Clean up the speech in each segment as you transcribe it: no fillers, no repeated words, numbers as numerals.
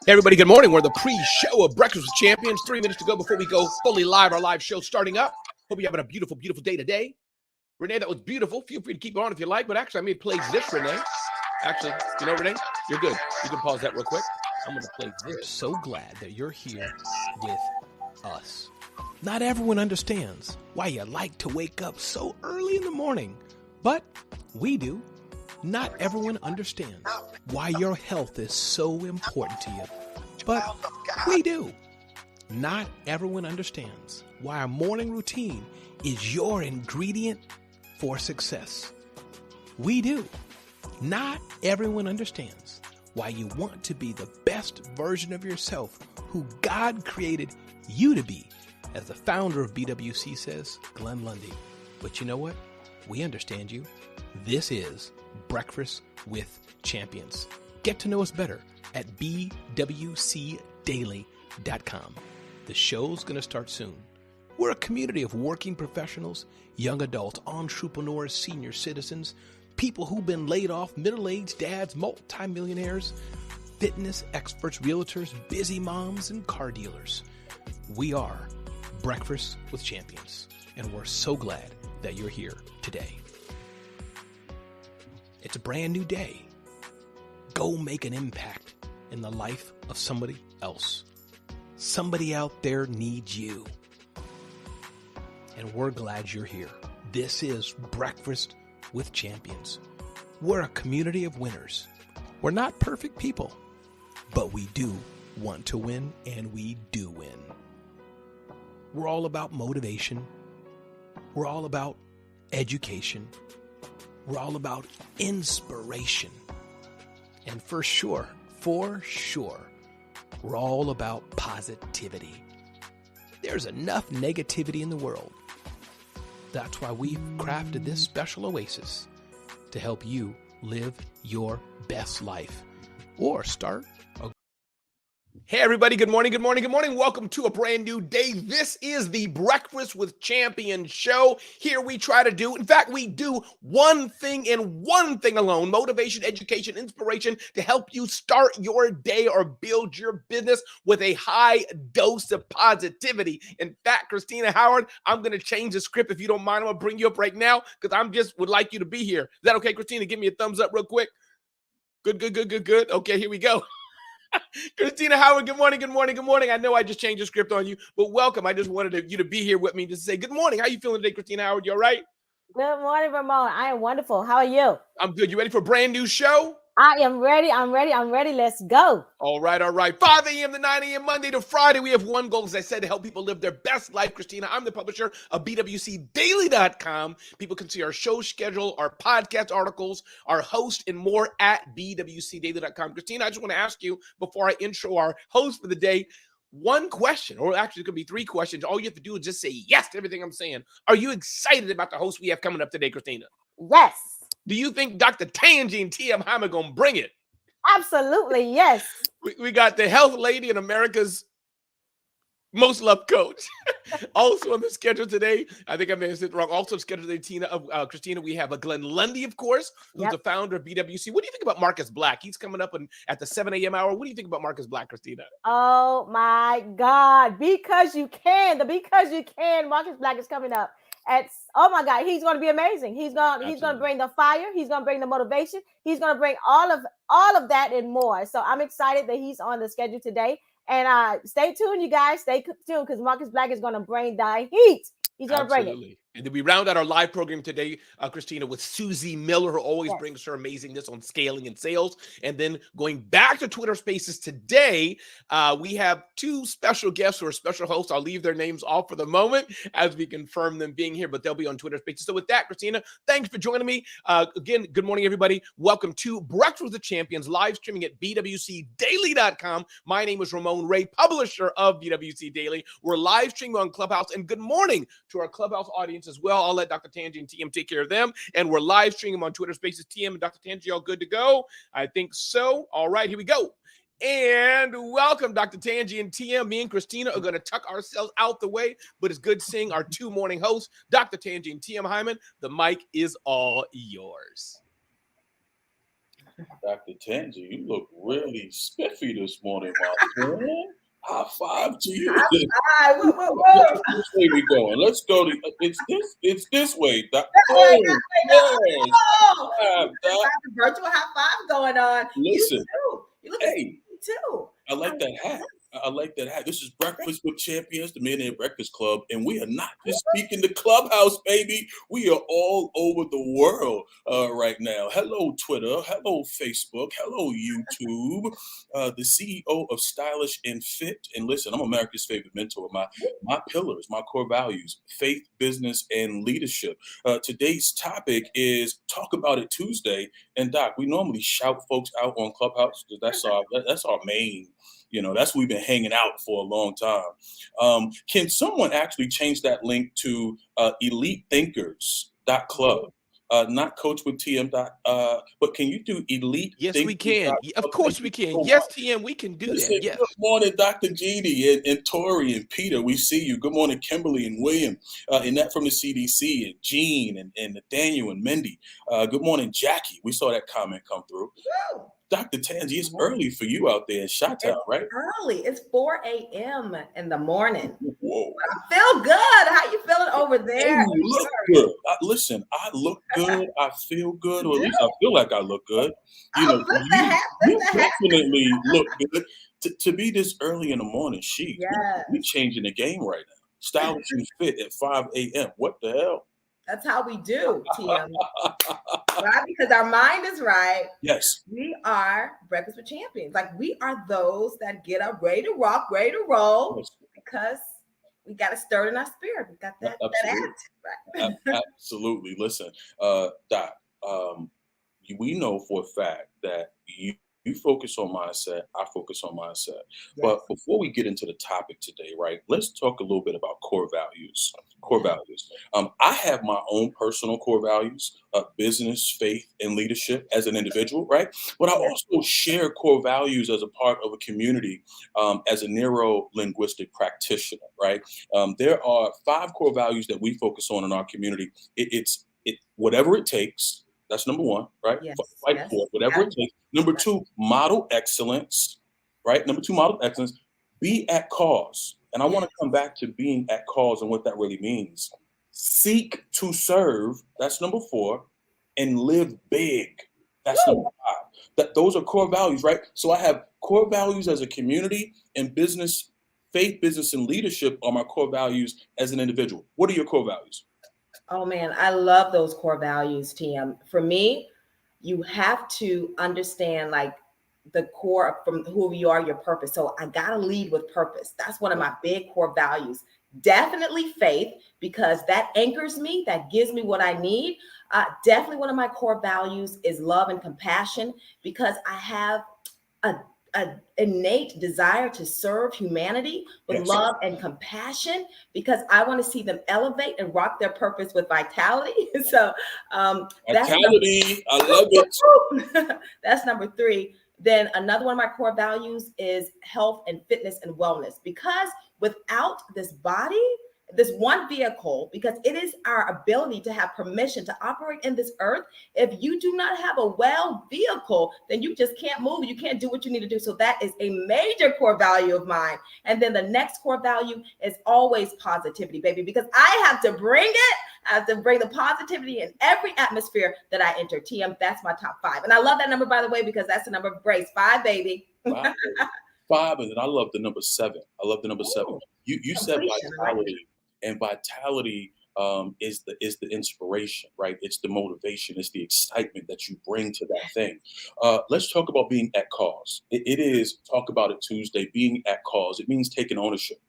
Hey everybody, good morning. We're the pre-show of Breakfast with Champions. 3 minutes to go before we go fully live. Our live show starting up. Hope you're having a beautiful, beautiful day today. Renee, that was beautiful. Feel free to keep on if you like, but actually I may play this, Renee. Actually, you know, Renee, you're good. You can pause that real quick. I'm going to play this. I'm so glad that you're here with us. Not everyone understands why you like to wake up so early in the morning, but we do. Not everyone understands why your health is so important to you, but we do. Not everyone understands why our morning routine is your ingredient for success. We do. Not everyone understands why you want to be the best version of yourself who God created you to be. As the founder of BWC says, Glenn Lundy. But you know what? We understand you. This is Breakfast with Champions. Get to know us better at bwcdaily.com. The show's going to start soon. We're a community of working professionals, young adults, entrepreneurs, senior citizens, people who've been laid off, middle-aged dads, multimillionaires, fitness experts, realtors, busy moms, and car dealers. We are Breakfast with Champions, and we're so glad that you're here today. It's a brand new day. Go make an impact in the life of somebody else. Somebody out there needs you. And we're glad you're here. This is Breakfast with Champions. We're a community of winners. We're not perfect people, but we do want to win, and we do win. We're all about motivation. We're all about education. We're all about inspiration. And for sure, we're all about positivity. There's enough negativity in the world. That's why we've crafted this special oasis to help you live your best life or start a Hey everybody, good morning, good morning, good morning. Welcome to a brand new day. This is the Breakfast with Champions show. Here we try to do, in fact, we do one thing and one thing alone: motivation, education, inspiration to help you start your day or build your business with a high dose of positivity. In fact, Christina Howard, I'm going to change the script. If you don't mind, I'm going to bring you up right now because I'm just would like you to be here. Is that okay, Christina? Give me a thumbs up real quick. Good. Okay, here we go. Christina Howard, good morning, good morning, good morning. I know I just changed the script on you, but welcome. I just wanted you to be here with me to say good morning. How you feeling today, Christina Howard? You all right? Good morning, Ramon. I am wonderful. How are you? I'm good. You ready for a brand new show? I am ready. I'm ready. Let's go. All right. 5 a.m. to 9 a.m. Monday to Friday. We have one goal, as I said, to help people live their best life. Christina, I'm the publisher of BWCdaily.com. People can see our show schedule, our podcast articles, our host, and more at BWCdaily.com. Christina, I just want to ask you before I intro our host for the day, one question, or actually it could be three questions. All you have to do is just say yes to everything I'm saying. Are you excited about the host we have coming up today, Christina? Yes. Do you think Dr. Tanjie and TM Hyman are going to bring it? Absolutely, yes. We got the health lady in America's most loved coach. Also on the schedule today, I think I may have said it wrong. Also scheduled today, Christina, we have a Glenn Lundy, of course, who's the founder of BWC. What do you think about Marcus Black? He's coming up at the 7 a.m. hour. What do you think about Marcus Black, Christina? Oh, my God. Because you can. Marcus Black is coming up. Oh my God, he's going to be amazing. He's going to bring the fire. He's going to bring the motivation. He's going to bring all of that and more. So I'm excited that he's on the schedule today. And stay tuned, you guys. Stay tuned because Marcus Black is going to bring the heat. He's going to bring it. And then we round out our live program today, Christina, with Susie Miller, who always brings her amazingness on scaling and sales. And then going back to Twitter Spaces today, we have two special guests who are special hosts. I'll leave their names off for the moment as we confirm them being here, but they'll be on Twitter Spaces. So with that, Christina, thanks for joining me. Again, good morning, everybody. Welcome to Breakfast with the Champions, live streaming at bwcdaily.com. My name is Ramon Ray, publisher of BWC Daily. We're live streaming on Clubhouse. And good morning to our Clubhouse audience as well. I'll let Dr. Tanjie and TM take care of them. And we're live streaming on Twitter Spaces. TM and Dr. Tanjie, all good to go? I think so. All right, here we go. And welcome, Dr. Tanjie and TM. Me and Christina are going to tuck ourselves out the way, but it's good seeing our two morning hosts, Dr. Tanjie and TM Hyman. The mic is all yours. Dr. Tanjie, you look really spiffy this morning, my friend. High five to you. High five. Whoa. Which way we going? Let's go to it's this way. Doc. Yes. The virtual high five going on. Listen, you look hey, too. I like that hat. I like that hat. This is Breakfast with Champions, the Millionaire Breakfast Club, and we are not just speaking the clubhouse, baby. We are all over the world right now. Hello, Twitter. Hello, Facebook. Hello, YouTube. The CEO of Stylish and Fit. And listen, I'm America's favorite mentor. My pillars, my core values, faith, business, and leadership. Today's topic is Talk About It Tuesday. And Doc, we normally shout folks out on Clubhouse because that's our main. That's we've been hanging out for a long time. Can someone actually change that link to elitethinkers.club? Not coach with TM. But can you do elite? Yes, we can. Of course we can. Yes, TM, we can do that. Yes. Good morning, Dr. Jeannie and Tori and Peter. We see you. Good morning, Kimberly and William. And that from the CDC and Jean and Nathaniel and Mindy. Good morning, Jackie. We saw that comment come through. Woo. Dr. Tanjie, it's early for you out there in Chi-Town, right? Early. It's 4 a.m. in the morning. Whoa. I feel good. How you feeling over there? Hey, you look good. Listen, I look good. I feel good, or at least I feel like I look good. You definitely look good. To be this early in the morning, we changing the game right now. Stylish and Fit at 5 a.m. What the hell? That's how we do, TM. Right? Because our mind is right. Yes. We are Breakfast with Champions. Like, we are those that get up ready to rock, ready to roll, because we got to stir it in our spirit. We got that attitude, right? Absolutely. Listen, Doc, we know for a fact that you focus on mindset, I focus on mindset. Yes. But before we get into the topic today, right, let's talk a little bit about core values. I have my own personal core values, business, faith, and leadership as an individual, right? But I also share core values as a part of a community as a neuro-linguistic practitioner, right? There are 5 core values that we focus on in our community. It's whatever it takes. That's number 1, right? Fight for it, whatever it takes. Number 2, model excellence, right? Number 2, model excellence. Be at cause. And I want to come back to being at cause and what that really means. Seek to serve. That's number 4. And live big. That's number 5. Those are core values, right? So I have core values as a community, and business, faith, business, and leadership are my core values as an individual. What are your core values? Oh man, I love those core values, TM. For me, you have to understand like the core from who you are, your purpose. So I got to lead with purpose. That's one of my big core values. Definitely faith, because that anchors me, that gives me what I need. Definitely one of my core values is love and compassion, because I have an innate desire to serve humanity with love and compassion, because I want to see them elevate and rock their purpose with vitality. So vitality, I love it. That's number 3. Then another one of my core values is health and fitness and wellness, because without this body, this one vehicle, because it is our ability to have permission to operate in this earth. If you do not have a well vehicle, then you just can't move. You can't do what you need to do. So that is a major core value of mine. And then the next core value is always positivity, baby, because I have to bring it. I have to bring the positivity in every atmosphere that I enter. TM, that's my top 5. And I love that number, by the way, because that's the number of grace. 5, baby. 5, and then I love the number 7. I love the number 7. You said vitality. And vitality is the inspiration, right? It's the motivation. It's the excitement that you bring to that thing. Let's talk about being at cause. It is Talk About It Tuesday. Being at cause. It means taking ownership.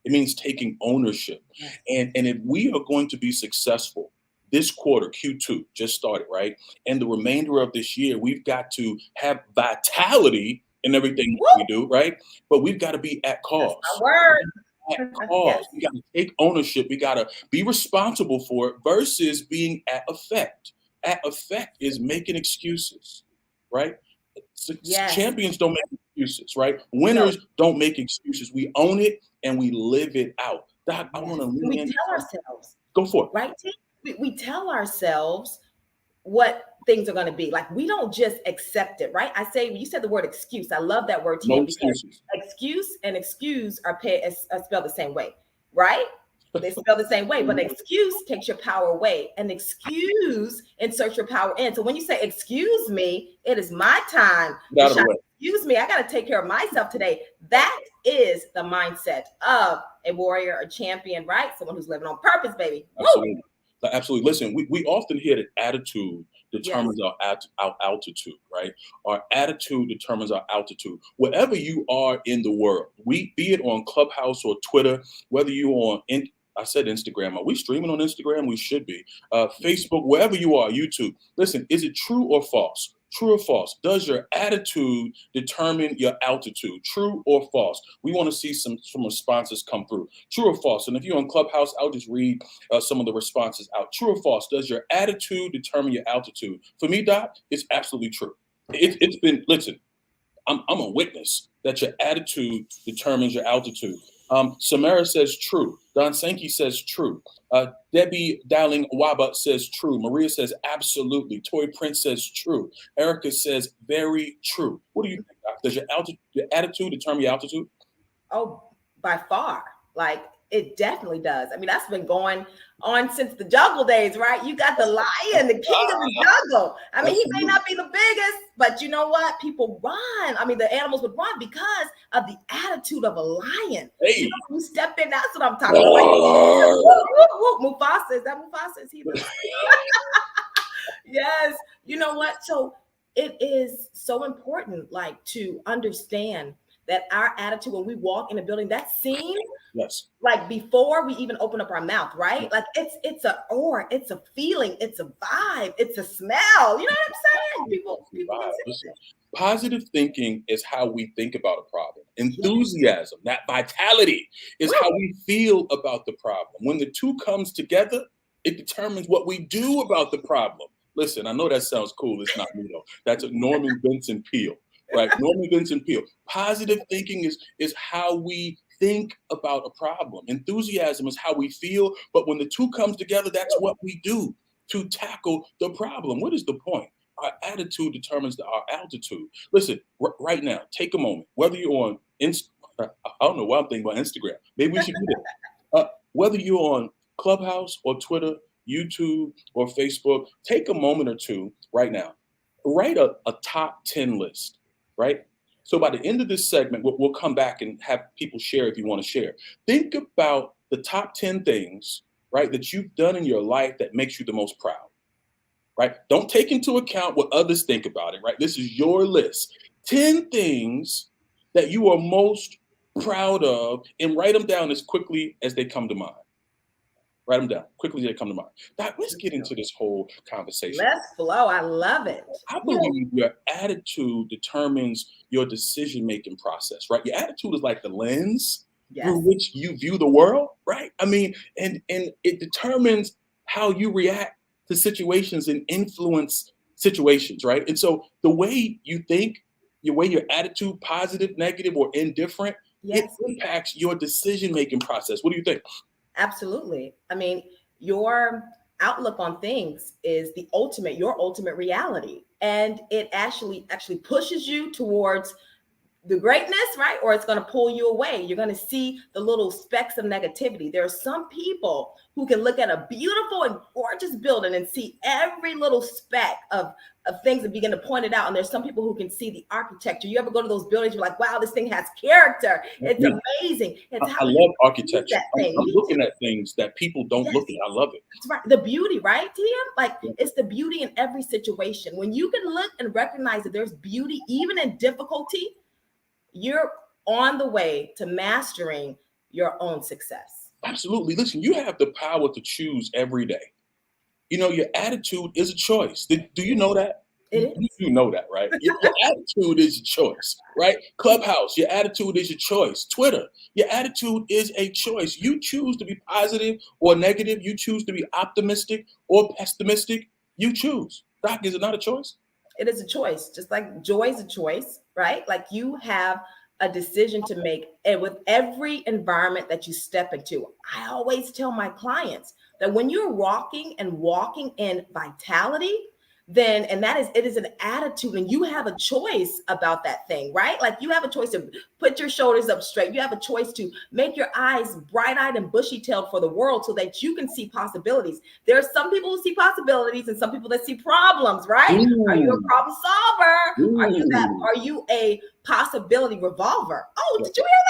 It means taking ownership. And if we are going to be successful, this quarter, Q2, just started, right? And the remainder of this year, we've got to have vitality in everything that we do, right? But we've got to be at cause. That's my word. At cause. We got to take ownership. We got to be responsible for it versus being at effect. At effect is making excuses, right? Champions don't make excuses, right? Winners don't make excuses. We own it and we live it out. Doc, I want to lean we in. tell ourselves. Go for it. Right? We tell ourselves what things are going to be. Like, we don't just accept it, right? I say, you said the word excuse. I love that word, TM, No because excuses. excuse and excuse are spelled the same way, right? They spell the same way, but excuse takes your power away, and excuse inserts your power in. So when you say, excuse me, it is my time. Excuse me, I got to take care of myself today. That is the mindset of a warrior, a champion, right? Someone who's living on purpose, baby. Absolutely. Woo! Absolutely. Listen, we often hear that attitude determines our altitude, right? Our attitude determines our altitude. Wherever you are in the world, be it on Clubhouse or Twitter, whether you're on, I said Instagram. Are we streaming on Instagram? We should be. Facebook, wherever you are, YouTube. Listen, is it true or false? True or false? Does your attitude determine your altitude? True or false? We want to see some responses come through. True or false? And if you're on Clubhouse, I'll just read some of the responses out. True or false? Does your attitude determine your altitude? For me, Doc, it's absolutely true. It's been, listen, I'm a witness that your attitude determines your altitude. Samara says true. Don Sankey says true. Debbie Dowling Waba says true. Maria says absolutely. Toy Prince says true. Erica says very true. What do you think, Doc? Does your attitude determine your altitude? Oh, by far. Like, it definitely does. I mean, that's been going on since the jungle days, right? You got the lion, the king of the jungle. I mean, he may not be the biggest, but you know what? People run. I mean, the animals would run because of the attitude of a lion. Hey. You know, when you step in, that's what I'm talking about. Like, Mufasa, is that Mufasa? Is he the Yes. You know what? So it is so important, like, to understand that our attitude when we walk in a building, that scene, yes, like before we even open up our mouth, right? Like it's a aura, it's a feeling, it's a vibe, it's a smell. You know what I'm saying? People listen, positive thinking is how we think about a problem. Enthusiasm, that vitality is how we feel about the problem. When the two comes together, it determines what we do about the problem. Listen, I know that sounds cool. It's not me though. That's a Norman Vincent Peale. Right, Norman Vincent Peale. Positive thinking is how we think about a problem. Enthusiasm is how we feel, but when the two comes together, that's what we do to tackle the problem. What is the point? Our attitude determines our altitude. Listen, right now, take a moment. Whether you're on I don't know why I'm thinking about Instagram. Maybe we should do that. Whether you're on Clubhouse or Twitter, YouTube or Facebook, take a moment or two right now. Write a top 10 list. Right? So by the end of this segment, we'll come back and have people share if you want to share. Think about the top 10 things, right, that you've done in your life that makes you the most proud, right? Don't take into account what others think about it, right? This is your list. 10 things that you are most proud of, and write them down as quickly as they come to mind. Write them down quickly as they come to mind. Doc, let's get into this whole conversation. Let's flow. I love it. I believe your attitude determines your decision-making process, right? Your attitude is like the lens through which you view the world, right? I mean, and it determines how you react to situations and influence situations, right? And so the way you think, your attitude, positive, negative, or indifferent, it impacts your decision-making process. What do you think? Absolutely. I mean, your outlook on things is your ultimate reality. And it actually pushes you towards the greatness, right? Or it's going to pull you away. You're going to see the little specks of negativity. There are some people who can look at a beautiful and gorgeous building and see every little speck of things and begin to point it out. And there's some people who can see the architecture. You ever go to those buildings, you're like, wow, this thing has character. It's amazing. I love architecture. I'm looking at things that people don't look at. I love it. That's right. The beauty, right, TM? Like, it's the beauty in every situation. When you can look and recognize that there's beauty, even in difficulty, you're on the way to mastering your own success. Absolutely. Listen, you have the power to choose every day. You know, your attitude is a choice. Do you know that? It is. You know that, right? Your attitude is a choice, right? Clubhouse, your attitude is your choice. Twitter, your attitude is a choice. You choose to be positive or negative. You choose to be optimistic or pessimistic. You choose. Doc, is it not a choice? It is a choice. Just like joy is a choice. right? Like you have a decision to make, and with every environment that you step into. I always tell my clients that when you're walking in vitality, then, and that is, it is an attitude, and you have a choice about that thing, right? Like you have a choice to put your shoulders up straight. You have a choice to make your eyes bright-eyed and bushy-tailed for the world so that you can see possibilities. There are some people who see possibilities and some people that see problems, right? Ooh. Are you a problem solver? Ooh. Are you a possibility revolver? Oh, did you hear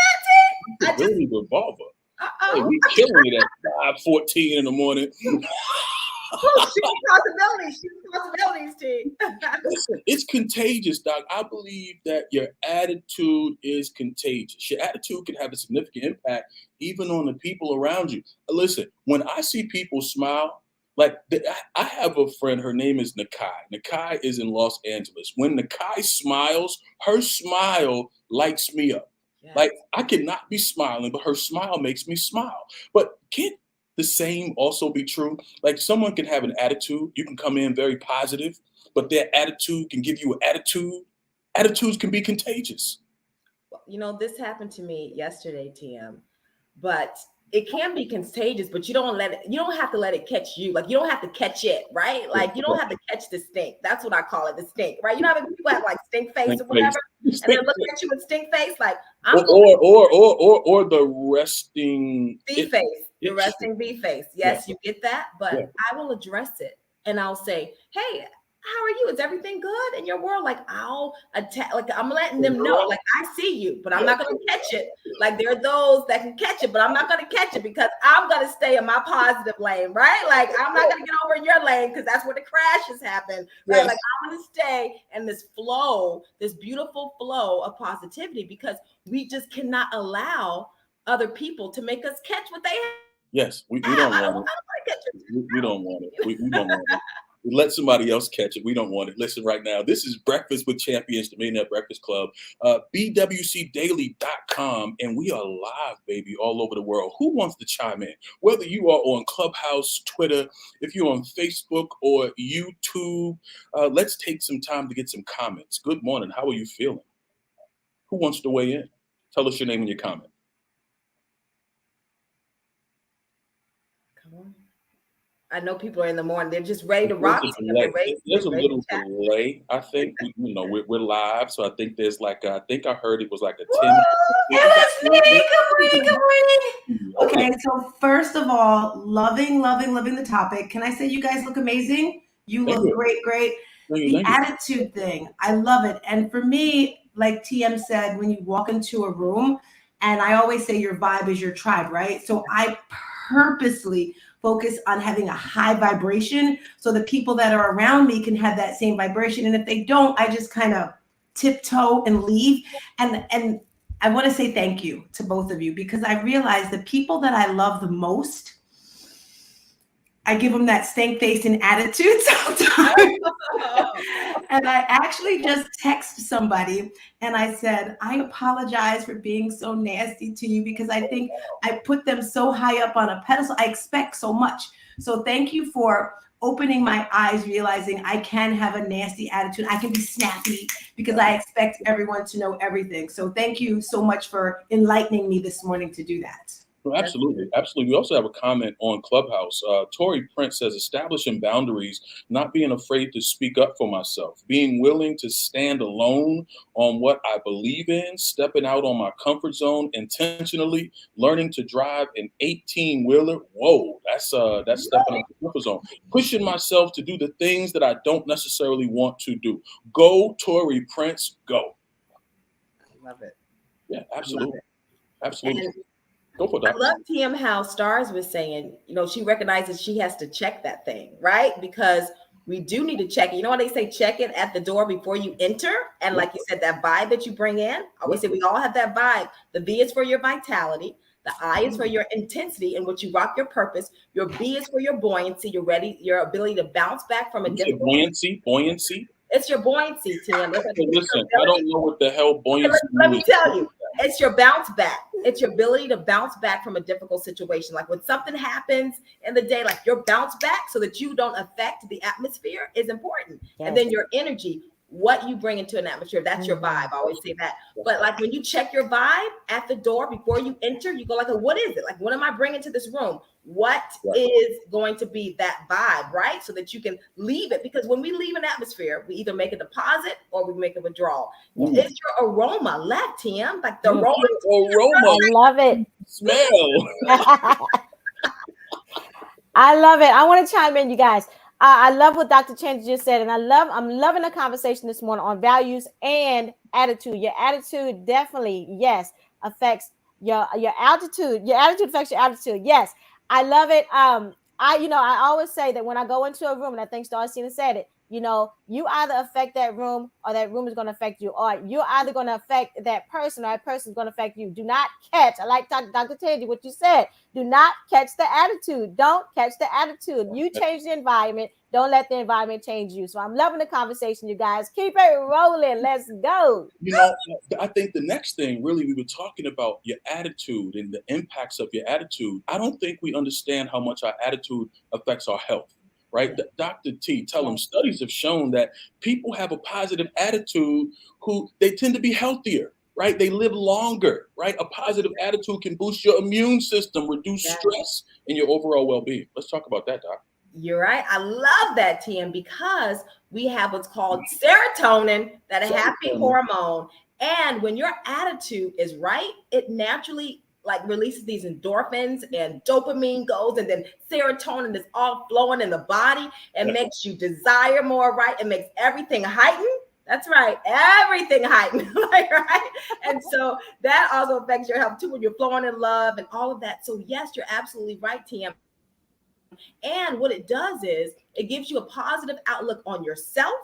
that, T? Possibility revolver. Hey, we killing it at 5:14 in the morning. Possibilities, T. Listen, it's contagious, Doc. I believe that your attitude is contagious. Your attitude can have a significant impact even on the people around you. Listen, when I see people smile, like I have a friend, her name is Nakai. Nakai is in Los Angeles. When Nakai smiles, her smile lights me up. Yes. Like I cannot be smiling, but her smile makes me smile. But can't the same also be true? Like someone can have an attitude, you can come in very positive, but their attitude can give you an attitude. Attitudes can be contagious. You know, this happened to me yesterday, TM, but it can be contagious, but you don't have to let it catch you. Like you don't have to catch it, right? Like you don't have to catch the stink. That's what I call it, the stink, right? You know how many people have like stink face or whatever, and they're looking at you with stink face, like I'm or the resting B face, the resting B face. Yes, you get that, but I will address it and I'll say, hey, how are you? Is everything good in your world? Like I'll attack, like I'm letting them know, like I see you, but I'm not gonna catch it. Like there are those that can catch it, but I'm not gonna catch it because I'm gonna stay in my positive lane, right? Like I'm not gonna get over in your lane because that's where the crashes happen, right? Yes. Like I'm gonna stay in this flow, this beautiful flow of positivity because we just cannot allow other people to make us catch what they have. Yes, we don't want it. We don't want it. We don't want it. Let somebody else catch it. We don't want it. Listen right now. This is Breakfast with Champions, the Millionaire Breakfast Club, bwcdaily.com, and we are live, baby, all over the world. Who wants to chime in? Whether you are on Clubhouse, Twitter, if you're on Facebook or YouTube, let's take some time to get some comments. Good morning. How are you feeling? Who wants to weigh in? Tell us your name and your comment. Come on. I know people are in the morning. They're just ready to rock. There's a little delay. I think we're live, so I think there's like I heard it was like a 10. It's me. Good morning. Okay, so first of all, loving the topic. Can I say you guys look amazing? You look great. The attitude thing, I love it. And for me, like TM said, when you walk into a room, and I always say your vibe is your tribe, right? So I purposely focus on having a high vibration so the people that are around me can have that same vibration. And if they don't, I just kind of tiptoe and leave. And I want to say thank you to both of you because I realize the people that I love the most, I give them that stank face and attitude sometimes. And I actually just text somebody and I said, I apologize for being so nasty to you because I think I put them so high up on a pedestal. I expect so much. So thank you for opening my eyes, realizing I can have a nasty attitude. I can be snappy because I expect everyone to know everything. So thank you so much for enlightening me this morning to do that. Well, absolutely. We also have a comment on Clubhouse. Tori Prince says, establishing boundaries, not being afraid to speak up for myself, being willing to stand alone on what I believe in, stepping out on my comfort zone intentionally, learning to drive an 18-wheeler. Whoa, that's stepping out the comfort zone. Pushing myself to do the things that I don't necessarily want to do. Go, Tori Prince, go. Love it. Yeah, absolutely. Absolutely. And go for that. I love TM how Stars was saying, she recognizes she has to check that thing, right? Because we do need to check it. You know what they say, check it at the door before you enter. And like you said, that vibe that you bring in, I always say we all have that vibe. The V is for your vitality. The I is for your intensity and what you rock your purpose. Your B is for your buoyancy. Your ability to bounce back from a difficult buoyancy. It's your buoyancy, Tim. Listen, I don't know what the hell buoyancy is. Let me tell you, it's your bounce back. It's your ability to bounce back from a difficult situation. Like when something happens in the day, like your bounce back so that you don't affect the atmosphere is important. Yes. And then your energy, what you bring into an atmosphere. That's your vibe. I always say that. But like when you check your vibe at the door before you enter, you go like, what is it? Like, what am I bringing to this room? What is going to be that vibe, right? So that you can leave it. Because when we leave an atmosphere, we either make a deposit or we make a withdrawal. Is your aroma left, TM? Like the aroma. I love it. Smell. I love it. I want to chime in, you guys. I love what Dr. Tanjie just said, and I'm loving the conversation this morning on values and attitude. Your attitude definitely, yes, affects your altitude. Your attitude affects your altitude. Yes, I love it. I always say that when I go into a room, and I think Starcina said it, you either affect that room or that room is going to affect you, or you're either going to affect that person or that person is going to affect you. Do not catch, I like Dr. Tanjie, what you said. Do not catch the attitude. Don't catch the attitude. You change the environment. Don't let the environment change you. So I'm loving the conversation, you guys. Keep it rolling. Let's go. I think the next thing, really, we were talking about your attitude and the impacts of your attitude. I don't think we understand how much our attitude affects our health. Right? Dr. T, tell them studies have shown that people have a positive attitude who they tend to be healthier, right? They live longer, right? A positive attitude can boost your immune system, reduce stress, and your overall well-being. Let's talk about that, Doc. You're right. I love that, TM, because we have what's called serotonin, that happy hormone. And when your attitude is right, it naturally releases these endorphins and dopamine goes, and then serotonin is all flowing in the body and makes you desire more, right? It makes everything heightened. That's right. Everything heightened, right? And so that also affects your health too, when you're flowing in love and all of that. So yes, you're absolutely right, TM. And what it does is it gives you a positive outlook on yourself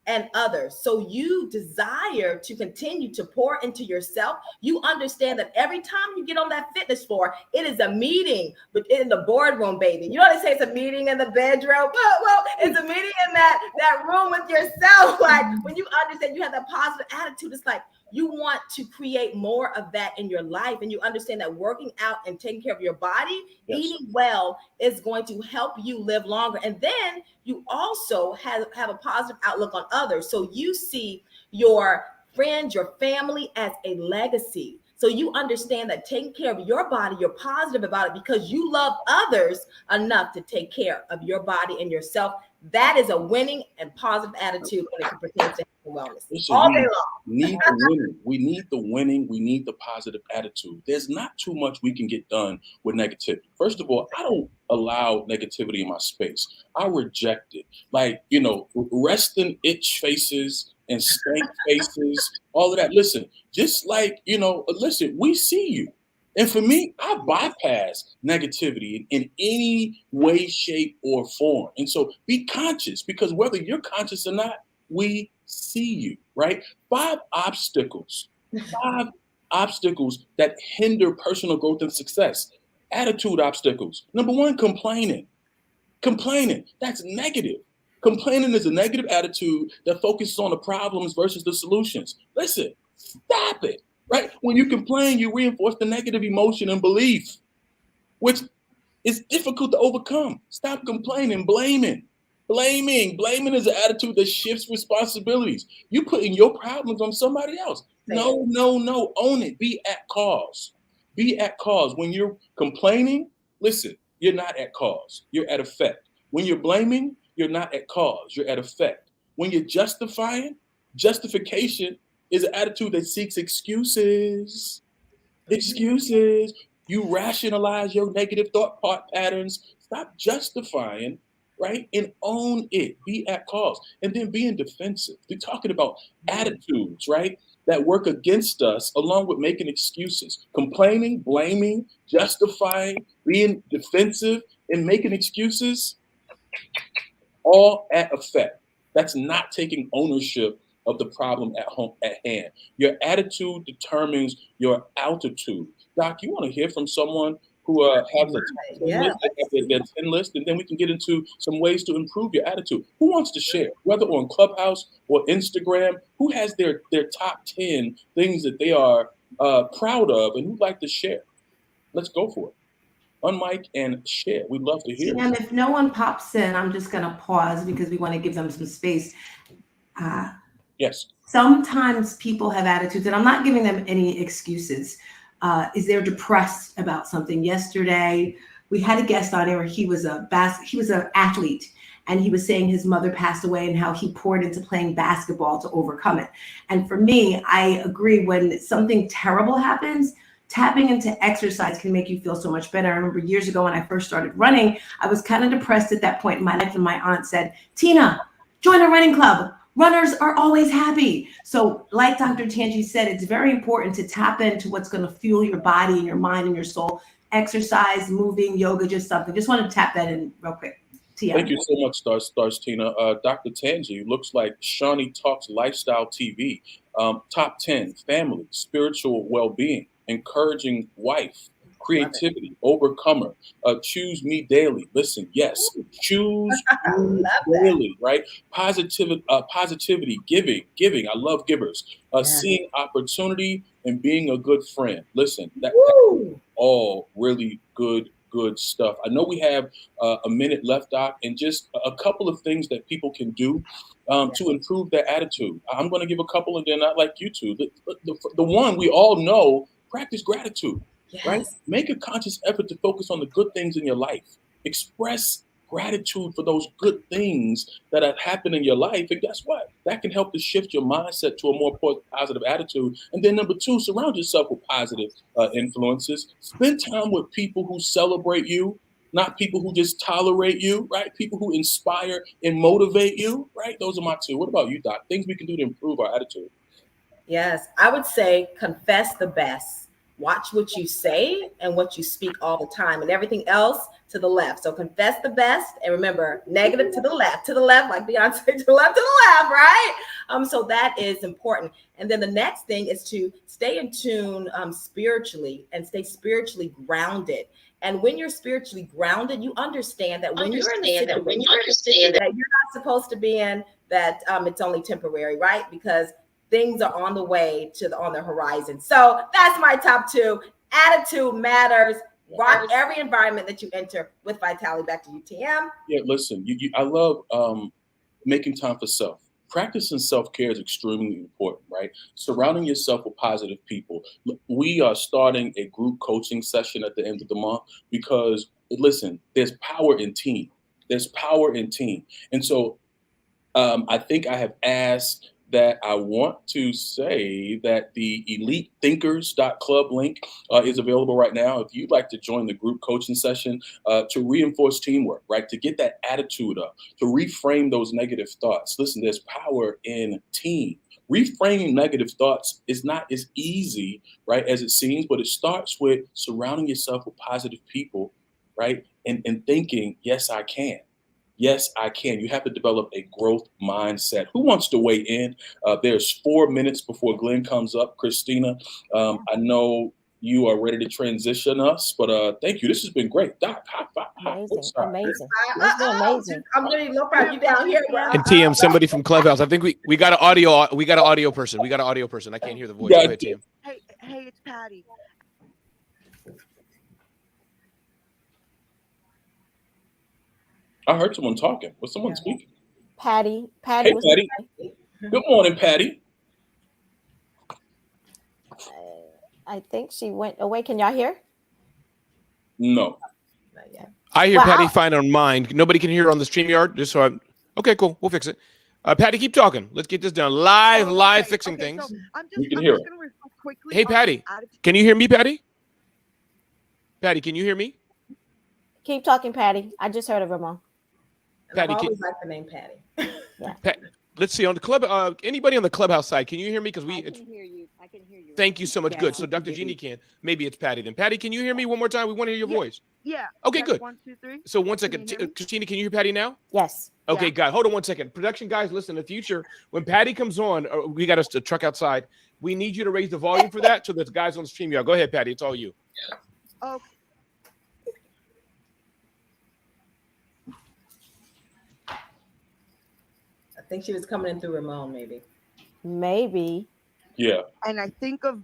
and others. So you desire to continue to pour into yourself. You understand that every time you get on that fitness floor, it is a meeting in the boardroom, baby. You know what they say? It's a meeting in the bedroom. Well, it's a meeting in that room with yourself. Like when you understand you have that positive attitude, it's like you want to create more of that in your life. And you understand that working out and taking care of your body, eating well is going to help you live longer. And then you also have a positive outlook on others. So you see your friends, your family as a legacy. So you understand that taking care of your body, you're positive about it because you love others enough to take care of your body and yourself. That is a winning and positive attitude when it pertains to wellness. All day long. We need the winning. We need the winning. We need the positive attitude. There's not too much we can get done with negativity. First of all, I don't allow negativity in my space. I reject it. Resting itch faces and stank faces, all of that. Listen, we see you. And for me, I bypass negativity in any way, shape, or form. And so be conscious, because whether you're conscious or not, we see you, right? 5 obstacles that hinder personal growth and success. Attitude obstacles. Number 1, complaining. That's negative. Complaining is a negative attitude that focuses on the problems versus the solutions. Listen, stop it. Right? When you complain, you reinforce the negative emotion and belief, which is difficult to overcome. Stop complaining, blaming. Blaming is an attitude that shifts responsibilities. You putting your problems on somebody else. No. Own it. Be at cause. When you're complaining, listen, you're not at cause. You're at effect. When you're blaming, you're not at cause. You're at effect. When you're justification is an attitude that seeks excuses. You rationalize your negative thought patterns. Stop justifying, right? And own it. Be at cause. And then being defensive. We're talking about attitudes, right, that work against us, along with making excuses. Complaining, blaming, justifying, being defensive, and making excuses, all at effect. That's not taking ownership of the problem at hand. Your attitude determines your altitude. Doc, you want to hear from someone who has their 10 list, and then we can get into some ways to improve your attitude. Who wants to share, whether on Clubhouse or Instagram? Who has their top 10 things that they are proud of and who'd like to share? Let's go for it. Unmic and share. We'd love to hear. And if no one pops in, I'm just going to pause because we want to give them some space. Yes. Sometimes people have attitudes, and I'm not giving them any excuses. Is they're depressed about something. Yesterday, we had a guest on here. He was an athlete, and he was saying his mother passed away and how he poured into playing basketball to overcome it. And for me, I agree, when something terrible happens, tapping into exercise can make you feel so much better. I remember years ago when I first started running, I was kind of depressed at that point in my life, and my aunt said, Tina, join a running club. Runners are always happy. So like Dr. Tanjie said, it's very important to tap into what's going to fuel your body and your mind and your soul. Exercise, moving, yoga, just something. Just want to tap that in real quick. TM. Thank you so much, Stars Tina. Dr. Tanjie, looks like Shawnee Talks Lifestyle TV. Top 10, family, spiritual well-being, encouraging wife, creativity, overcomer, choose me daily. Listen, yes, choose me daily, right? Positivity, giving. I love givers. Seeing opportunity and being a good friend. Listen, that's all really good stuff. I know we have a minute left, Doc, and just a couple of things that people can do to improve their attitude. I'm going to give a couple, and then I'd like you to. The one we all know, practice gratitude, right? Make a conscious effort to focus on the good things in your life. Express gratitude for those good things that have happened in your life. And guess what? That can help to shift your mindset to a more positive attitude. And then number 2, surround yourself with positive influences. Spend time with people who celebrate you, not people who just tolerate you, right? People who inspire and motivate you, right? Those are my 2. What about you, Doc? Things we can do to improve our attitude. Yes, I would say confess the best. Watch what you say and what you speak all the time, and everything else to the left. So confess the best, and remember, negative to the left, like Beyonce, to the left, right? So that is important. And then the next thing is to stay in tune spiritually, and stay spiritually grounded. And when you're spiritually grounded, you understand that when you're in a situation that you're not supposed to be in, that it's only temporary, right? Because things are on the way on the horizon. So that's my top 2. Attitude matters. Rock every environment that you enter with vitality. Back to you, TM. Yeah, listen, I love making time for self. Practicing self-care is extremely important, right? Surrounding yourself with positive people. We are starting a group coaching session at the end of the month because, listen, there's power in team. And so I think I have asked that I want to say that the elitethinkers.club link is available right now. If you'd like to join the group coaching session to reinforce teamwork, right? To get that attitude up, to reframe those negative thoughts. Listen, there's power in team. Reframing negative thoughts is not as easy, right, as it seems, but it starts with surrounding yourself with positive people, right? And thinking, yes, I can. Yes, I can. You have to develop a growth mindset. Who wants to weigh in? There's 4 minutes before Glenn comes up. Christina, I know you are ready to transition us, but thank you. This has been great. Doc, amazing. It's been amazing. I'm really low proud you down here, bro. And TM, somebody from Clubhouse. I think we got an audio person. I can't hear the voice. Go ahead, TM. Hey, it's Patty. I heard someone talking. Was someone speaking? Patty. Hey, Patty. Good morning, Patty. I think she went away. Can y'all hear? No. I hear Patty fine on mine. Nobody can hear her on the StreamYard. Okay, cool. We'll fix it. Patty, keep talking. Let's get this done. Live fixing things. So we can hear it. Hey, Patty. Can you hear me, Patty? Patty, can you hear me? Keep talking, Patty. I just heard of Ramon. Patty, I always like the name Patty. Yeah. Let's see on the club. Anybody on the Clubhouse side? Can you hear me? Because I can hear you. Thank you so much. Good. So Dr. Jeannie can. Maybe it's Patty then. Patty, can you hear me one more time? We want to hear your voice. Yeah. Okay, good. 1, 2, 3. So 1 second, Christina, can you hear Patty now? Yes. Okay, guys, hold on 1 second. Production guys, listen. In the future, when Patty comes on, we got us to truck outside. We need you to raise the volume for that, so that the guys on the stream. Go ahead, Patty. It's all you. Okay. I think she was coming in through Ramon, maybe. Maybe. Yeah. And I think of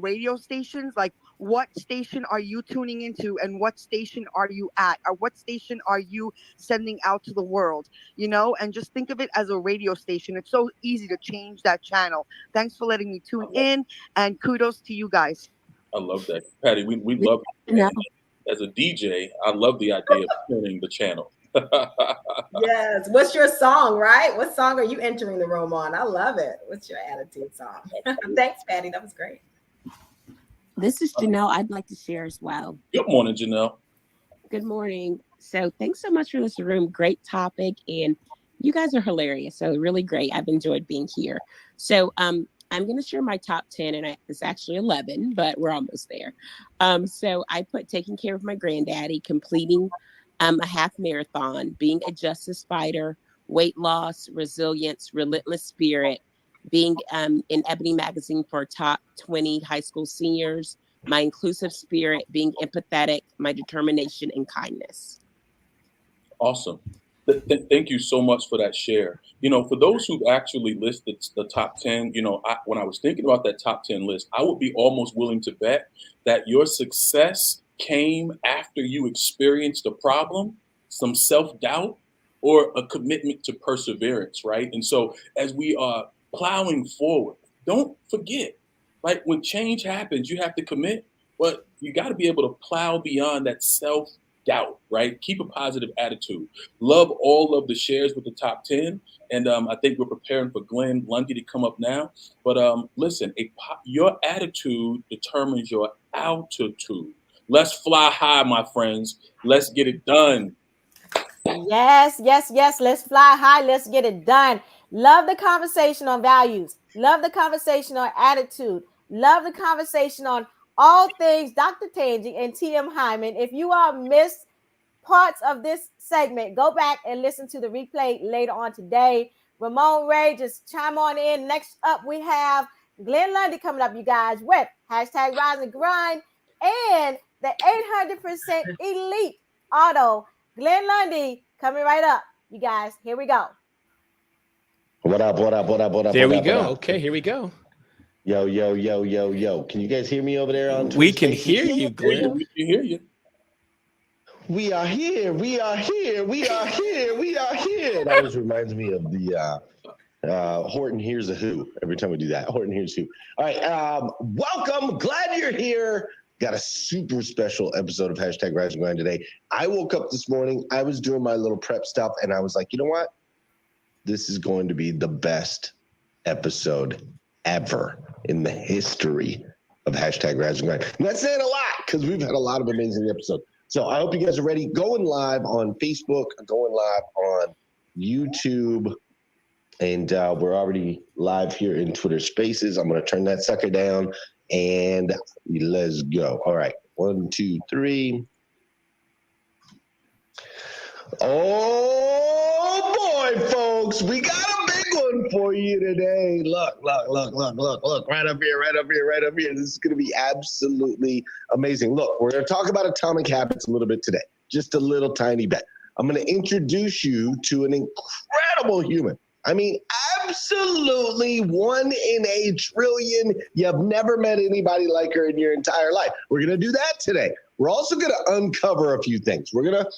radio stations like what station are you tuning into and what station are you at, or what station are you sending out to the world, and just think of it as a radio station. It's so easy to change that channel. Thanks for letting me tune in, and kudos to you guys. I love that. Patty, we love it. As a DJ, I love the idea of turning the channel. Yes. What's your song, right? What song are you entering the room on? I love it. What's your attitude song? Thanks, Patty. That was great. This is Janelle. I'd like to share as well. Good morning, Janelle. Good morning. So thanks so much for this room. Great topic. And you guys are hilarious. So really great. I've enjoyed being here. So I'm going to share my top 10, and it's actually 11, but we're almost there. So I put taking care of my granddaddy, completing a half marathon, being a justice fighter, weight loss, resilience, relentless spirit, being in Ebony Magazine for top 20 high school seniors, my inclusive spirit, being empathetic, my determination and kindness. Awesome. Thank you so much for that share. For those who've actually listed the top 10, when I was thinking about that top 10 list, I would be almost willing to bet that your success came after you experienced a problem, some self-doubt, or a commitment to perseverance, right? And so as we are plowing forward, don't forget, like when change happens, you have to commit, but you got to be able to plow beyond that self-doubt, right? Keep a positive attitude. Love all of the shares with the top 10. And I think we're preparing for Glenn Lundy to come up now. But listen, your attitude determines your altitude. Let's fly high, my friends. Let's get it done. Yes. Let's fly high. Let's get it done. Love the conversation on values. Love the conversation on attitude. Love the conversation on all things Dr. Tanjie and TM Hyman. If you all missed parts of this segment, go back and listen to the replay later on today. Ramon Ray, just chime on in. Next up, we have Glenn Lundy coming up, you guys, with hashtag Rise and Grind and the 800% Elite Auto. Glenn Lundy coming right up, you guys. Here we go. What up? There we go. Okay, here we go. Yo. Can you guys hear me over there on Twitter? We can hear you, Glenn. We can hear you. We are here. That always reminds me of the Horton Hears a Who. Every time we do that, Horton Hears Who. All right, welcome. Glad you're here. Got a super special episode of hashtag Rise and Grind today. I woke up this morning. I was doing my little prep stuff, and I was like, you know what? This is going to be the best episode ever in the history of hashtag Rise and Grind. And that's saying a lot because we've had a lot of amazing episodes. So I hope you guys are ready. Going live on Facebook, going live on YouTube, and we're already live here in Twitter Spaces. I'm going to turn that sucker down, and let's go. All right. 1, 2, 3. Oh, boy, folks. We got a big one for you today. Look. Right up here. This is going to be absolutely amazing. Look, we're going to talk about atomic habits a little bit today. Just a little tiny bit. I'm going to introduce you to an incredible human. I mean, absolutely 1 in a trillion. You've never met anybody like her in your entire life. We're going to do that today. We're also going to uncover a few things. We're going to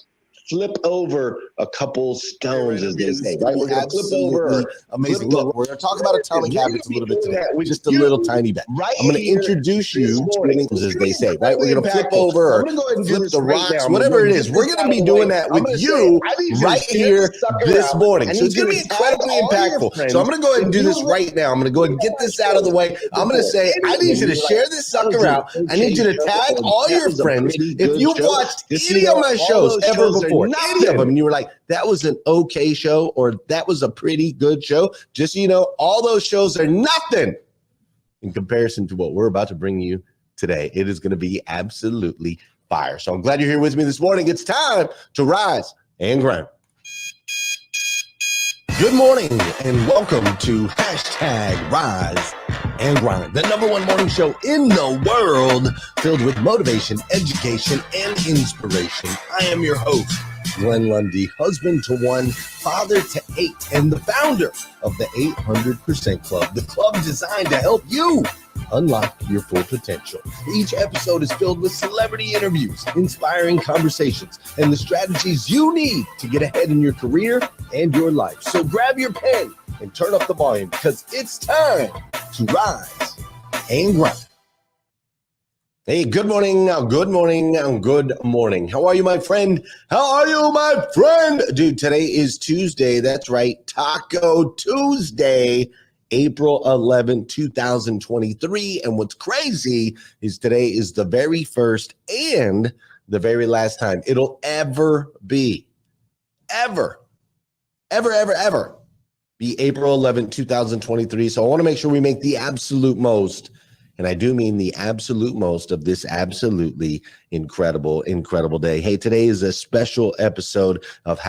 flip over a couple stones, as they say, right? We're going to flip over. Amazing. Look, we're going to talk about atomic habits a little bit today. Just a little tiny bit. Right. I'm going to introduce you to an English, as they say, right? We're going to flip over, flip the rocks, whatever it is. We're going to be doing that with you right here this morning. So it's going to be incredibly impactful. So I'm going to go ahead and do this right now. I'm going to go ahead and get this out of the way. I'm going to say, I need you to share this sucker out. I need you to tag all your friends. If you've watched any of my shows ever before, any of them, and you were like, that was an okay show, or that was a pretty good show, just so you know, all those shows are nothing in comparison to what we're about to bring you today. It is going to be absolutely fire. So I'm glad you're here with me this morning. It's time to rise and grind. Good morning and welcome to hashtag Rise and Grind, the #1 morning show in the world filled with motivation, education, and inspiration. I am your host, Glenn Lundy, husband to 1, father to 8, and the founder of the 800% Club, the club designed to help you unlock your full potential. Each episode is filled with celebrity interviews, inspiring conversations, and the strategies you need to get ahead in your career and your life. So grab your pen and turn up the volume because it's time to rise and grind. Hey, good morning, good morning, good morning. How are you, my friend? How are you, my friend? Dude, today is Tuesday. That's right, Taco Tuesday, April 11, 2023. And what's crazy is today is the very first and the very last time it'll ever be, ever be April 11, 2023. So I want to make sure we make the absolute most. And I do mean the absolute most of this absolutely incredible day. Hey, today is a special episode of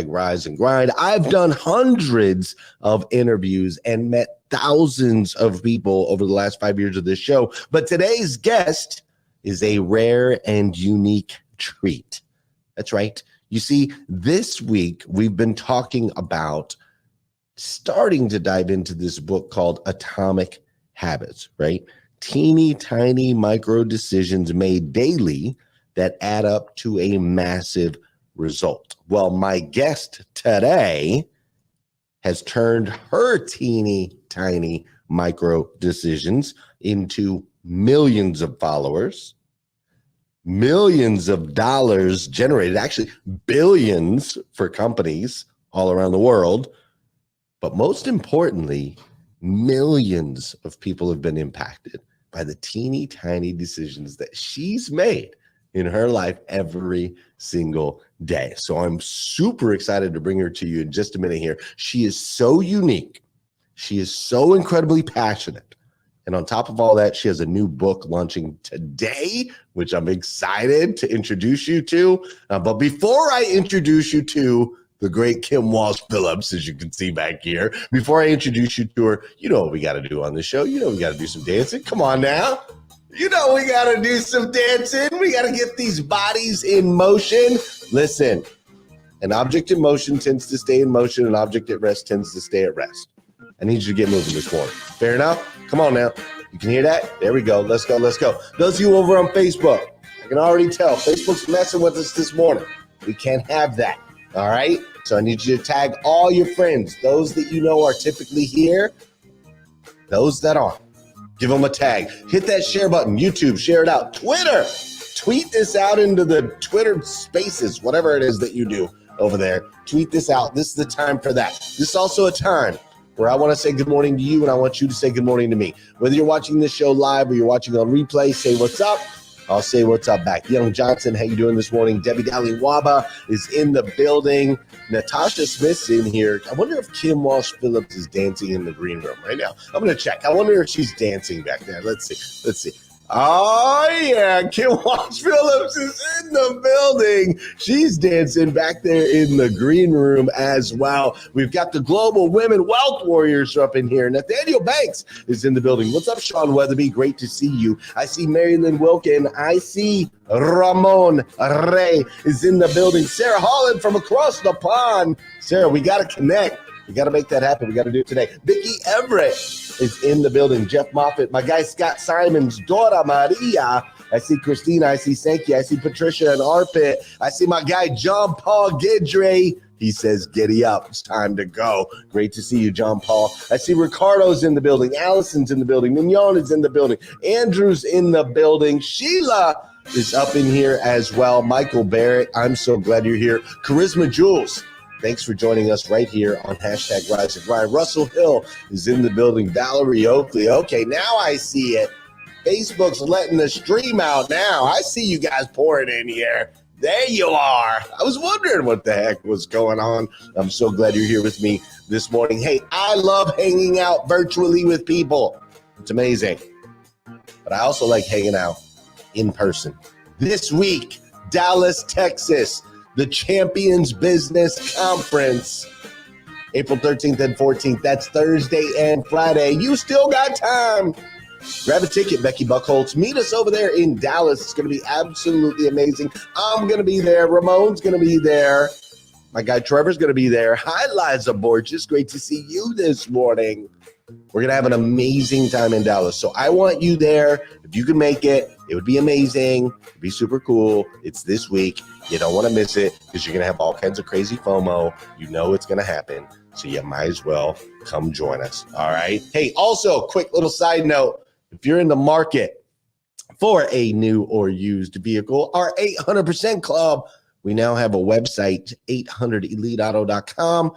#Rise and Grind. I've done hundreds of interviews and met thousands of people over the last 5 years of this show. But today's guest is a rare and unique treat. That's right. You see, this week we've been talking about starting to dive into this book called Atomic Habits, right? Teeny tiny micro decisions made daily that add up to a massive result. Well, my guest today has turned her teeny tiny micro decisions into millions of followers, millions of dollars generated, actually billions for companies all around the world. But most importantly, millions of people have been impacted by the teeny tiny decisions that she's made in her life every single day. So I'm super excited to bring her to you in just a minute here. She is so unique. She is so incredibly passionate. And on top of all that, she has a new book launching today, which I'm excited to introduce you to. But before I introduce you to the great Kim Walsh-Phillips, as you can see back here. Before I introduce you to her, you know what we got to do on the show. You know we got to do some dancing. Come on now. You know we got to do some dancing. We got to get these bodies in motion. Listen, an object in motion tends to stay in motion. An object at rest tends to stay at rest. I need you to get moving this morning. Fair enough? Come on now. You can hear that? There we go. Let's go. Those of you over on Facebook, I can already tell. Facebook's messing with us this morning. We can't have that. All right? So I need you to tag all your friends, those that you know are typically here, those that aren't. Give them a tag. Hit that share button. YouTube, share it out. Twitter, tweet this out into the Twitter spaces, whatever it is that you do over there. Tweet this out. This is the time for that. This is also a time where I want to say good morning to you, and I want you to say good morning to me. Whether you're watching this show live or you're watching on replay, say what's up. I'll say what's up back. Young Johnson, how you doing this morning? Debbie Daliwaba is in the building. Natasha Smith's in here. I wonder if Kim Walsh-Phillips is dancing in the green room right now. I'm going to check. I wonder if she's dancing back there. Let's see. Oh, yeah. Kim Walsh-Phillips is in the building. She's dancing back there in the green room as well. We've got the Global Women Wealth Warriors up in here. Nathaniel Banks is in the building. What's up, Sean Weatherby? Great to see you. I see Marilyn Wilkin. I see Ramon Ray is in the building. Sarah Holland from across the pond. Sarah, we got to connect. We got to make that happen. We got to do it today. Vicki Everett is in the building. Jeff Moffitt, my guy Scott Simon's daughter Maria. I see Christina. I see Sankey. I see Patricia and Arpit. I see my guy John Paul Gidre. He says, giddy up. It's time to go. Great to see you, John Paul. I see Ricardo's in the building. Allison's in the building. Mignon is in the building. Andrew's in the building. Sheila is up in here as well. Michael Barrett, I'm so glad you're here. Charisma Jules, thanks for joining us right here on #Rise and Grind. Russell Hill is in the building. Valerie Oakley. Okay, now I see it. Facebook's letting the stream out now. I see you guys pouring in here. There you are. I was wondering what the heck was going on. I'm so glad you're here with me this morning. Hey, I love hanging out virtually with people. It's amazing. But I also like hanging out in person. This week, Dallas, Texas, the Champions Business Conference, April 13th and 14th. That's Thursday and Friday. You still got time. Grab a ticket, Becky Buckholtz. Meet us over there in Dallas. It's going to be absolutely amazing. I'm going to be there. Ramon's going to be there. My guy Trevor's going to be there. Hi, Liza Borges. Great to see you this morning. We're going to have an amazing time in Dallas. So I want you there. If you can make it, it would be amazing. It'd be super cool. It's this week. You don't want to miss it because you're going to have all kinds of crazy FOMO. You know it's going to happen. So you might as well come join us. All right. Hey, also, quick little side note. If you're in the market for a new or used vehicle, our 800% Club, we now have a website, 800eliteauto.com.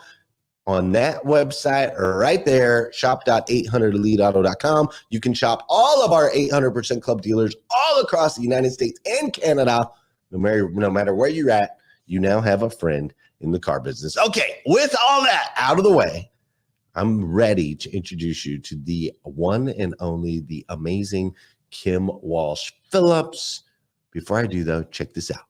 On that website right there, shop.800eliteauto.com, you can shop all of our 800% Club dealers all across the United States and Canada. No matter where you're at, you now have a friend in the car business. Okay, with all that out of the way, I'm ready to introduce you to the one and only, the amazing Kim Walsh Phillips. Before I do, though, check this out.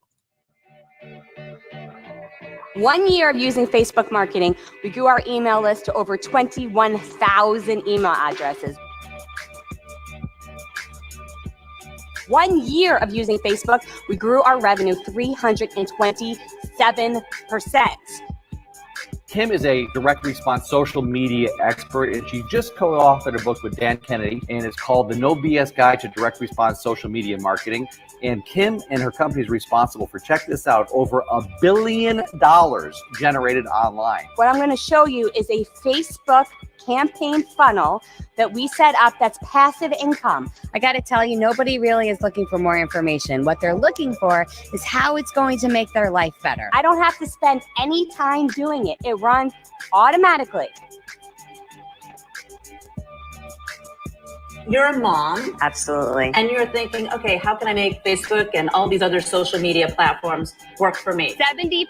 1 year of using Facebook marketing, we grew our email list to over 21,000 email addresses. 1 year of using Facebook, we grew our revenue 327%. Kim is a direct response social media expert, and she just co-authored a book with Dan Kennedy, and it's called The No BS Guide to Direct Response Social Media Marketing. And Kim and her company is responsible for, check this out, over $1 billion generated online. What I'm going to show you is a Facebook campaign funnel that we set up that's passive income. I got to tell you, nobody really is looking for more information. What they're looking for is how it's going to make their life better. I don't have to spend any time doing it. It runs automatically. You're a mom. Absolutely. And you're thinking, okay, how can I make Facebook and all these other social media platforms work for me? 70%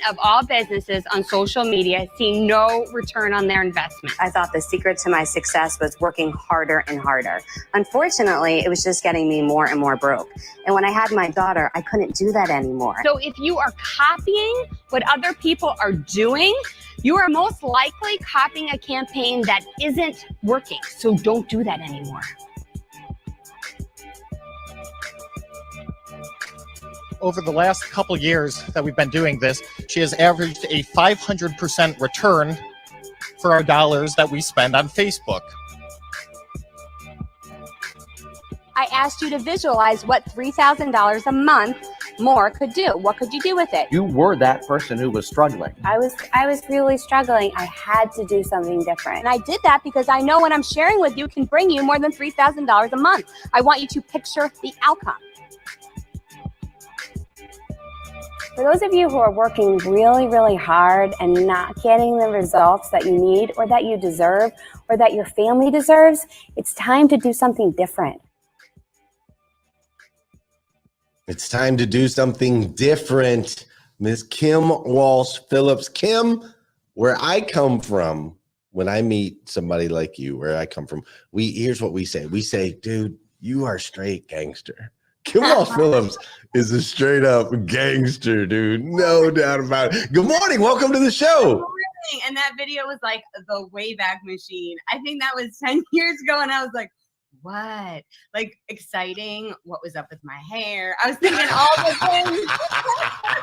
of all businesses on social media see no return on their investment. I thought the secret to my success was working harder and harder. Unfortunately, it was just getting me more and more broke. And when I had my daughter, I couldn't do that anymore. So if you are copying what other people are doing, you are most likely copying a campaign that isn't working. So don't do that anymore. Over the last couple years that we've been doing this, she has averaged a 500% return for our dollars that we spend on Facebook. I asked you to visualize what $3,000 a month more could do. What could you do with it? You were that person who was struggling. I was really struggling. I had to do something different. And I did that because I know what I'm sharing with you can bring you more than $3,000 a month. I want you to picture the outcome. For those of you who are working really, really hard and not getting the results that you need or that you deserve or that your family deserves, it's time to do something different. It's time to do something different. Miss Kim Walsh Phillips. Kim, where I come from, when I meet somebody like you, where I come from, here's what we say. We say, dude, you are straight gangster. Kim Walsh Phillips is a straight up gangster, dude. No doubt about it. Good morning. Welcome to the show. And that video was like the Wayback Machine. I think that was 10 years ago. And I was like, what? Like exciting. What was up with my hair? I was thinking all the things.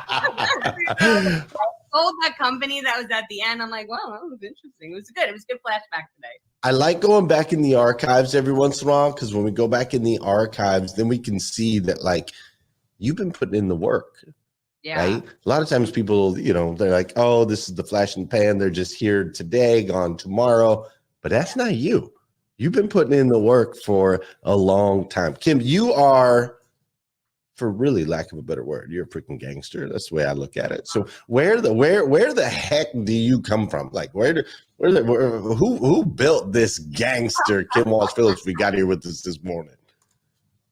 I told that company that was at the end. I'm like, wow, that was interesting. It was good. It was a good flashback today. I like going back in the archives every once in a while, because when we go back in the archives, then we can see that, like, you've been putting in the work. Yeah. Right? A lot of times people, they're like, oh, this is the flash in the pan. They're just here today, gone tomorrow. But that's not you. You've been putting in the work for a long time. Kim, you are, for really lack of a better word, you're a freaking gangster. That's the way I look at it. So where the heck do you come from? Like, who built this gangster Kim Walsh Phillips we got here with us this morning?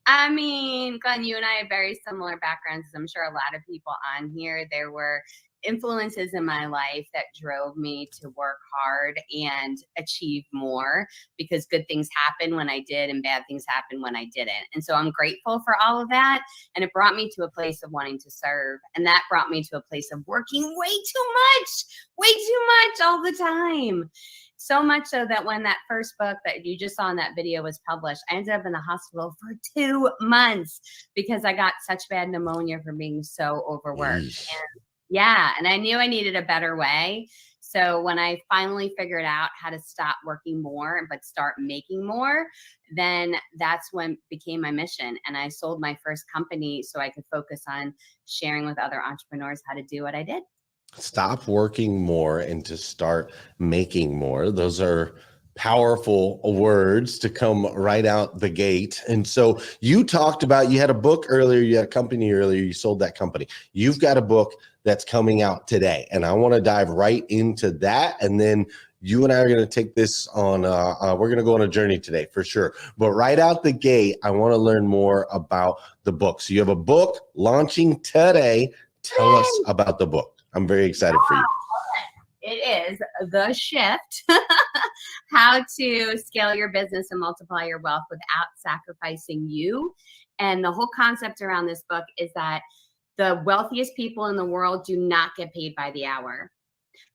I mean, Glenn, you and I have very similar backgrounds. I'm sure a lot of people on here, there were influences in my life that drove me to work hard and achieve more, because good things happen when I did and bad things happen when I didn't. And so I'm grateful for all of that. And it brought me to a place of wanting to serve. And that brought me to a place of working way too much all the time. So much so that when that first book that you just saw in that video was published, I ended up in the hospital for 2 months because I got such bad pneumonia from being so overworked. And I knew I needed a better way. So when I finally figured out how to stop working more but start making more, then that's when it became my mission. And I sold my first company so I could focus on sharing with other entrepreneurs how to do what I did. Stop working more and to start making more. Those are powerful words to come right out the gate. And so you talked about, you had a book earlier, you had a company earlier, you sold that company. You've got a book that's coming out today. And I want to dive right into that. And then you and I are going to take this on, we're going to go on a journey today for sure. But right out the gate, I want to learn more about the book. So you have a book launching today. Tell us about the book. I'm very excited for you. It is The Shift, how to scale your business and multiply your wealth without sacrificing you. And the whole concept around this book is that the wealthiest people in the world do not get paid by the hour.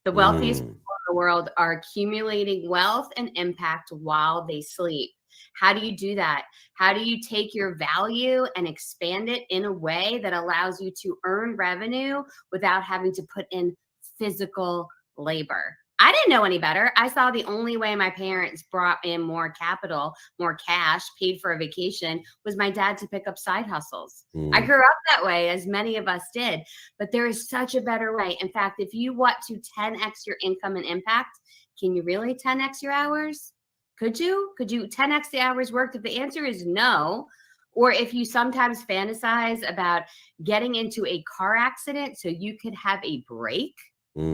The wealthiest people in the world are accumulating wealth and impact while they sleep. How do you do that? How do you take your value and expand it in a way that allows you to earn revenue without having to put in physical labor? I didn't know any better. I saw the only way my parents brought in more capital, more cash, paid for a vacation was my dad to pick up side hustles. I grew up that way, as many of us did, but there is such a better way. In fact, if you want to 10x your income and impact, can you really 10x your hours? Could you 10x the hours worked? If the answer is no, or if you sometimes fantasize about getting into a car accident so you could have a break,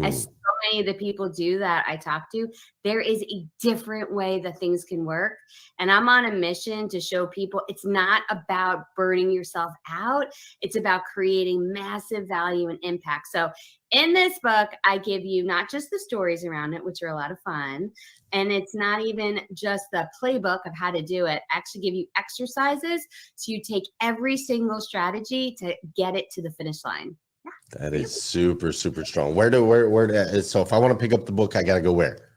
as so many of the people do that I talk to, there is a different way that things can work. And I'm on a mission to show people it's not about burning yourself out. It's about creating massive value and impact. So in this book, I give you not just the stories around it, which are a lot of fun, and it's not even just the playbook of how to do it. I actually give you exercises so you take every single strategy to get it to the finish line. That is super, super strong. So if I want to pick up the book, I got to go where?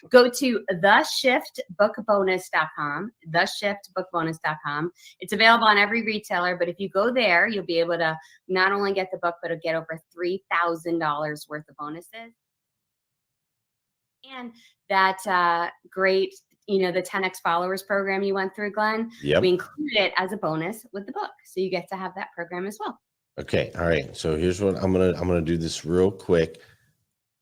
Go to theshiftbookbonus.com, theshiftbookbonus.com. It's available on every retailer, but if you go there, you'll be able to not only get the book, but get over $3,000 worth of bonuses. And that great, the 10X followers program you went through, Glenn, we included it as a bonus with the book. So you get to have that program as well. Okay. All right. So here's what I'm gonna do this real quick.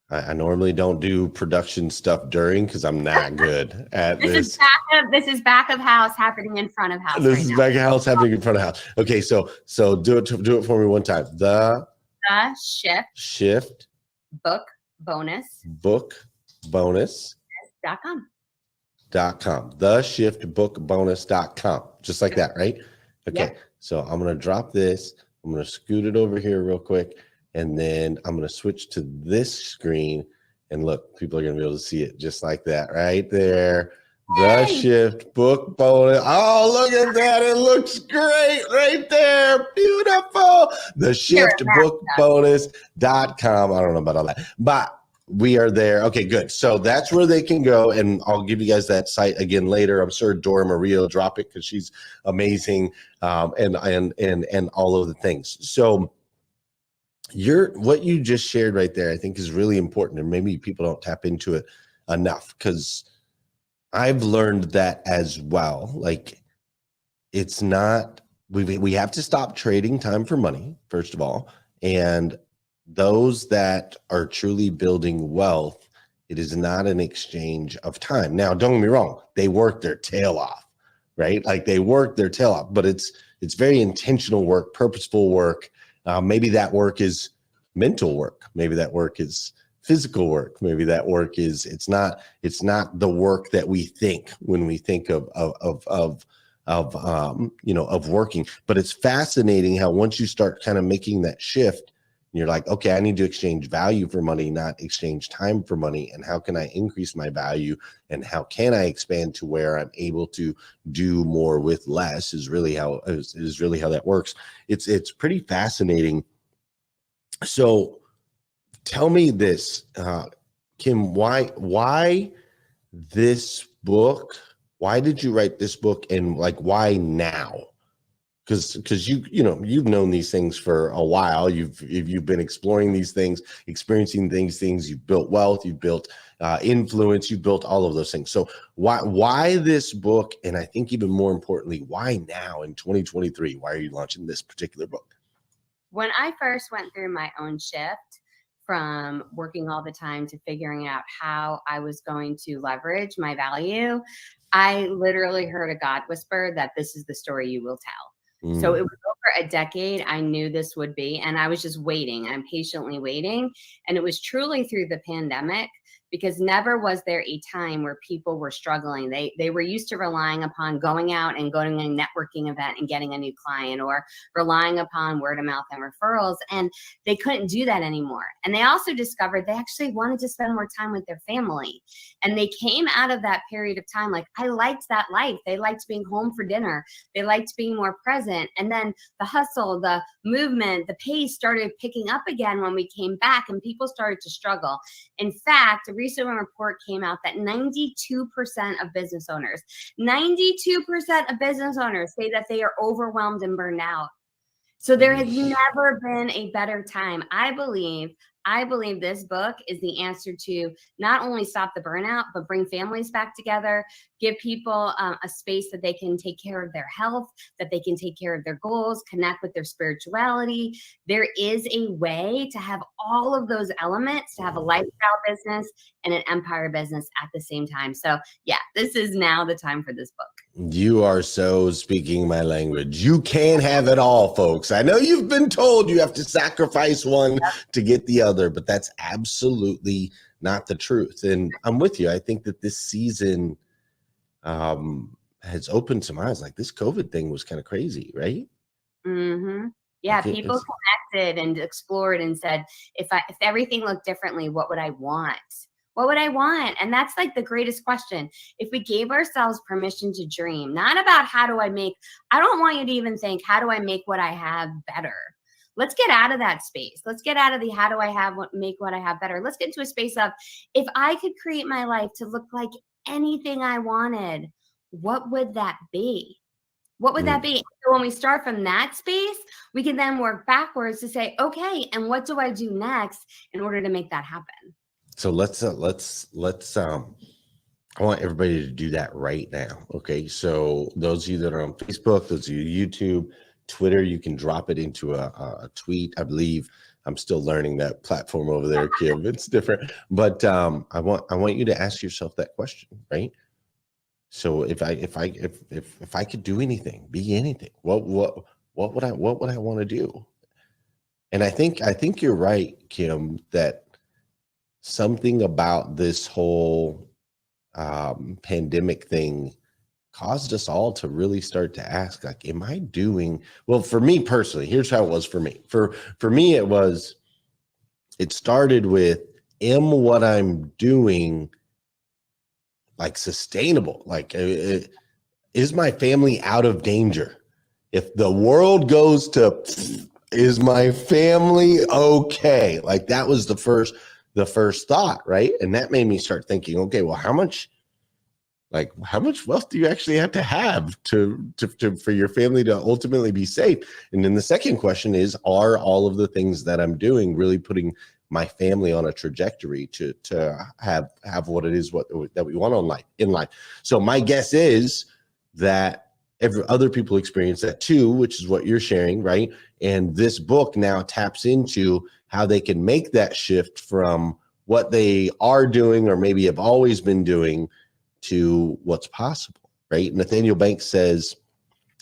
I normally don't do production stuff during because I'm not good at this. This is back of house happening in front of house. This is back of house happening in front of house. Okay. So do it for me one time. The shift book bonus .com. theshiftbookbonus.com. Just like that, right? Okay. Yep. So I'm gonna drop this. I'm going to scoot it over here real quick, and then I'm going to switch to this screen, and look, people are going to be able to see it just like that right there. The Shift Book Bonus. Oh, look at that. It looks great right there. Beautiful. The shiftbookbonus.com. I don't know about all that, but we are there. Okay, good. So that's where they can go, and I'll give you guys that site again later. I'm sure Dora Maria will drop it because she's amazing, and all of the things. So what you just shared right there, I think, is really important, and maybe people don't tap into it enough because I've learned that as well. Like, it's not we have to stop trading time for money, first of all, and those that are truly building wealth, it is not an exchange of time. Now, don't get me wrong, they work their tail off, right? Like they work their tail off, but it's very intentional work, purposeful work. Maybe that work is mental work. Maybe that work is physical work. Maybe that work is, it's not the work that we think when we think of working. But it's fascinating how once you start kind of making that shift, you're like, okay, I need to exchange value for money, not exchange time for money. And how can I increase my value? And how can I expand to where I'm able to do more with less is really how that works. It's pretty fascinating. So tell me this, Kim, why this book? Why did you write this book? And like, why now? because you've known these things for a while. You've been exploring these things, experiencing these things. You've built wealth, you've built influence, you've built all of those things. So why this book? And I think even more importantly, why now in 2023? Why are you launching this particular book? When I first went through my own shift from working all the time to figuring out how I was going to leverage my value, I literally heard a God whisper that this is the story you will tell. So it was over a decade I knew this would be, and I was just waiting. I'm patiently waiting. And it was truly through the pandemic, because never was there a time where people were struggling. They were used to relying upon going out and going to a networking event and getting a new client, or relying upon word of mouth and referrals. And they couldn't do that anymore. And they also discovered they actually wanted to spend more time with their family. And they came out of that period of time like, I liked that life. They liked being home for dinner. They liked being more present. And then the hustle, the movement, the pace started picking up again when we came back, and people started to struggle. In fact, a recent report came out that 92% of business owners say that they are overwhelmed and burned out. So there has never been a better time. I believe this book is the answer to not only stop the burnout, but bring families back together, give people a space that they can take care of their health, that they can take care of their goals, connect with their spirituality. There is a way to have all of those elements, to have a lifestyle business and an empire business at the same time. So yeah, this is now the time for this book. You are so speaking my language. You can't have it all, folks. I know you've been told you have to sacrifice one to get the other, but that's absolutely not the truth. And I'm with you. I think that this season has opened some eyes. Like this COVID thing was kind of crazy, right? Mm-hmm. Yeah, Like people connected and explored and said, if everything looked differently, what would I want? What would I want? And that's like the greatest question. If we gave ourselves permission to dream, not about how do I don't want you to even think, how do I make what I have better? Let's get out of that space. Let's get out of the how do I make what I have better. Let's get into a space of, if I could create my life to look like anything I wanted, what would that be? What would that be? So when we start from that space, we can then work backwards to say, okay, and what do I do next in order to make that happen? So let's I want everybody to do that right now. Okay. So those of you that are on Facebook, those of you YouTube, Twitter, you can drop it into a tweet. I believe I'm still learning that platform over there, Kim. It's different. But I want you to ask yourself that question, right? So if I could do anything, be anything, what would I want to do? And I think you're right, Kim, that something about this whole pandemic thing caused us all to really start to ask, like, am I doing well? For me personally, here's how it was for me. For me, it started with, am what I'm doing like sustainable? Like, is my family out of danger? If the world goes to, is my family okay? Like, that was the first thought, right? And that made me start thinking, okay, well, how much wealth do you actually have to for your family to ultimately be safe? And then the second question is, are all of the things that I'm doing really putting my family on a trajectory to have what it is that we want in life? So my guess is that other people experience that too, which is what you're sharing, right? And this book now taps into how they can make that shift from what they are doing or maybe have always been doing to what's possible, right? Nathaniel Banks says,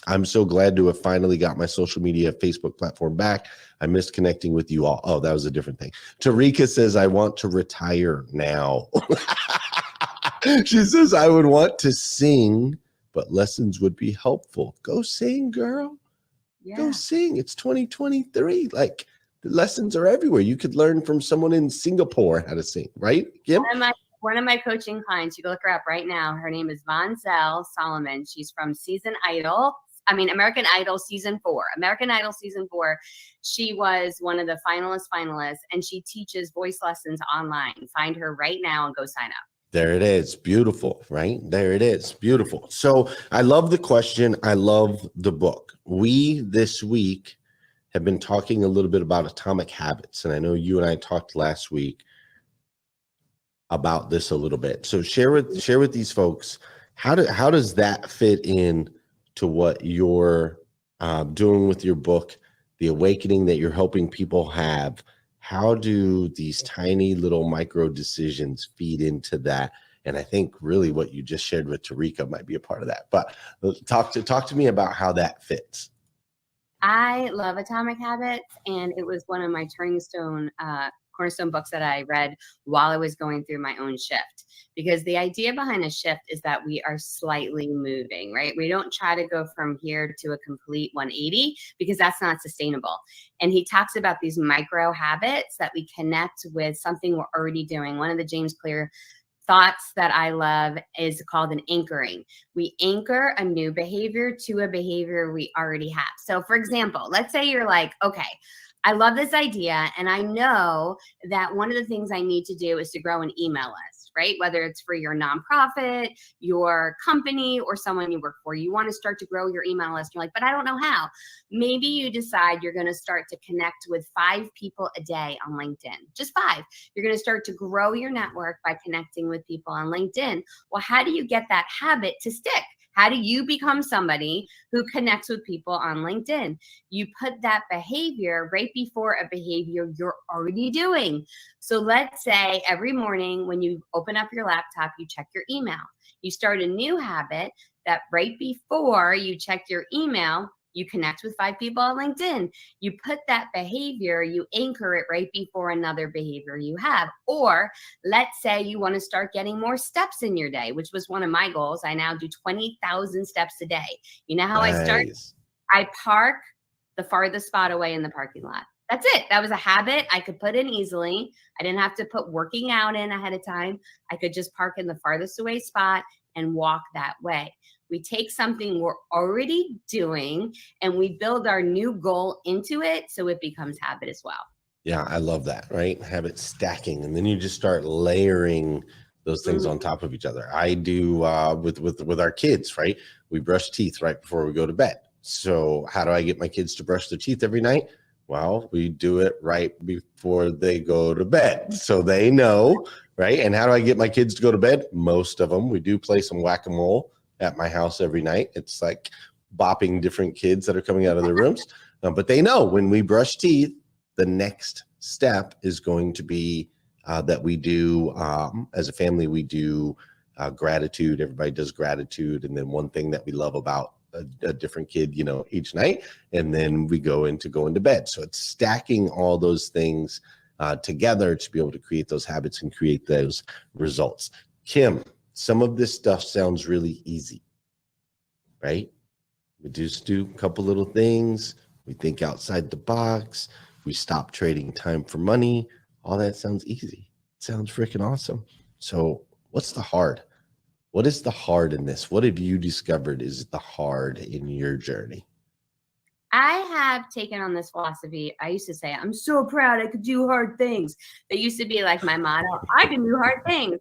I'm so glad to have finally got my social media Facebook platform back. I missed connecting with you all. Oh, that was a different thing. Tarika says, I want to retire now. She says, I would want to sing, but lessons would be helpful. Go sing, girl. Yeah. Go sing. It's 2023. Like, the lessons are everywhere. You could learn from someone in Singapore how to sing, right, Kim? One of my coaching clients, you can look her up right now. Her name is Vonzell Solomon. She's from American Idol season 4. American Idol season 4. She was one of the finalists, and she teaches voice lessons online. Find her right now and go sign up. There it is. Beautiful, right? There it is. Beautiful. So I love the question. I love the book. We this week have been talking a little bit about atomic habits. And I know you and I talked last week about this a little bit. So share with these folks, how does that fit in to what you're doing with your book, the awakening that you're helping people have? How do these tiny little micro decisions feed into that? And I think really what you just shared with Tarika might be a part of that. But talk to me about how that fits. I love Atomic Habits, and it was one of my cornerstone books that I read while I was going through my own shift. Because the idea behind a shift is that we are slightly moving, right? We don't try to go from here to a complete 180 because that's not sustainable. And he talks about these micro habits that we connect with something we're already doing. One of the James Clear thoughts that I love is called an anchoring. We anchor a new behavior to a behavior we already have. So for example, let's say you're like, okay, I love this idea, and I know that one of the things I need to do is to grow an email list, right? Whether it's for your nonprofit, your company, or someone you work for. You want to start to grow your email list. You're like, but I don't know how. Maybe you decide you're going to start to connect with 5 people a day on LinkedIn. Just 5. You're going to start to grow your network by connecting with people on LinkedIn. Well, how do you get that habit to stick? How do you become somebody who connects with people on LinkedIn? You put that behavior right before a behavior you're already doing. So let's say every morning when you open up your laptop, you check your email. You start a new habit that right before you check your email, you connect with 5 people on LinkedIn. You put that behavior, you anchor it right before another behavior you have. Or let's say you want to start getting more steps in your day, which was one of my goals. I now do 20,000 steps a day. You know how I start? I park the farthest spot away in the parking lot. That's it. That was a habit I could put in easily. I didn't have to put working out in ahead of time. I could just park in the farthest away spot and walk that way. We take something we're already doing and we build our new goal into it so it becomes habit as well. Yeah, I love that, right? Habit stacking. And then you just start layering those things on top of each other. I do with our kids, right? We brush teeth right before we go to bed. So how do I get my kids to brush their teeth every night? Well, we do it right before they go to bed. So they know, right? And how do I get my kids to go to bed? Most of them, we do play some whack-a-mole at my house every night. It's like bopping different kids that are coming out of their rooms. But they know when we brush teeth, the next step is going to be that we do, as a family, we do gratitude. Everybody does gratitude. And then one thing that we love about a different kid, you know, each night. And then we go into going to bed. So it's stacking all those things together to be able to create those habits and create those results. Kim, some of this stuff sounds really easy, right? We just do a couple little things. We think outside the box. We stop trading time for money. All that sounds easy. It sounds freaking awesome. So what's the hard? What is the hard in this? What have you discovered is the hard in your journey? I have taken on this philosophy. I used to say, I'm so proud I could do hard things. That used to be like my motto. I can do hard things.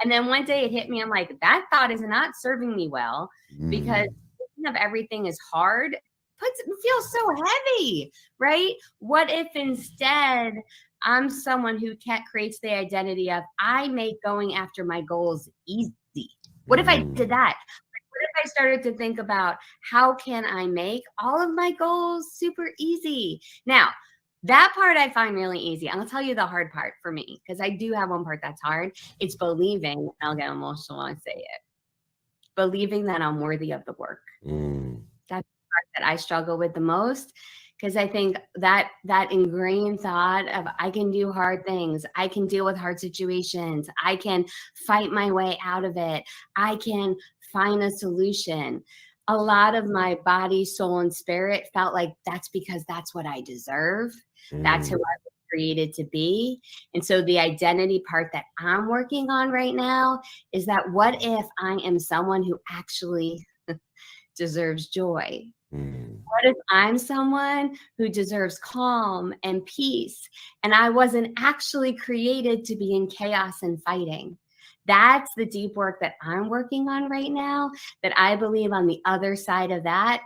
And then one day it hit me. I'm like, that thought is not serving me well because thinking of everything is hard feels so heavy, right? What if instead I'm someone who creates the identity of I make going after my goals easy? What if I did that? What if I started to think about how can I make all of my goals super easy? Now, that part I find really easy. I'm going to tell you the hard part for me, because I do have one part that's hard. It's believing, I'll get emotional when I say it, believing that I'm worthy of the work. That's the part that I struggle with the most, because I think that ingrained thought of I can do hard things, I can deal with hard situations, I can fight my way out of it, I can find a solution. A lot of my body, soul, and spirit felt like that's because that's what I deserve. That's who I was created to be. And so the identity part that I'm working on right now is that what if I am someone who actually deserves joy? What if I'm someone who deserves calm and peace, and I wasn't actually created to be in chaos and fighting? that's the deep work that I'm working on right now, that I believe on the other side of that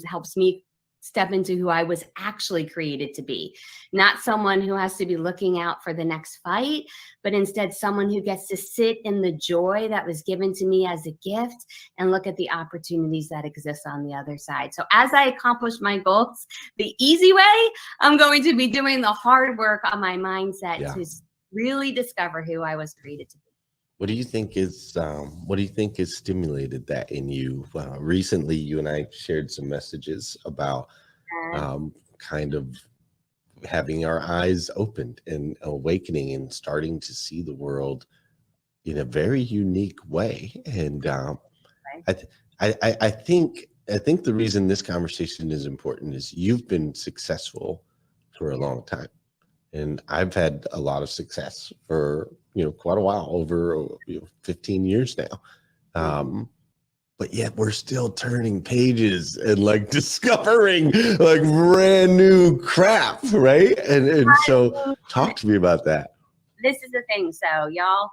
helps me step into who I was actually created to be. Not someone who has to be looking out for the next fight, but instead someone who gets to sit in the joy that was given to me as a gift and look at the opportunities that exist on the other side. So as I accomplish my goals the easy way, I'm going to be doing the hard work on my mindset to really discover who I was created to be. What do you think is stimulated that in you? Recently, you and I shared some messages about kind of having our eyes opened and awakening and starting to see the world in a very unique way. And I think the reason this conversation is important is you've been successful for a long time. And I've had a lot of success for, quite a while, over 15 years now. But yet we're still turning pages and like discovering like brand new crap, right? And so talk to me about that. This is the thing. So y'all,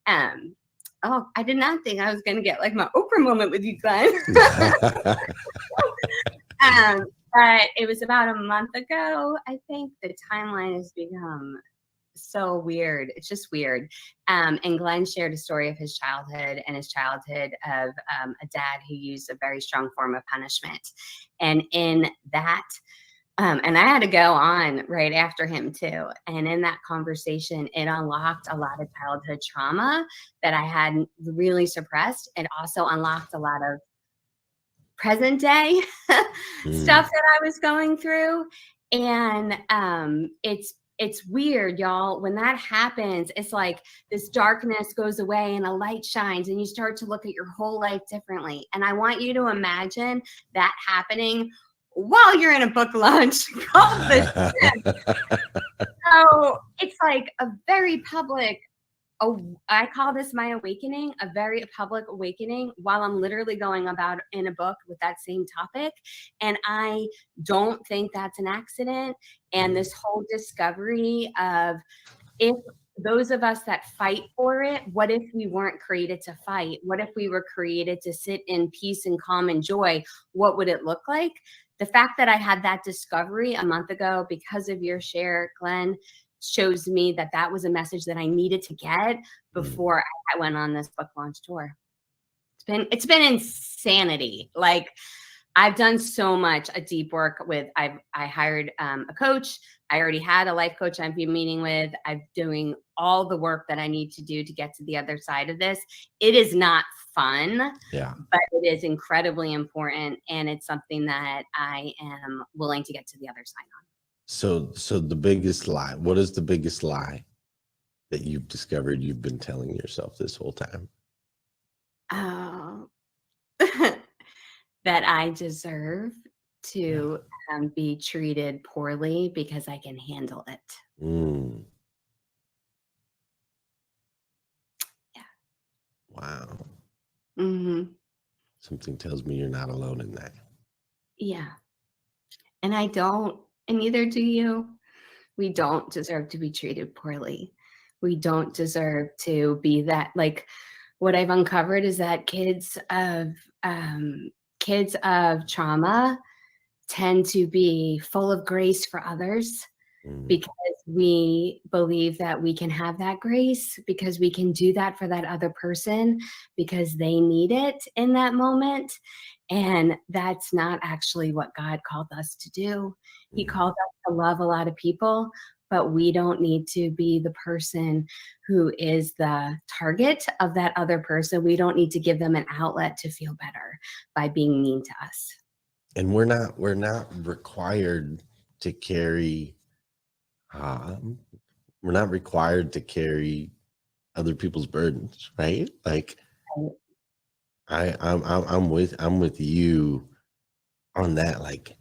I did not think I was going to get like my Oprah moment with you, Glenn. But it was about a month ago. I think the timeline has become so weird. It's just weird. And Glenn shared a story of his childhood and his childhood of a dad who used a very strong form of punishment. And in that, and I had to go on right after him too. And in that conversation, it unlocked a lot of childhood trauma that I had really suppressed. It also unlocked a lot of present day stuff that I was going through. And it's weird, y'all. When that happens, it's like this darkness goes away and a light shines and you start to look at your whole life differently. And I want you to imagine that happening while you're in a book launch called This. So it's like a very public, I call this my awakening, a very public awakening while I'm literally going about in a book with that same topic. And I don't think that's an accident. And this whole discovery of, if those of us that fight for it, what if we weren't created to fight? What if we were created to sit in peace and calm and joy? What would it look like? The fact that I had that discovery a month ago because of your share, Glenn, shows me that that was a message that I needed to get before I went on this book launch tour. It's been insanity. Like, I've done so much deep work with, I hired a coach. I already had a life coach I've been meeting with. I'm doing all the work that I need to do to get to the other side of this. It is not fun, but it is incredibly important. And it's something that I am willing to get to the other side on. So the biggest lie, what is the biggest lie that you've discovered you've been telling yourself this whole time? That I deserve to be treated poorly because I can handle it. Yeah. Wow. Something tells me you're not alone in that. Yeah. And I don't, and neither do you. We don't deserve to be treated poorly. We don't deserve to be that. Like, what I've uncovered is that kids of trauma tend to be full of grace for others because we believe that we can have that grace, because we can do that for that other person because they need it in that moment. And that's not actually what God called us to do. He called us to love a lot of people, but we don't need to be the person who is the target of that other person. We don't need to give them an outlet to feel better by being mean to us. And we're not required to carry other people's burdens, right? Like, I'm with you on that. Like,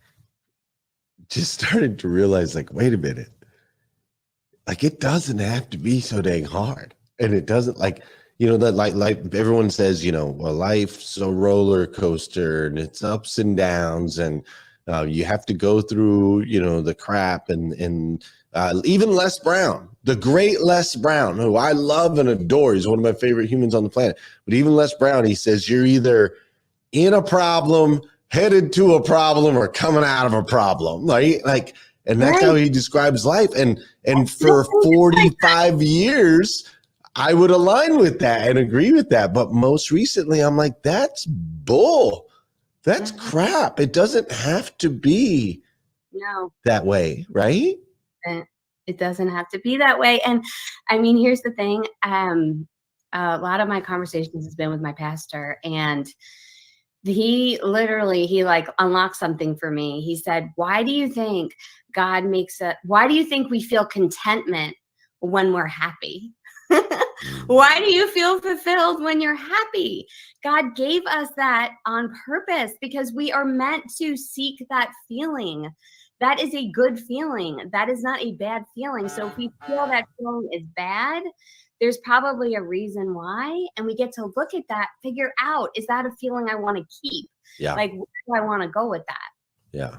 just started to realize, like, wait a minute, like, it doesn't have to be so dang hard, and it doesn't, like, that like everyone says, well, life's a roller coaster and it's ups and downs, and You have to go through, the crap and even Les Brown, the great Les Brown, who I love and adore. He's one of my favorite humans on the planet. But even Les Brown, he says, you're either in a problem, headed to a problem, or coming out of a problem, right? Like, and that's how he describes life. And for 45 years, I would align with that and agree with that. But most recently, I'm like, that's bull. That's crap. It doesn't have to be that way, right? It doesn't have to be that way. And I mean, here's the thing. A lot of my conversations has been with my pastor, and he like unlocked something for me. He said, why do you think why do you think we feel contentment when we're happy? Why do you feel fulfilled when you're happy? God gave us that on purpose because we are meant to seek that feeling. That is a good feeling. That is not a bad feeling. So if we feel that feeling is bad, there's probably a reason why. And we get to look at that, figure out, is that a feeling I want to keep? Yeah. Like, where do I want to go with that? Yeah.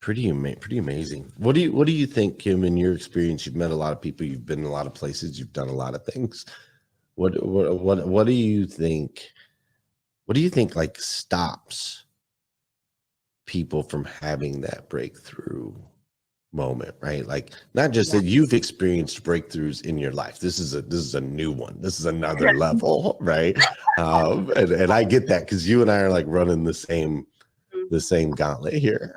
Pretty amazing. What do you think, Kim, in your experience? You've met a lot of people, you've been in a lot of places, you've done a lot of things. What do you think? What do you think like stops people from having that breakthrough moment, right? Like, not just that you've experienced breakthroughs in your life. This is a new one. This is another level, right? And I get that because you and I are like running the same gauntlet here.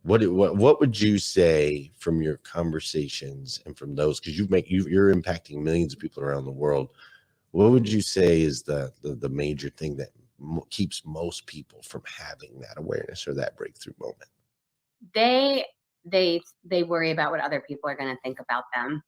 What would you say from your conversations and from those, because you're impacting millions of people around the world? What would you say is the major thing that keeps most people from having that awareness or that breakthrough moment? They worry about what other people are going to think about them.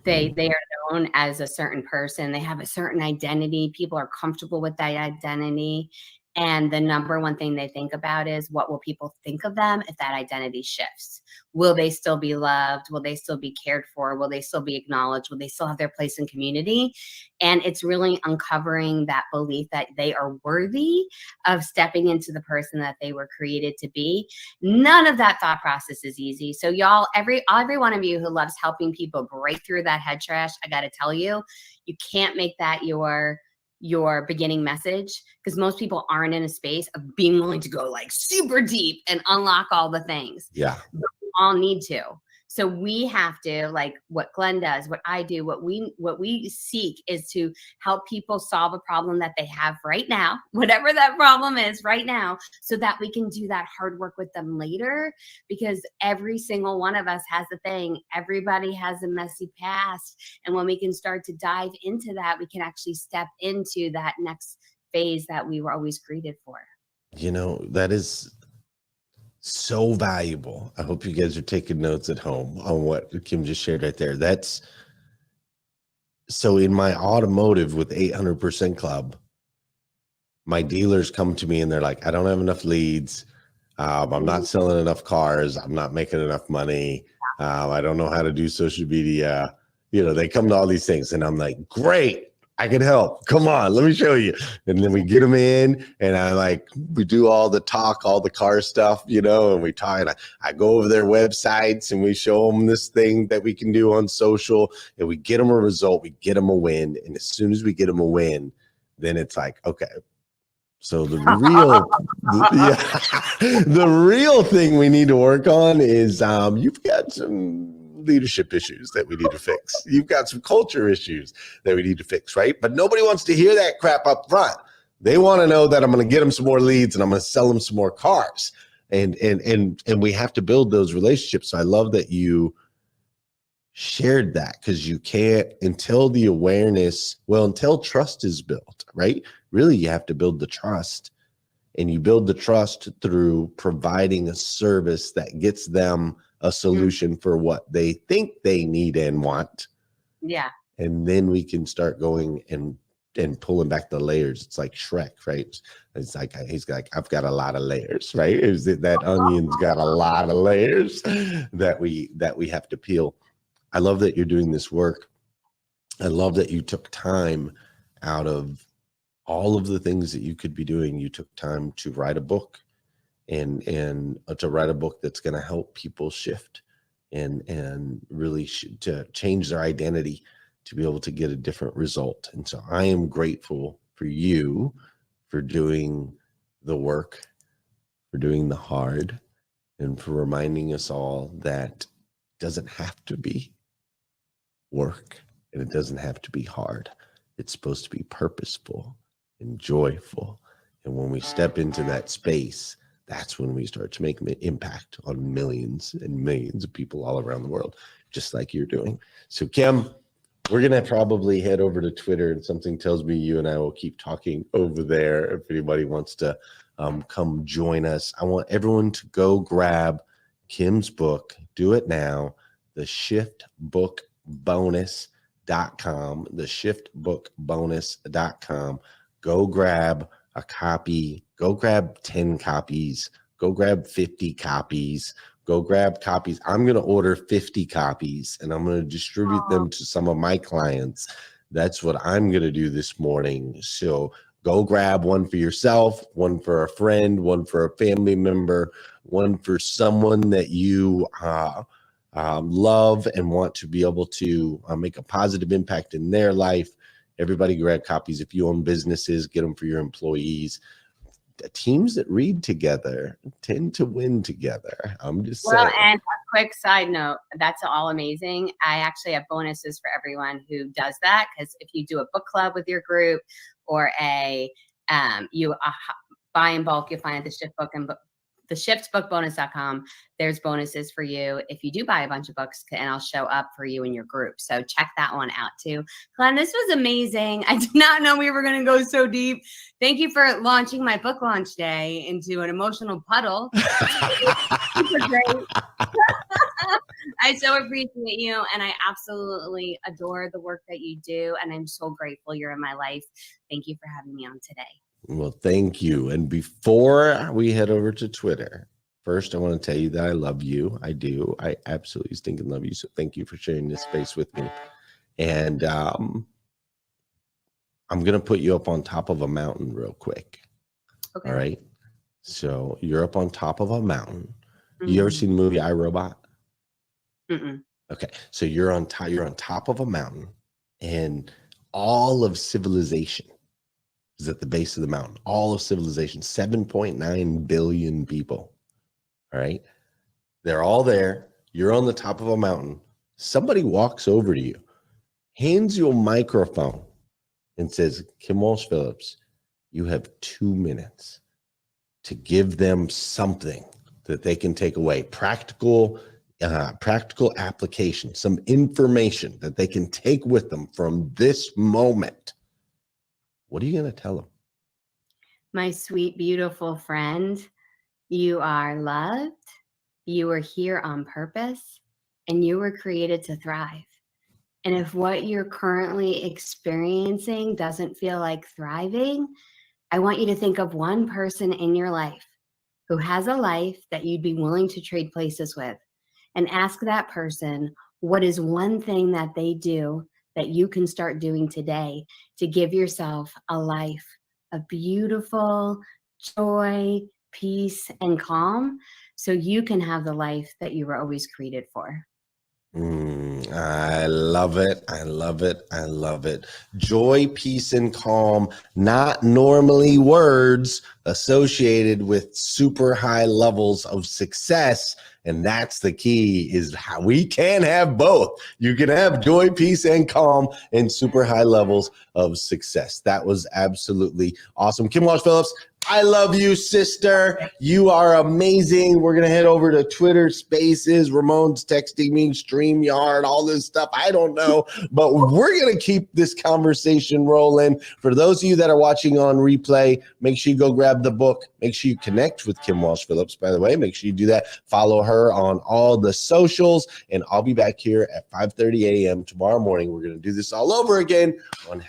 They are known as a certain person. They have a certain identity. People are comfortable with that identity. And the number one thing they think about is, what will people think of them if that identity shifts? Will they still be loved? Will they still be cared for? Will they still be acknowledged? Will they still have their place in community? And it's really uncovering that belief that they are worthy of stepping into the person that they were created to be. None of that thought process is easy. So y'all, every one of you who loves helping people break through that head trash, I got to tell you, you can't make that your beginning message, because most people aren't in a space of being willing to go like super deep and unlock all the things. Yeah. But we all need to. So we have to, like what Glenn does, what I do, what we seek is to help people solve a problem that they have right now, whatever that problem is right now, so that we can do that hard work with them later, because every single one of us has a thing. Everybody has a messy past. And when we can start to dive into that, we can actually step into that next phase that we were always created for. That is so valuable. I hope you guys are taking notes at home on what Kim just shared right there. That's so in my automotive with 800% Club, my dealers come to me and they're like, I don't have enough leads. I'm not selling enough cars. I'm not making enough money. I don't know how to do social media. They come to all these things and I'm like, great, I can help. Come on, let me show you. And then we get them in and we do all the talk, all the car stuff, and we talk, and I go over their websites and we show them this thing that we can do on social, and we get them a result, we get them a win. And as soon as we get them a win, then it's like, okay, so the real thing we need to work on is you've got some leadership issues that we need to fix. You've got some culture issues that we need to fix, right? But nobody wants to hear that crap up front. They want to know that I'm going to get them some more leads and I'm going to sell them some more cars. And we have to build those relationships. So I love that you shared that, because you can't until trust is built, right? Really, you have to build the trust, and you build the trust through providing a service that gets them a solution for what they think they need and want. Yeah. And then we can start going and pulling back the layers. It's like Shrek, right? It's like, he's like, I've got a lot of layers, right? That onion's got a lot of layers that we have to peel. I love that you're doing this work. I love that you took time out of all of the things that you could be doing. You took time to write a book. and to write a book that's going to help people shift and really to change their identity to be able to get a different result. And so I am grateful for you for doing the work, for doing the hard, and for reminding us all that it doesn't have to be work and it doesn't have to be hard. It's supposed to be purposeful and joyful. And when we step into that space, that's when we start to make an impact on millions and millions of people all around the world, just like you're doing. So Kim, we're going to probably head over to Twitter, and something tells me you and I will keep talking over there if anybody wants to come join us. I want everyone to go grab Kim's book. Do it now. The shiftbookbonus.com, the shiftbookbonus.com. Go grab a copy. Go grab 10 copies. Go grab 50 copies. Go grab copies. I'm going to order 50 copies and I'm going to distribute them to some of my clients. That's what I'm going to do this morning. So go grab one for yourself, one for a friend, one for a family member, one for someone that you love and want to be able to make a positive impact in their life. Everybody grab copies. If you own businesses, get them for your employees. The teams that read together tend to win together. I'm just saying. Well, and a quick side note, that's all amazing. I actually have bonuses for everyone who does that, because if you do a book club with your group or buy in bulk, you'll find the Shift Book and the shiftbookbonus.com. There's bonuses for you if you do buy a bunch of books, and I'll show up for you in your group. So check that one out too. Glenn, this was amazing. I did not know we were going to go so deep. Thank you for launching my book launch day into an emotional puddle. Super great. I so appreciate you, and I absolutely adore the work that you do, and I'm so grateful you're in my life. Thank you for having me on today. Well, thank you. And before we head over to Twitter, first, I want to tell you that I love you. I do. I absolutely stinking love you. So thank you for sharing this space with me. And I'm going to put you up on top of a mountain real quick. Okay. All right. So you're up on top of a mountain. Mm-hmm. You ever seen the movie iRobot? Mm-mm. Okay. So you're on top of a mountain, and all of civilization is at the base of the mountain. All of civilization, 7.9 billion people. All right. They're all there. You're on the top of a mountain. Somebody walks over to you, hands you a microphone, and says, Kim Walsh-Phillips, you have 2 minutes to give them something that they can take away. Practical application, some information that they can take with them from this moment. What are you going to tell them? My sweet, beautiful friend, you are loved. You are here on purpose, and you were created to thrive. And if what you're currently experiencing doesn't feel like thriving, I want you to think of one person in your life who has a life that you'd be willing to trade places with, and ask that person, what is one thing that they do that you can start doing today to give yourself a life of beautiful joy, peace, and calm, so you can have the life that you were always created for. I love it. I love it. I love it. Joy, peace, and calm, not normally words associated with super high levels of success. And that's the key, is how we can have both. You can have joy, peace, and calm and super high levels of success. That was absolutely awesome. Kim Walsh-Phillips, I love you, sister. You are amazing. We're going to head over to Twitter Spaces. Ramon's texting me, StreamYard, all this stuff. I don't know, but we're going to keep this conversation rolling. For those of you that are watching on replay, make sure you go grab the book. Make sure you connect with Kim Walsh-Phillips, by the way. Make sure you do that. Follow her on all the socials, and I'll be back here at 5:30 a.m. tomorrow morning. We're going to do this all over again on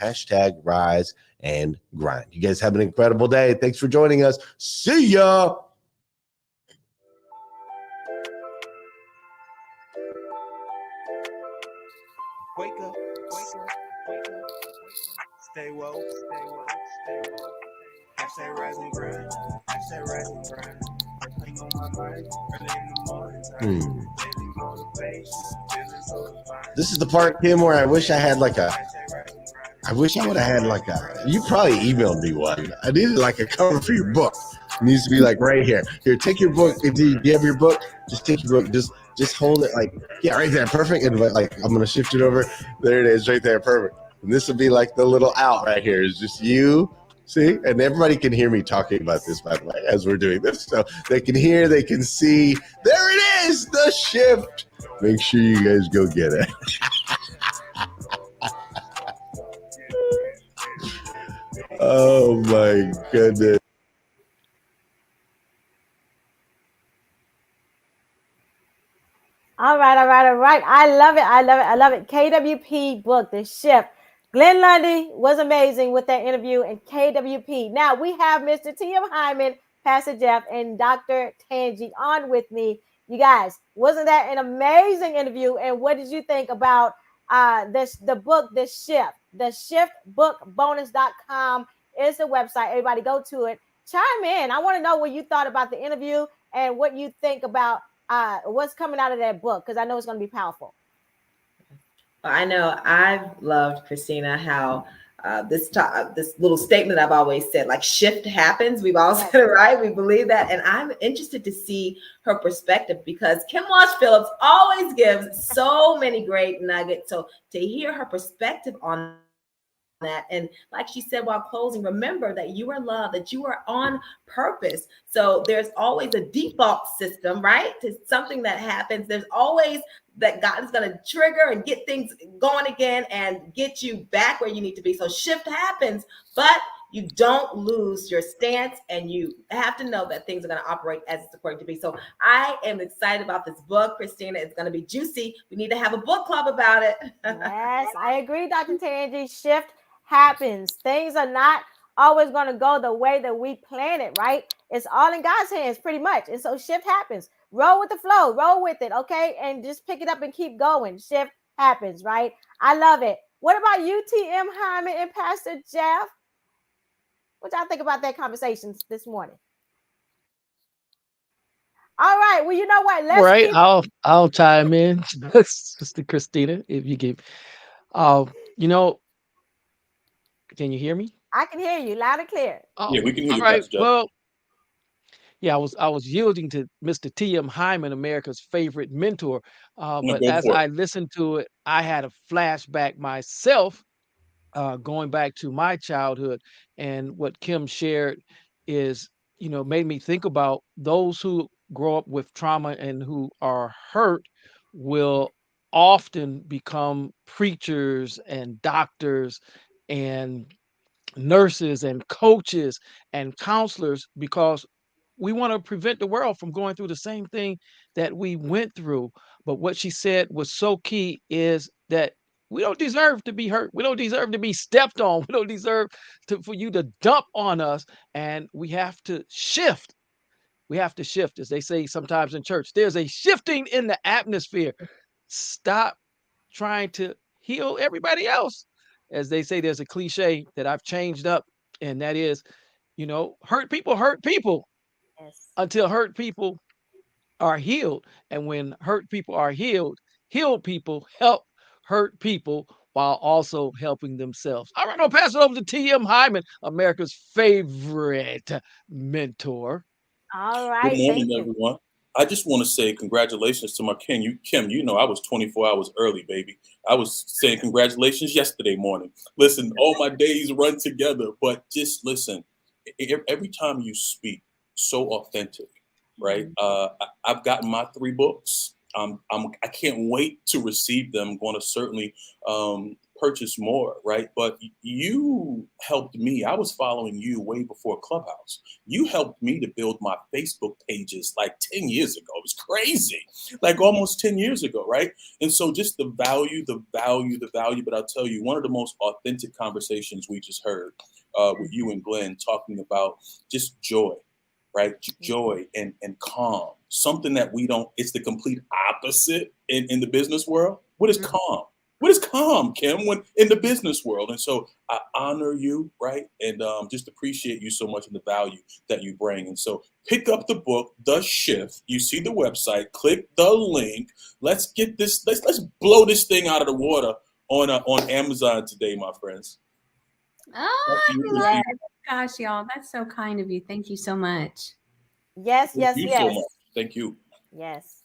#Rise and Grind. You guys have an incredible day. Thanks for joining us. See ya. Wake up, wake up, wake up. Stay woke, stay woke, stay woke. #Rise and Grind. #Rise and Grind. This is the part, Kim, where I wish I had like a. I wish I would have had like a. You probably emailed me one. I needed like a cover for your book. It needs to be like right here. Here, take your book. If you have your book, just take your book. Just hold it like right there, perfect. And like I'm gonna shift it over. There it is, right there, perfect. And this will be like the little out right here. It's just you. See, and everybody can hear me talking about this, by the way, as we're doing this. So they can hear, they can see. There it is, the shift. Make sure you guys go get it. Oh my goodness. All right. I love it. KWP book, The Shift. Glenn Lundy was amazing with that interview, and KWP. Now we have Mr. TM Hyman, Pastor Jeff, and Dr. Tanjie on with me. You guys, wasn't that an amazing interview? And what did you think about the book, The Shift? The shiftbookbonus.com is the website. Everybody go to it. Chime in. I want to know what you thought about the interview and what you think about what's coming out of that book, because I know it's going to be powerful. I know I've loved, Christina, how this little statement I've always said, like shift happens. We've all said it, right? We believe that. And I'm interested to see her perspective, because Kim Walsh-Phillips always gives so many great nuggets. So to hear her perspective on that, and like she said while closing, remember that you are loved, that you are on purpose. So there's always a default system, right, to something that happens. There's always that God is going to trigger and get things going again and get you back where you need to be. So shift happens, but you don't lose your stance, and you have to know that things are going to operate as it's according to be. So I am excited about this book, Christina. It's going to be juicy. We need to have a book club about it. Yes, I agree, Dr. Tanjie. Shift happens. Things are not always going to go the way that we plan it, right? It's all in God's hands pretty much. And so shift happens. Roll with the flow, roll with it, okay? And just pick it up and keep going. Shift happens, right? I love it. What about you, TM Hyman and Pastor Jeff? What y'all think about that conversation this morning? All right. Well, you know what? I'll chime in, Sister Christina, if you give. You know, can you hear me? I can hear you loud and clear. Yeah, we can hear you, Right. Pastor Jeff. Well, yeah, I was yielding to Mr. TM Hyman, America's favorite mentor. But as I listened to it, I had a flashback myself, going back to my childhood, and what Kim shared is, made me think about those who grow up with trauma and who are hurt will often become preachers and doctors and nurses and coaches and counselors, because we want to prevent the world from going through the same thing that we went through. But what she said was so key, is that we don't deserve to be hurt. We don't deserve to be stepped on. We don't deserve for you to dump on us. And we have to shift. We have to shift, as they say sometimes in church. There's a shifting in the atmosphere. Stop trying to heal everybody else. As they say, there's a cliche that I've changed up, and that is, hurt people until hurt people are healed. And when hurt people are healed people help hurt people while also helping themselves. All right, I'll pass it over to TM Hyman, America's favorite mentor. All Good right. morning, everyone. I just want to say congratulations to my Kim. Kim, I was 24 hours early, baby. I was saying congratulations yesterday morning. Listen, all my days run together, but just listen. Every time you speak, so authentic, right? I've gotten my 3 books. I can't wait to receive them. I'm going to certainly purchase more, right? But you helped me. I was following you way before Clubhouse. You helped me to build my Facebook pages like 10 years ago. It was crazy, like almost 10 years ago, right? And so just the value. But I'll tell you, one of the most authentic conversations we just heard with you and Glenn, talking about just joy, right? Joy and calm. Something that we don't, it's the complete opposite in the business world. What is calm? what is calm, Kim, when in the business world? And so I honor you, right? And just appreciate you so much and the value that you bring. And so pick up the book, The Shift. You see the website, click the link. Let's get this, let's blow this thing out of the water on Amazon today, my friends. Oh, I love it. Gosh, y'all, that's so kind of you. Thank you so much. Yes, yes, Thank you yes. so much. Thank you. Yes.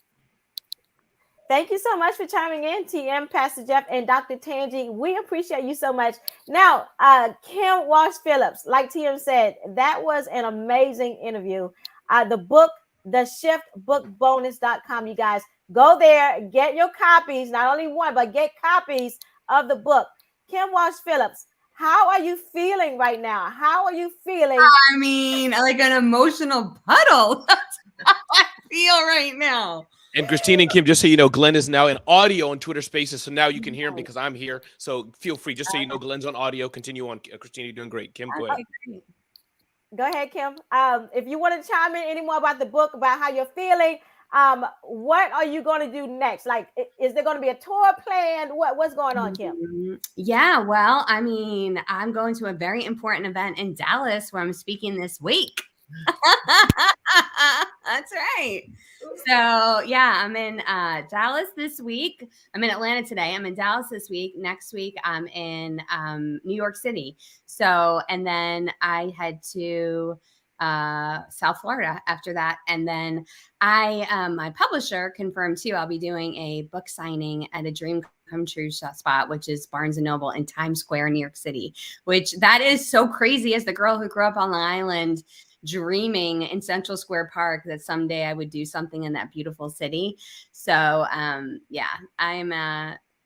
Thank you so much for chiming in, TM, Pastor Jeff, and Dr. Tanjie. We appreciate you so much. Now, Kim Walsh-Phillips, like TM said, that was an amazing interview. The book, The Shift, bookbonus.com. You guys go there, get your copies, not only one, but get copies of the book. Kim Walsh-Phillips, how are you feeling right now? How are you feeling? I mean, like an emotional puddle. That's how I feel right now. And Christina and Kim, just so you know, Glenn is now in audio on Twitter Spaces, so now you can hear him because I'm here. So feel free, just so you know, Glenn's on audio. Continue on, Christina. You're doing great. Kim, go ahead. Go ahead, Kim. If you want to chime in any more about the book, about how you're feeling, what are you going to do next? Like, is there going to be a tour planned? What's going on, Kim? Yeah, well, I mean, I'm going to a very important event in Dallas where I'm speaking this week. That's right. So yeah, I'm in Dallas this week. I'm in Atlanta today. I'm in Dallas this week. Next week, I'm in New York City. So, and then I head to South Florida after that. And then my publisher confirmed too, I'll be doing a book signing at a dream come true spot, which is Barnes and Noble in Times Square, New York City, which that is so crazy as the girl who grew up on the island, dreaming in Central Square Park that someday I would do something in that beautiful city. So yeah, I'm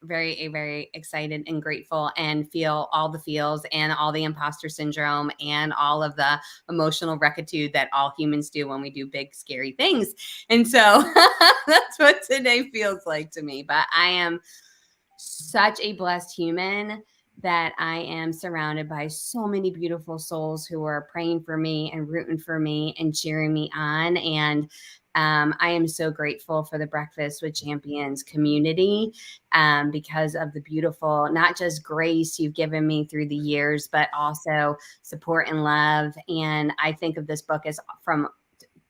very, very excited and grateful and feel all the feels and all the imposter syndrome and all of the emotional rectitude that all humans do when we do big, scary things. And so that's what today feels like to me. But I am such a blessed human that I am surrounded by so many beautiful souls who are praying for me and rooting for me and cheering me on. And I am so grateful for the Breakfast with Champions community because of the beautiful, not just grace you've given me through the years, but also support and love. And I think of this book as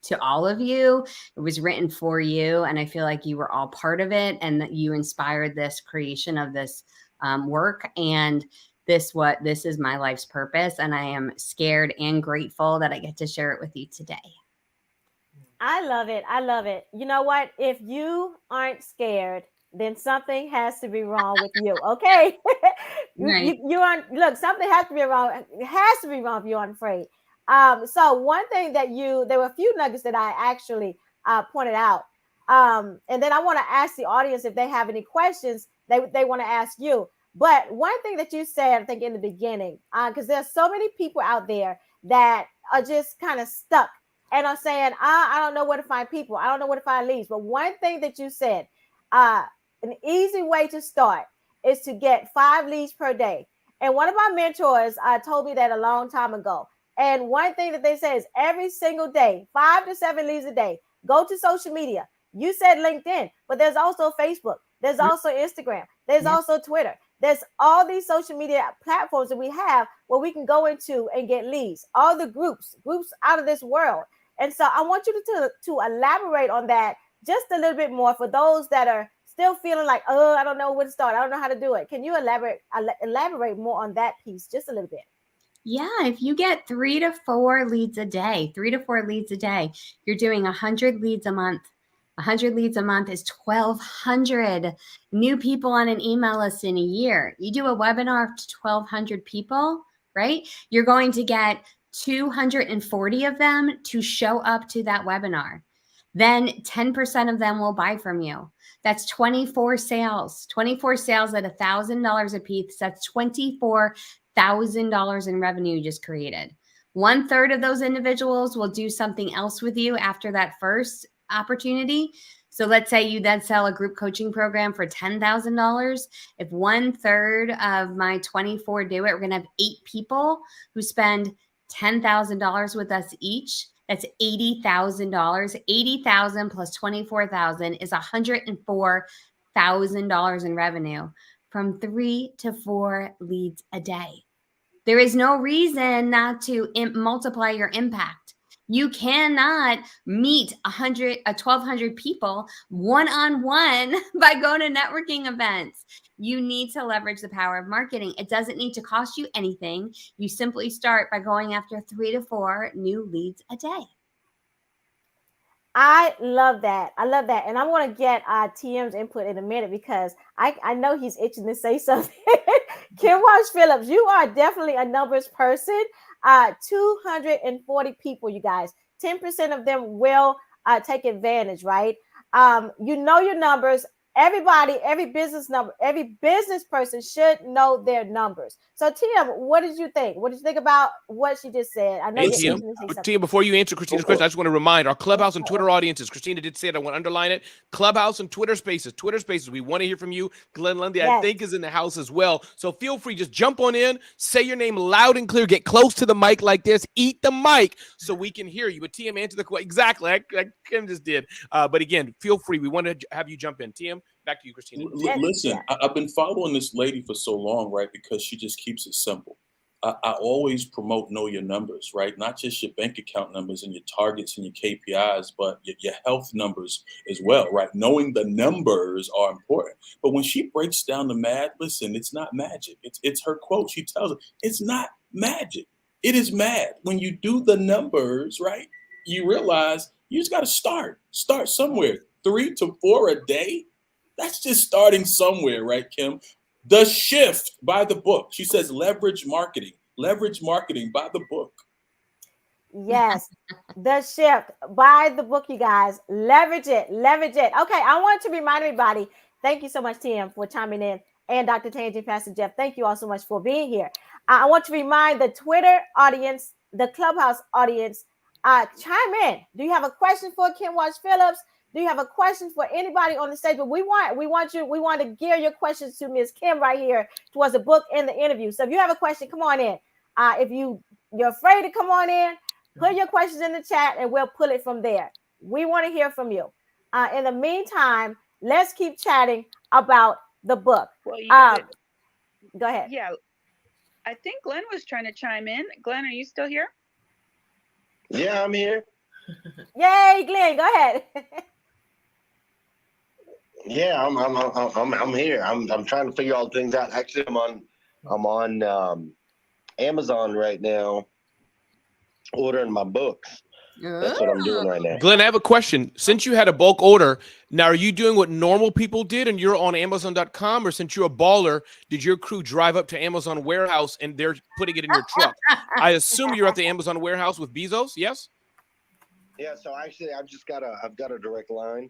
to all of you. It was written for you. And I feel like you were all part of it and that you inspired this creation of this work. And this is my life's purpose. And I am scared and grateful that I get to share it with you today. I love it. I love it. You know what? If you aren't scared, then something has to be wrong with you. Okay. Right. you aren't, look, something has to be wrong. It has to be wrong if you aren't afraid. So one thing that there were a few nuggets that I actually pointed out. And then I want to ask the audience if they have any questions they want to ask you. But one thing that you said, I think in the beginning, because there's so many people out there that are just kind of stuck and are saying, I don't know where to find people. I don't know where to find leads. But one thing that you said, an easy way to start is to get 5 leads per day. And one of my mentors told me that a long time ago. And one thing that they say is every single day, 5 to 7 leads a day, go to social media. You said LinkedIn, but there's also Facebook. There's also Instagram. There's also Twitter. There's all these social media platforms that we have where we can go into and get leads. All the groups out of this world. And so I want you to elaborate on that just a little bit more for those that are still feeling like, oh, I don't know where to start. I don't know how to do it. Can you elaborate more on that piece just a little bit? Yeah, if you get 3 to 4 leads a day, you're doing 100 leads a month. 100 leads a month is 1,200 new people on an email list in a year. You do a webinar to 1,200 people, right? You're going to get 240 of them to show up to that webinar. Then 10% of them will buy from you. That's 24 sales. 24 sales at $1,000 a piece. That's $24,000 in revenue you just created. 1/3 of those individuals will do something else with you after that first opportunity. So let's say you then sell a group coaching program for $10,000. If 1/3 of my 24 do it, we're going to have 8 people who spend $10,000 with us each. That's $80,000. 80,000 plus 24,000 is $104,000 in revenue from 3 to 4 leads a day. There is no reason not to multiply your impact. You cannot meet 1,200 people one-on-one by going to networking events. You need to leverage the power of marketing. It doesn't need to cost you anything. You simply start by going after 3 to 4 new leads a day. I love that. I love that. And I want to get TM's input in a minute because I know he's itching to say something. Kim Walsh Phillips, you are definitely a numbers person. 240 people, you guys. 10% of them will take advantage, right? You know your numbers. Everybody, every business person should know their numbers. So, Tim, what did you think? What did you think about what she just said? I know hey, Tim, before you answer Christina's question, I just want to remind our Clubhouse and Twitter audiences. Christina did say it. I want to underline it. Clubhouse and Twitter Spaces. Twitter Spaces. We want to hear from you. Glenn Lundy, I think, is in the house as well. So feel free. Just jump on in. Say your name loud and clear. Get close to the mic like this. Eat the mic so we can hear you. But TM, answer the question. Exactly. Like Kim just did. But again, feel free. We want to have you jump in. TM, back to you, Christina. Listen, I've been following this lady for so long, right? Because she just keeps it simple. I always promote know your numbers, right? Not just your bank account numbers and your targets and your KPIs, but your health numbers as well, right? Knowing the numbers are important. But when she breaks down the math, listen, it's not magic. It's her quote. She tells us it's not magic. It is math. When you do the numbers, right, you realize you just got to start somewhere. 3 to 4 a day. That's just starting somewhere, right, Kim? The Shift by the book. She says leverage marketing by the book. Yes, The Shift by the book, you guys. Leverage it. Okay, I want to remind everybody, thank you so much, TM, for chiming in, and Dr. Tanjie and Pastor Jeff. Thank you all so much for being here. I want to remind the Twitter audience, the Clubhouse audience, chime in. Do you have a question for Kim Walsh Phillips? Do you have a question for anybody on the stage? But we want to gear your questions to Ms. Kim right here towards the book and the interview. So if you have a question, come on in. If you're afraid to come on in, put your questions in the chat and we'll pull it from there. We want to hear from you. In the meantime, let's keep chatting about the book. Well, go ahead. Yeah, I think Glenn was trying to chime in. Glenn, are you still here? Yeah, I'm here. Yay, Glenn, go ahead. Yeah, I'm here. I'm trying to figure all things out. Actually, I'm on Amazon right now, ordering my books. That's what I'm doing right now. Glenn, I have a question. Since you had a bulk order, now are you doing what normal people did and you're on Amazon.com, or since you're a baller, did your crew drive up to Amazon warehouse and they're putting it in your truck? I assume you're at the Amazon warehouse with Bezos, yes? Yeah, so actually I've got a direct line.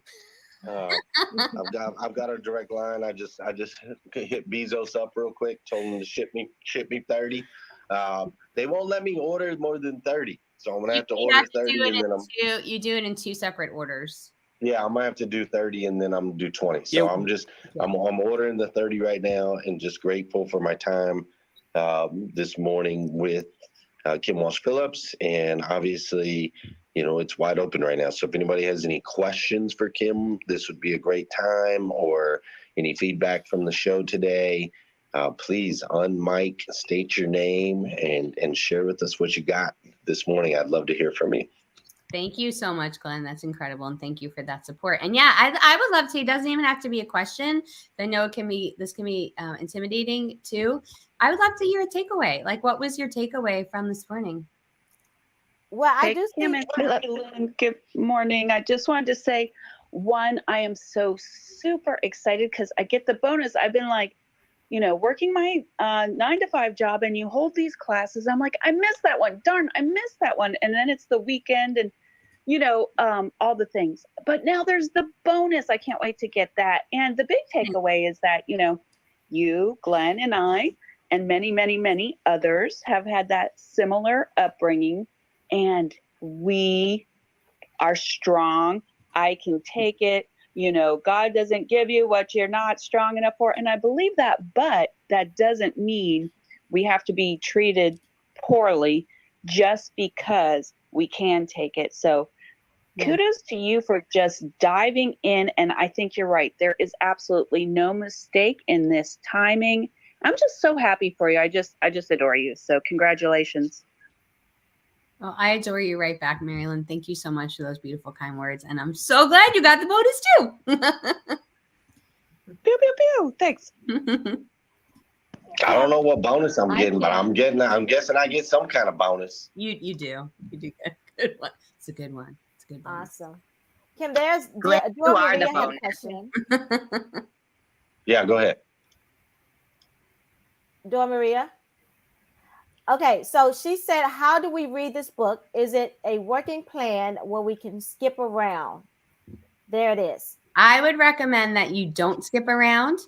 I've got a direct line. I just hit Bezos up real quick, told him to ship me 30. They won't let me order more than 30. So I'm gonna have to order 30 and then you do it in 2 separate orders. Yeah, I'm gonna have to do 30 and then I'm gonna do 20. So I'm ordering the 30 right now and just grateful for my time this morning with Kim Walsh Phillips, and obviously, it's wide open right now. So if anybody has any questions for Kim, this would be a great time, or any feedback from the show today, please unmic, state your name, and share with us what you got this morning. I'd love to hear from you. Thank you so much, Glenn. That's incredible. And thank you for that support. And yeah, I would love to. It doesn't even have to be a question. I know this can be intimidating too. I would love to hear a takeaway. Like, what was your takeaway from this morning? Well, Good morning. I just wanted to say, one, I am so super excited because I get the bonus. I've been like, working my 9-to-5 job, and you hold these classes. I'm like, I missed that one. Darn, I missed that one. And then it's the weekend and, all the things. But now there's the bonus. I can't wait to get that. And the big takeaway is that, you, Glenn, and I, and many, many, many others have had that similar upbringing. And we are strong. I can take it. God doesn't give you what you're not strong enough for. And I believe that, but that doesn't mean we have to be treated poorly just because we can take it. So Kudos to you for just diving in. And I think you're right. There is absolutely no mistake in this timing. I'm just so happy for you. I just adore you. So congratulations. Well, I adore you right back, Marilyn. Thank you so much for those beautiful, kind words. And I'm so glad you got the bonus too. Pew, pew, pew. Thanks. I don't know what bonus I'm getting, but I'm guessing I get some kind of bonus. You do. You do get a good one. It's a good one. It's a good one. Awesome. Kim, there's Glad you are the Maria had a bonus. question. Yeah, go ahead. Dora Maria. Okay, so she said, how do we read this book? Is it a working plan where we can skip around? There it is. I would recommend that you don't skip around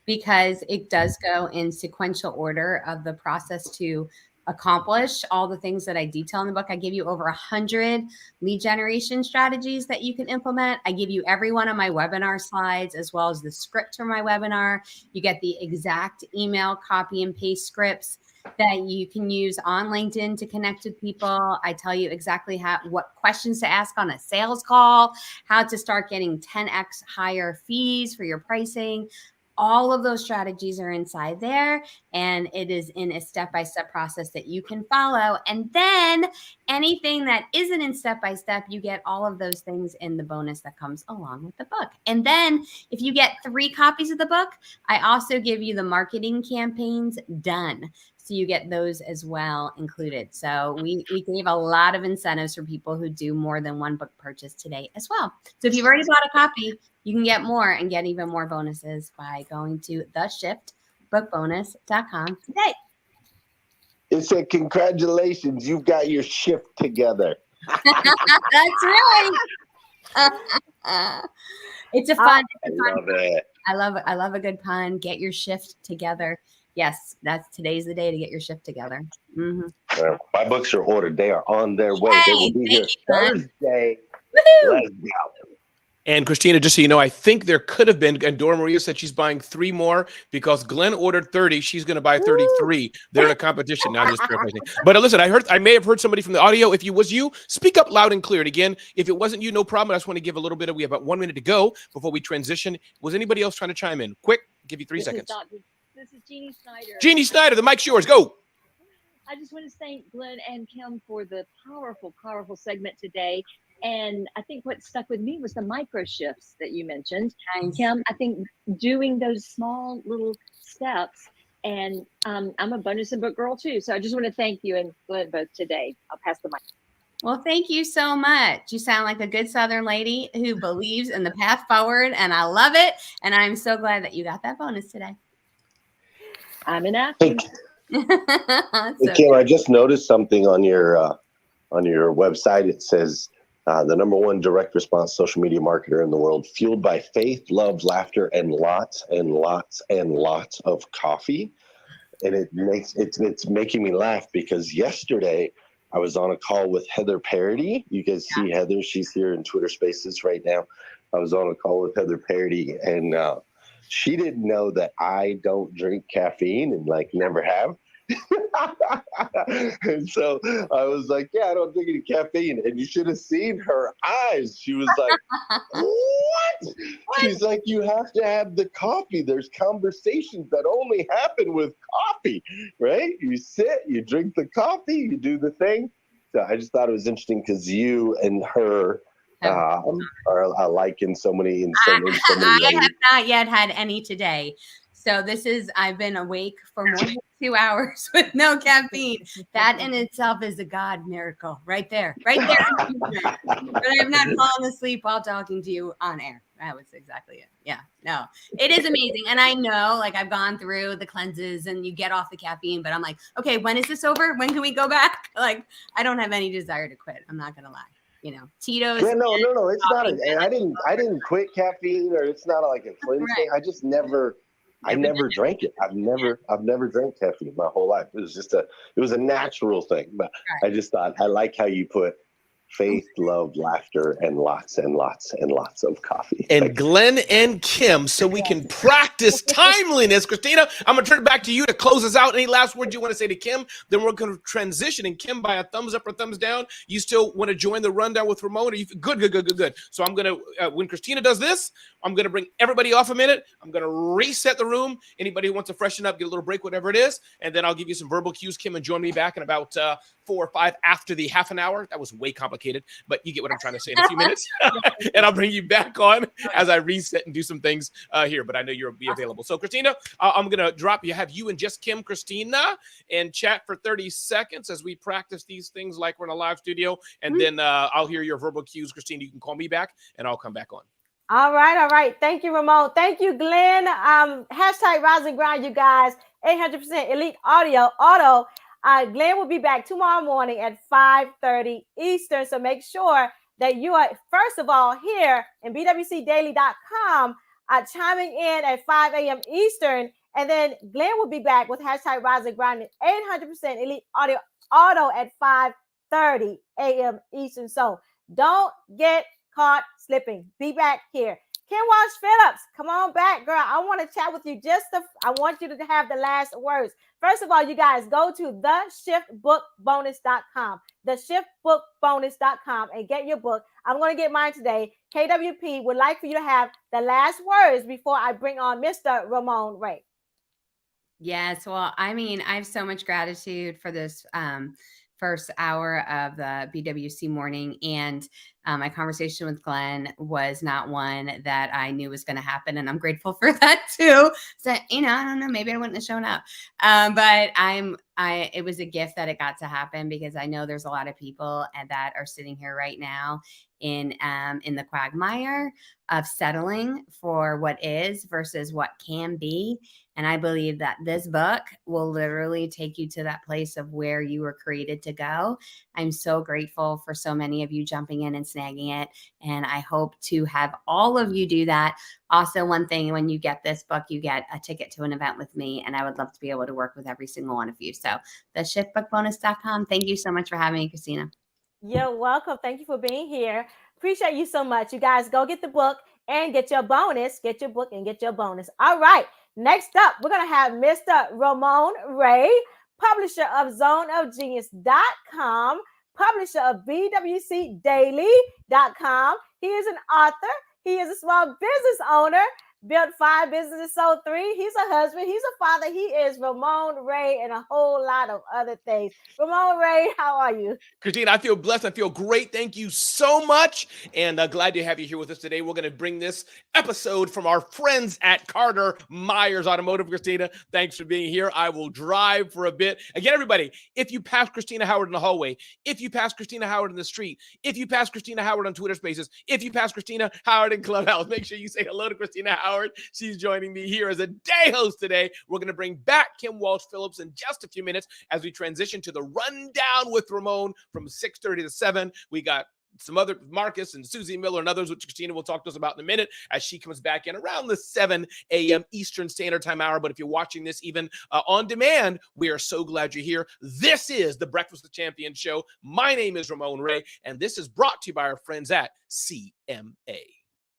because it does go in sequential order of the process to accomplish all the things that I detail in the book. I give you over 100 lead generation strategies that you can implement. I give you every one of my webinar slides as well as the script for my webinar. You get the exact email copy and paste scripts that you can use on LinkedIn to connect with people. I tell you exactly what questions to ask on a sales call, how to start getting 10x higher fees for your pricing. All of those strategies are inside there, and it is in a step-by-step process that you can follow. And then anything that isn't in step-by-step, you get all of those things in the bonus that comes along with the book. And then if you get 3 copies of the book, I also give you the marketing campaigns done. So you get those as well included. So we gave a lot of incentives for people who do more than one book purchase today as well. So if you've already bought a copy, you can get more and get even more bonuses by going to theshiftbookbonus.com today. It said, congratulations, you've got your shift together. That's right. It's a fun. I love it. I love a good pun. Get your shift together. Yes, today's the day to get your shift together. Mm-hmm. My books are ordered. They are on their way. They will be here Thursday. Let's go. And Christina, just so you know, I think there could have been, and Dora Maria said she's buying 3 more because Glenn ordered 30. She's going to buy 33. They're in a competition. Now I'm just paraphrasing. But listen, I may have heard somebody from the audio. If it was you, speak up loud and clear. And again, if it wasn't you, no problem. I just want to give a little bit we have about 1 minute to go before we transition. Was anybody else trying to chime in? Quick, give you 3 seconds. This is Jeannie Snyder. Jeannie Snyder, the mic's yours. Go. I just want to thank Glenn and Kim for the powerful, powerful segment today. And I think what stuck with me was the micro shifts that you mentioned. Nice. Kim, I think doing those small little steps, and I'm a bonus and book girl too. So I just want to thank you and Glenn both today. I'll pass the mic. Well, thank you so much. You sound like a good Southern lady who believes in the path forward, and I love it. And I'm so glad that you got that bonus today. I'm an athlete. Hey, Kim, I just noticed something on your website. It says the #1 direct response social media marketer in the world, fueled by faith, love, laughter, and lots and lots and lots of coffee. And it's making me laugh because yesterday I was on a call with Heather Parody. You guys see Heather; she's here in Twitter Spaces right now. I was on a call with Heather Parody, and she didn't know that I don't drink caffeine and never have. And so I was like, yeah, I don't drink any caffeine. And you should have seen her eyes. She was like, what? She's like, you have to have the coffee. There's conversations that only happen with coffee, right? You sit, you drink the coffee, you do the thing. So I just thought it was interesting because you and her are alike in so many ways. I have not yet had any today. So I've been awake for more than 2 hours with no caffeine. That in itself is a God miracle right there. But I have not fallen asleep while talking to you on air. That was exactly it. Yeah, no, it is amazing. And I know, I've gone through the cleanses and you get off the caffeine, but I'm like, okay, when is this over? When can we go back? I don't have any desire to quit. I'm not going to lie. Tito's. Yeah, no, it's not. I didn't quit caffeine, or it's not like a cleanse thing. I just never. I never drank it. I've never drank caffeine my whole life. It was a natural thing. But I just thought, I like how you put faith, love, laughter, and lots and lots and lots of coffee. And Glenn and Kim, so we can practice timeliness. Christina, I'm going to turn it back to you to close us out. Any last words you want to say to Kim? Then we're going to transition. And Kim, by a thumbs up or thumbs down, you still want to join the rundown with Ramon? Or you, good. So I'm going to, when Christina does this, I'm going to bring everybody off a minute. I'm going to reset the room. Anybody who wants to freshen up, get a little break, whatever it is. And then I'll give you some verbal cues, Kim, and join me back in about 4 or 5 after the half an hour. That was way complicated, but you get what I'm trying to say in a few minutes. And I'll bring you back on as I reset and do some things here, but I know you'll be available. So Christina, I'm going to have you and just Kim, Christina, and chat for 30 seconds as we practice these things like we're in a live studio. And then I'll hear your verbal cues. Christina, you can call me back and I'll come back on. All right. Thank you, Ramon. Thank you, Glenn. Hashtag Rise and Grind, you guys. 800% Elite Auto. Glenn will be back tomorrow morning at 5:30 Eastern. So make sure that you are, first of all, here in bwcdaily.com, chiming in at 5 a.m. Eastern. And then Glenn will be back with hashtag Rise and Grind 800% Elite Auto at 5:30 a.m. Eastern. So don't get caught slipping. Be back here. Kim Walsh Phillips, come on back, girl. I want to chat with you. I want you to have the last words. First of all, you guys go to theshiftbookbonus.com, theshiftbookbonus.com, and get your book. I'm going to get mine today. KWP would like for you to have the last words before I bring on Mr. Ramon Ray. Yes. Well, I mean, I have so much gratitude for this first hour of the BWC morning. And my conversation with Glenn was not one that I knew was going to happen. And I'm grateful for that too. So, I don't know, maybe I wouldn't have shown up. But it was a gift that it got to happen, because I know there's a lot of people that are sitting here right now in the quagmire of settling for what is versus what can be. And I believe that this book will literally take you to that place of where you were created to go. I'm so grateful for so many of you jumping in and snagging it. And I hope to have all of you do that. Also, one thing, when you get this book, you get a ticket to an event with me. And I would love to be able to work with every single one of you. So theshiftbookbonus.com. Thank you so much for having me, Christina. You're welcome. Thank you for being here. Appreciate you so much. You guys go get the book and get your bonus. Get your book and get your bonus. All right. Next up, we're going to have Mr. Ramon Ray, publisher of zoneofgenius.com, publisher of bwcdaily.com. He is an author. He is a small business owner, built 5 businesses, sold 3. He's a husband. He's a father. He is Ramon Ray and a whole lot of other things. Ramon Ray, how are you? Christina, I feel blessed. I feel great. Thank you so much. And glad to have you here with us today. We're going to bring this episode from our friends at Carter Myers Automotive. Christina, thanks for being here. I will drive for a bit. Again, everybody, if you pass Christina Howard in the hallway, if you pass Christina Howard in the street, if you pass Christina Howard on Twitter Spaces, if you pass Christina Howard in Clubhouse, make sure you say hello to Christina Howard. She's joining me here as a day host today. We're going to bring back Kim Walsh Phillips in just a few minutes as we transition to the rundown with Ramon from 6:30 to 7. We got some other Marcus and Susie Miller and others, which Christina will talk to us about in a minute as she comes back in around the 7 a.m. Eastern Standard Time hour. But if you're watching this even on demand, we are so glad you're here. This is the Breakfast with Champions show. My name is Ramon Ray, and this is brought to you by our friends at CMA.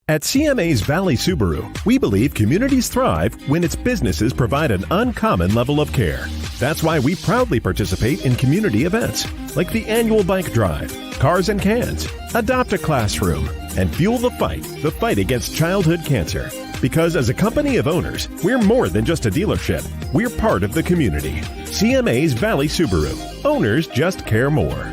At CMA's Valley Subaru, we believe communities thrive when its businesses provide an uncommon level of care. That's why we proudly participate in community events like the annual bike drive, Cars and Cans, Adopt a Classroom, and Fuel the fight against childhood cancer. Because as a company of owners, we're more than just a dealership. We're part of the community. CMA's Valley Subaru. Owners just care more.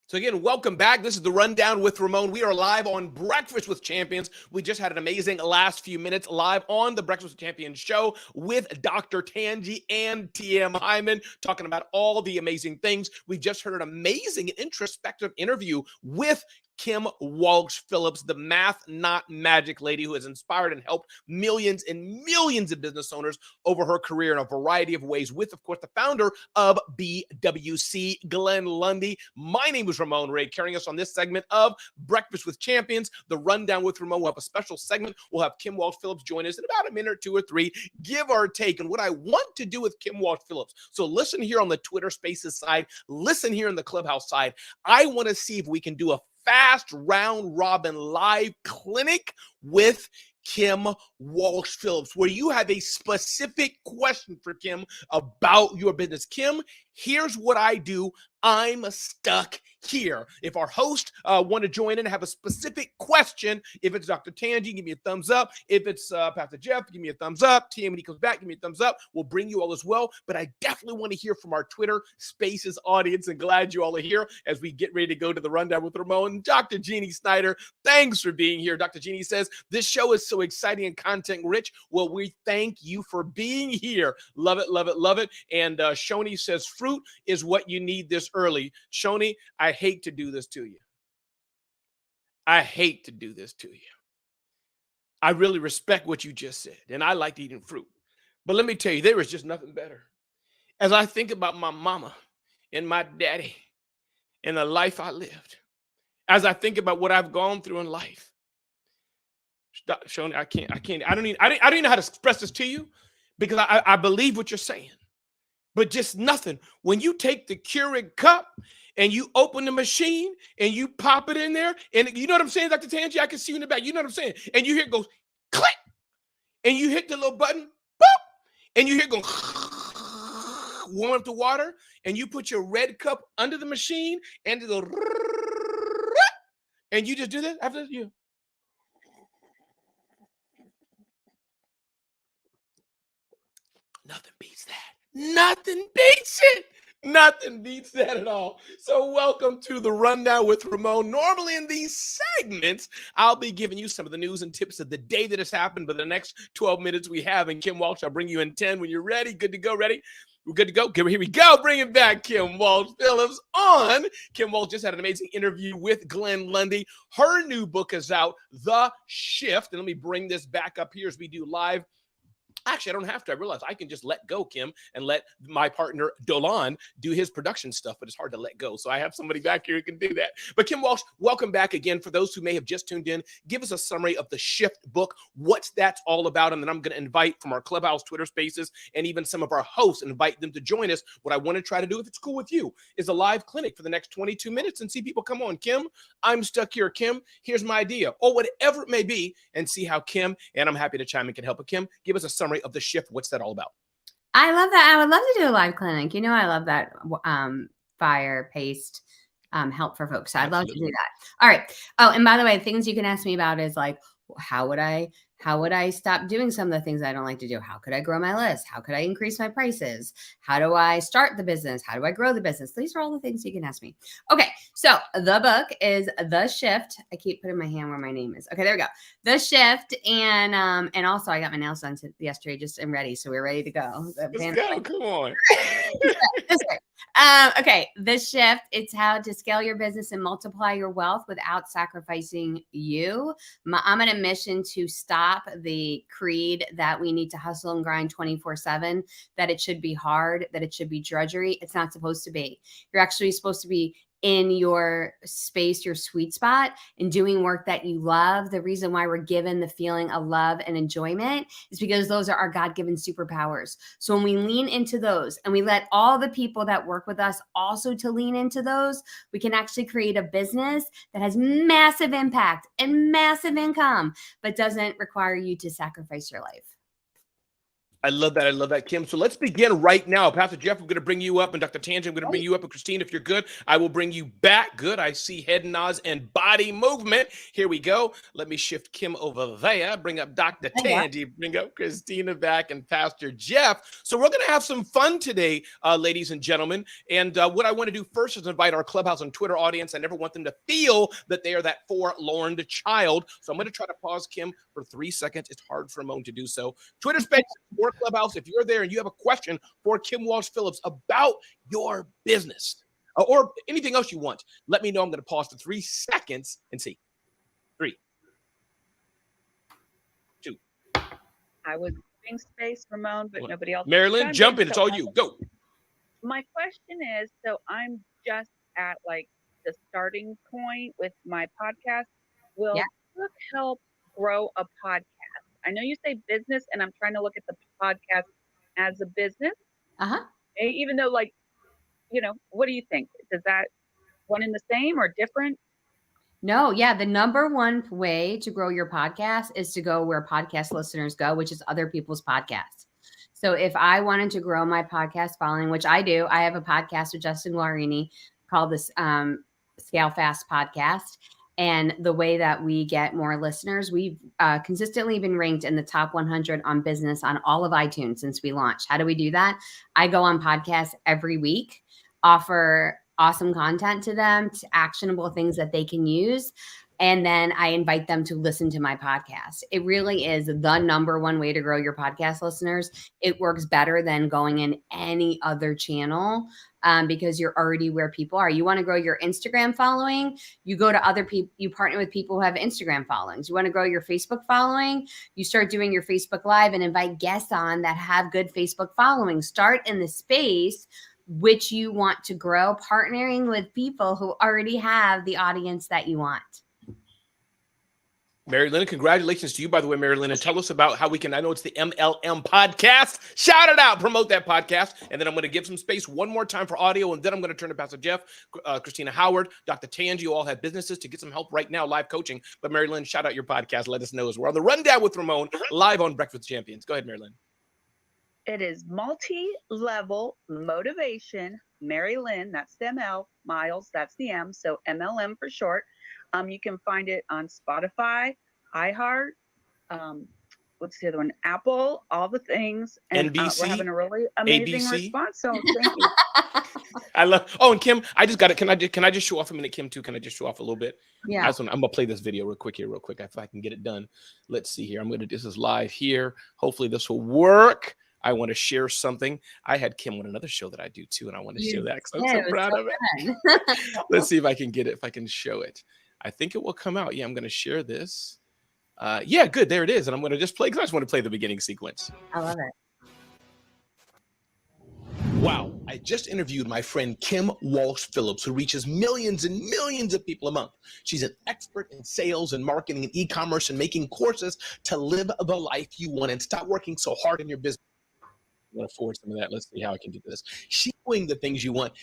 So again, welcome back. This is the Rundown with Ramon. We are live on Breakfast with Champions. We just had an amazing last few minutes live on the Breakfast with Champions show with Dr. Tanjie and TM Hyman talking about all the amazing things. We just heard an amazing introspective interview with Kim Walsh Phillips, the math, not magic lady who has inspired and helped millions and millions of business owners over her career in a variety of ways with, of course, the founder of BWC, Glenn Lundy. My name is Ramon Ray, carrying us on this segment of Breakfast with Champions, the Rundown with Ramon. We'll have a special segment. We'll have Kim Walsh Phillips join us in about a minute or two or three, give or take. And what I want to do with Kim Walsh Phillips, so listen here on the Twitter Spaces side, listen here on the Clubhouse side. I want to see if we can do a fast round robin live clinic with Kim Walsh Phillips, where you have a specific question for Kim about your business. Kim, here's what I do. I'm stuck here. If our host want to join in and have a specific question, if it's Dr. Tanjie, give me a thumbs up. If it's Pastor Jeff, give me a thumbs up. TM, when he comes back, give me a thumbs up. We'll bring you all as well. But I definitely want to hear from our Twitter Spaces audience, and glad you all are here as we get ready to go to the Rundown with Ramon. Dr. Jeannie Snyder, thanks for being here. Dr. Jeannie says, this show is so exciting and content rich. Well, we thank you for being here. Love it, love it, love it. And Shoni says, fruit is what you need this early. Shoni, I hate to do this to you. I hate to do this to you. I really respect what you just said, and I like eating fruit. But let me tell you, there is just nothing better. As I think about my mama and my daddy and the life I lived, as I think about what I've gone through in life, Shoni, I don't even know how to express this to you, because I believe what you're saying. But just nothing. When you take the Keurig cup and you open the machine and you pop it in there, and you know what I'm saying, Dr. Tanjie? I can see you in the back. You know what I'm saying? And you hear it goes click, and you hit the little button, boop, and you hear it go warm up the water, and you put your red cup under the machine, and it goes, and you just do that after you. Nothing beats that. Nothing beats it. Nothing beats that at all. So welcome to the Rundown with Ramon. Normally in these segments, I'll be giving you some of the news and tips of the day that has happened. But the next 12 minutes we have, and Kim Walsh, I'll bring you in 10 when you're ready. Good to go. Ready? We're good to go. Here we go. Bring it back, Kim Walsh Phillips on. Kim Walsh just had an amazing interview with Glenn Lundy. Her new book is out, The Shift. And let me bring this back up here as we do live. Actually, I don't have to. I realize I can just let go, Kim, and let my partner, Dolan, do his production stuff, but it's hard to let go. So I have somebody back here who can do that. But Kim Walsh, welcome back again. For those who may have just tuned in, give us a summary of The Shift book, what that's all about, and then I'm going to invite from our Clubhouse Twitter Spaces and even some of our hosts, invite them to join us. What I want to try to do, if it's cool with you, is a live clinic for the next 22 minutes and see people come on. Kim, I'm stuck here. Kim, here's my idea, or whatever it may be, and see how Kim, and I'm happy to chime in, can help. But Kim, give us a summary of The Shift. What's that all about? I love that. I would love to do a live clinic. You know, I love that fire-paced help for folks. So I'd love to do that. All right. Oh, and by the way, things you can ask me about is like, how would I stop doing some of the things I don't like to do? How could I grow my list? How could I increase my prices? How do I start the business? How do I grow the business? These are all the things you can ask me. Okay, so the book is The Shift. I keep putting my hand where my name is. Okay, there we go. The Shift, and also I got my nails done yesterday, just and ready, so we're ready to go. Let's go. Come on. Okay, The Shift. It's how to scale your business and multiply your wealth without sacrificing you. I'm on a mission to stop the creed that we need to hustle and grind 24/7, that it should be hard, that it should be drudgery. It's not supposed to be. You're actually supposed to be in your space, your sweet spot, and doing work that you love. The reason why we're given the feeling of love and enjoyment is because those are our God-given superpowers. So when we lean into those and we let all the people that work with us also to lean into those, we can actually create a business that has massive impact and massive income, but doesn't require you to sacrifice your life. I love that. I love that, Kim. So let's begin right now. Pastor Jeff, I'm going to bring you up, and Dr. Tanjie, I'm going to bring you up. And Christine, if you're good, I will bring you back. Good. I see head nods and body movement. Here we go. Let me shift Kim over there. Bring up Dr. Tanjie. Bring up Christina back and Pastor Jeff. So we're going to have some fun today, ladies and gentlemen. And what I want to do first is invite our Clubhouse and Twitter audience. I never want them to feel that they are that forlorn child. So I'm going to try to pause Kim for 3 seconds. It's hard for a moment to do so. Twitter Spaces, or Clubhouse, if you're there and you have a question for Kim Walsh Phillips about your business, or anything else you want, let me know. I'm going to pause for 3 seconds and see. 3, 2. I was giving space, Ramon, but nobody else. Marilyn, jump in. It's all you. Go. My question is, so I'm just at like the starting point with my podcast. Will book help grow a podcast? I know you say business, and I'm trying to look at the podcast as a business. Even though, like, you know, what do you think? Does that one in the same or different? No, yeah. The number one way to grow your podcast is to go where podcast listeners go, which is other people's podcasts. So if I wanted to grow my podcast following, which I do, I have a podcast with Justin Guarini called this Scale Fast Podcast. And the way that we get more listeners, we've consistently been ranked in the top 100 on business on all of iTunes since we launched. How do we do that? I go on podcasts every week, offer awesome content to them, to actionable things that they can use. And then I invite them to listen to my podcast. It really is the number one way to grow your podcast listeners. It works better than going in any other channel because you're already where people are. You want to grow your Instagram following, you go to other people, you partner with people who have Instagram followings. You want to grow your Facebook following, you start doing your Facebook Live and invite guests on that have good Facebook following. Start in the space which you want to grow, partnering with people who already have the audience that you want. Mary Lynn, congratulations to you, by the way, Mary Lynn, and tell us about how we can, I know it's the MLM podcast. Shout it out, promote that podcast. And then I'm going to give some space one more time for audio. And then I'm going to turn to Pastor Jeff, Christina Howard, Dr. Tanjie, you all have businesses to get some help right now, live coaching. But Mary Lynn, shout out your podcast. Let us know as we're on the Rundown with Ramon live on Breakfast with Champions. Go ahead, Mary Lynn. It is multi-level motivation. Mary Lynn, that's the ML. Miles, that's the M. So MLM for short. You can find it on Spotify, iHeart, what's the other one? Apple, all the things. And NBC, we're having a really amazing ABC. response. So thank you. I love. Oh, and Kim, I just got it. Can I just show off a minute, Kim? Too? Can I just show off a little bit? Yeah. I'm gonna play this video real quick. If I can get it done. Let's see here. This is live here. Hopefully this will work. I want to share something. I had Kim on another show that I do too, and I want to show that because I'm so proud of it. Let's see if I can get it. If I can show it. I think it will come out. Yeah, I'm going to share this. Yeah, good. There it is. And I'm going to just play because I just want to play the beginning sequence. I love it. Wow. I just interviewed my friend Kim Walsh-Phillips, who reaches millions and millions of people a month. She's an expert in sales and marketing and e-commerce and making courses to live the life you want and stop working so hard in your business. I'm going to forward some of that. Let's see how I can do this. She's doing the things you want.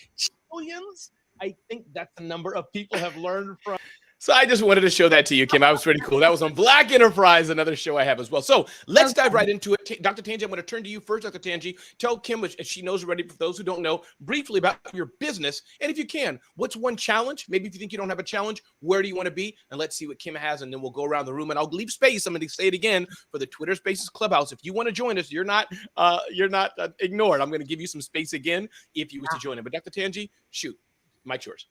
Millions? I think that's the number of people have learned from. So I just wanted to show that to you, Kim. That was pretty cool. That was on Black Enterprise, another show I have as well. So let's dive right into it. Dr. Tanjie, I'm going to turn to you first, Dr. Tanjie. Tell Kim, if she knows already, for those who don't know, briefly about your business. And if you can, what's one challenge? Maybe if you think you don't have a challenge, where do you want to be? And let's see what Kim has, and then we'll go around the room. And I'll leave space. I'm going to say it again for the Twitter Spaces Clubhouse. If you want to join us, you're not ignored. I'm going to give you some space again if you wish to join it. But Dr. Tanjie, shoot. Mike's yours.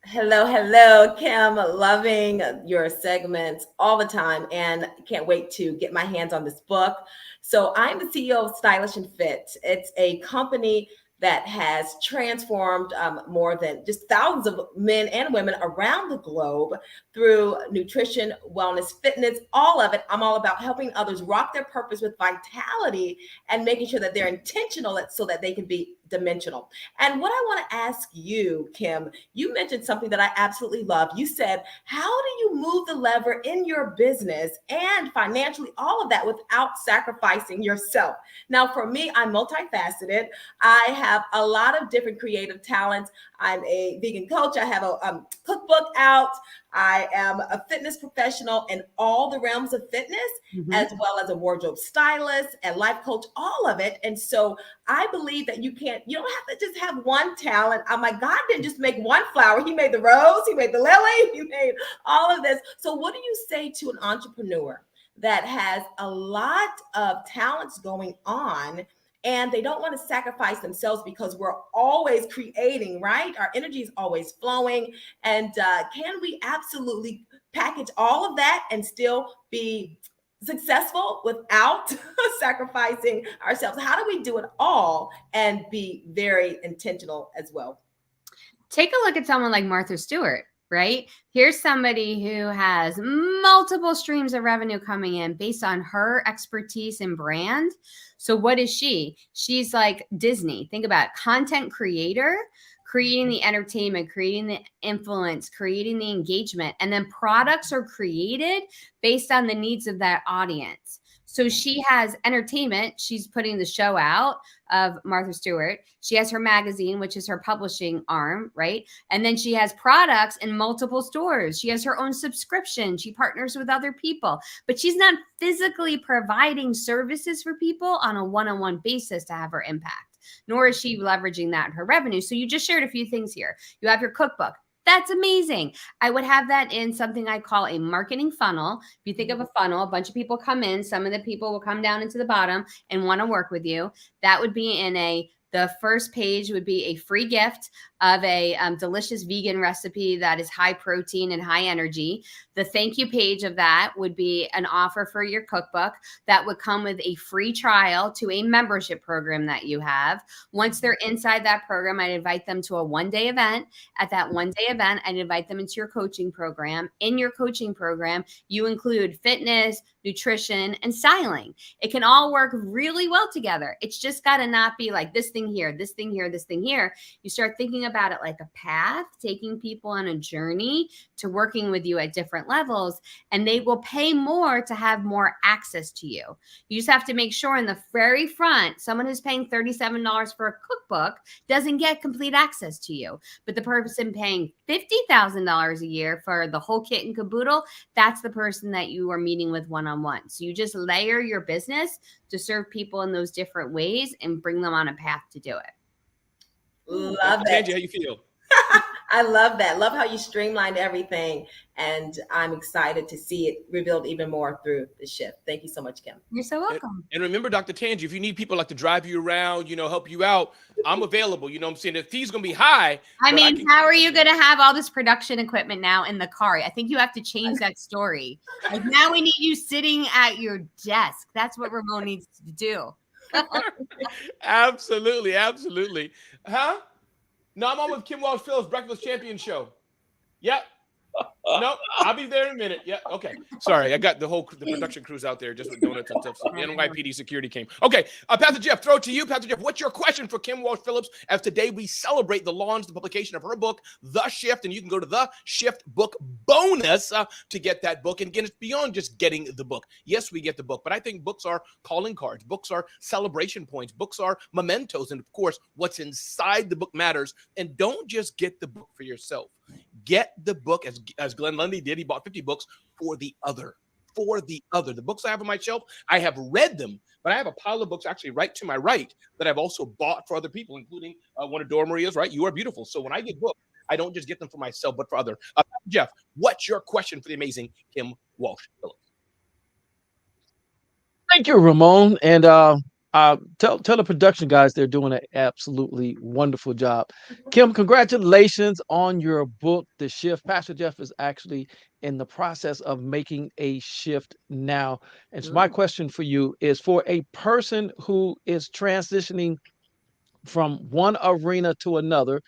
Hello, Kim. Loving your segments all the time and can't wait to get my hands on this book. So I'm the CEO of Stylish and Fit. It's a company that has transformed more than just thousands of men and women around the globe through nutrition, wellness, fitness, all of it. I'm all about helping others rock their purpose with vitality and making sure that they're intentional so that they can be dimensional. And what I want to ask you, Kim, you mentioned something that I absolutely love. You said, how do you move the lever in your business and financially, all of that without sacrificing yourself? Now, for me, I'm multifaceted. I have a lot of different creative talents. I'm a vegan coach. I have a cookbook out. I am a fitness professional in all the realms of fitness, as well as a wardrobe stylist and life coach, all of it. And so I believe that you don't have to just have one talent. My God didn't just make one flower. He made the rose, he made the lily, he made all of this. So what do you say to an entrepreneur that has a lot of talents going on and they don't want to sacrifice themselves because we're always creating, right? Our energy is always flowing. And can we absolutely package all of that and still be successful without sacrificing ourselves? How do we do it all and be very intentional as well? Take a look at someone like Martha Stewart, right? Here's somebody who has multiple streams of revenue coming in based on her expertise and brand. So what is she? She's like Disney. Think about it. Content creator, creating the entertainment, creating the influence, creating the engagement, and then products are created based on the needs of that audience. So she has entertainment. She's putting the show out of Martha Stewart. She has her magazine, which is her publishing arm, right? And then she has products in multiple stores. She has her own subscription. She partners with other people, but she's not physically providing services for people on a one-on-one basis to have her impact, nor is she leveraging that in her revenue. So you just shared a few things here. You have your cookbook. That's amazing. I would have that in something I call a marketing funnel. If you think of a funnel, a bunch of people come in, some of the people will come down into the bottom and want to work with you. That would be in the first page would be a free gift of a delicious vegan recipe that is high protein and high energy. The thank you page of that would be an offer for your cookbook that would come with a free trial to a membership program that you have. Once they're inside that program, I'd invite them to a one-day event. At that one-day event, I'd invite them into your coaching program. In your coaching program, you include fitness, nutrition, and styling. It can all work really well together. It's just got to not be like this thing here, this thing here, this thing here. You start thinking about it like a path, taking people on a journey to working with you at different levels, and they will pay more to have more access to you. You just have to make sure in the very front, someone who's paying $37 for a cookbook doesn't get complete access to you. But the person paying $50,000 a year for the whole kit and caboodle, that's the person that you are meeting with one-on-one. So you just layer your business to serve people in those different ways and bring them on a path to do it. Love it. Tanjie, how you feel? I love that. Love how you streamlined everything. And I'm excited to see it revealed even more through the shift. Thank you so much, Kim. You're so welcome. And remember, Dr. Tanjie, if you need people like to drive you around, help you out, I'm available. You know what I'm saying? The fee's going to be high. I mean, how are you going to have all this production equipment now in the car? I think you have to change that story. Like now we need you sitting at your desk. That's what Ramon needs to do. Absolutely. Absolutely. Huh? No, I'm on with Kim Walsh Phillips, Breakfast Champion Show. Yep. No, I'll be there in a minute. Yeah. Okay. Sorry, I got the production crews out there just with donuts and stuff. So NYPD security came. Okay. Pastor Jeff, throw it to you. Pastor Jeff, what's your question for Kim Walsh Phillips? As today we celebrate the launch, the publication of her book, The Shift, and you can go to the Shift Book Bonus to get that book. And again, it's beyond just getting the book. Yes, we get the book, but I think books are calling cards. Books are celebration points. Books are mementos. And of course, what's inside the book matters. And don't just get the book for yourself. Get the book, as Glenn Lundy did. He bought 50 books for the other. The books I have on my shelf, I have read them, but I have a pile of books actually right to my right that I've also bought for other people, including one of Dora Maria's, right? You Are Beautiful. So when I get books, I don't just get them for myself, but for others. Jeff, what's your question for the amazing Kim Walsh Phillips? Thank you, Ramon. And tell the production guys they're doing an absolutely wonderful job. Kim, congratulations on your book, The Shift. Pastor Jeff is actually in the process of making a shift now. And so my question for you is, for a person who is transitioning from one arena to another,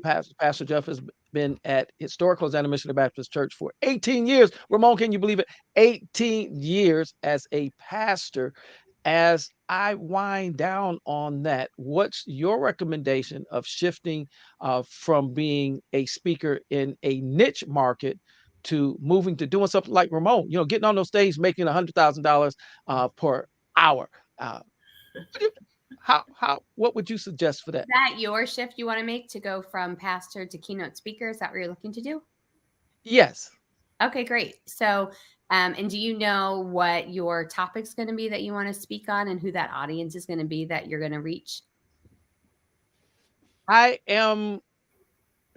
Pastor Jeff has been at Historic Hosanna Missionary Baptist Church for 18 years. Ramon, can you believe it? 18 years as a pastor. As I wind down on that, what's your recommendation of shifting from being a speaker in a niche market to moving to doing something like Ramon, getting on those stages, making $100,000 per hour? What would you suggest for that? Is that your shift you want to make to go from pastor to keynote speaker? Is that what you're looking to do? Yes. Okay, great. So, and do you know what your topic's going to be that you want to speak on and who that audience is going to be that you're going to reach? I am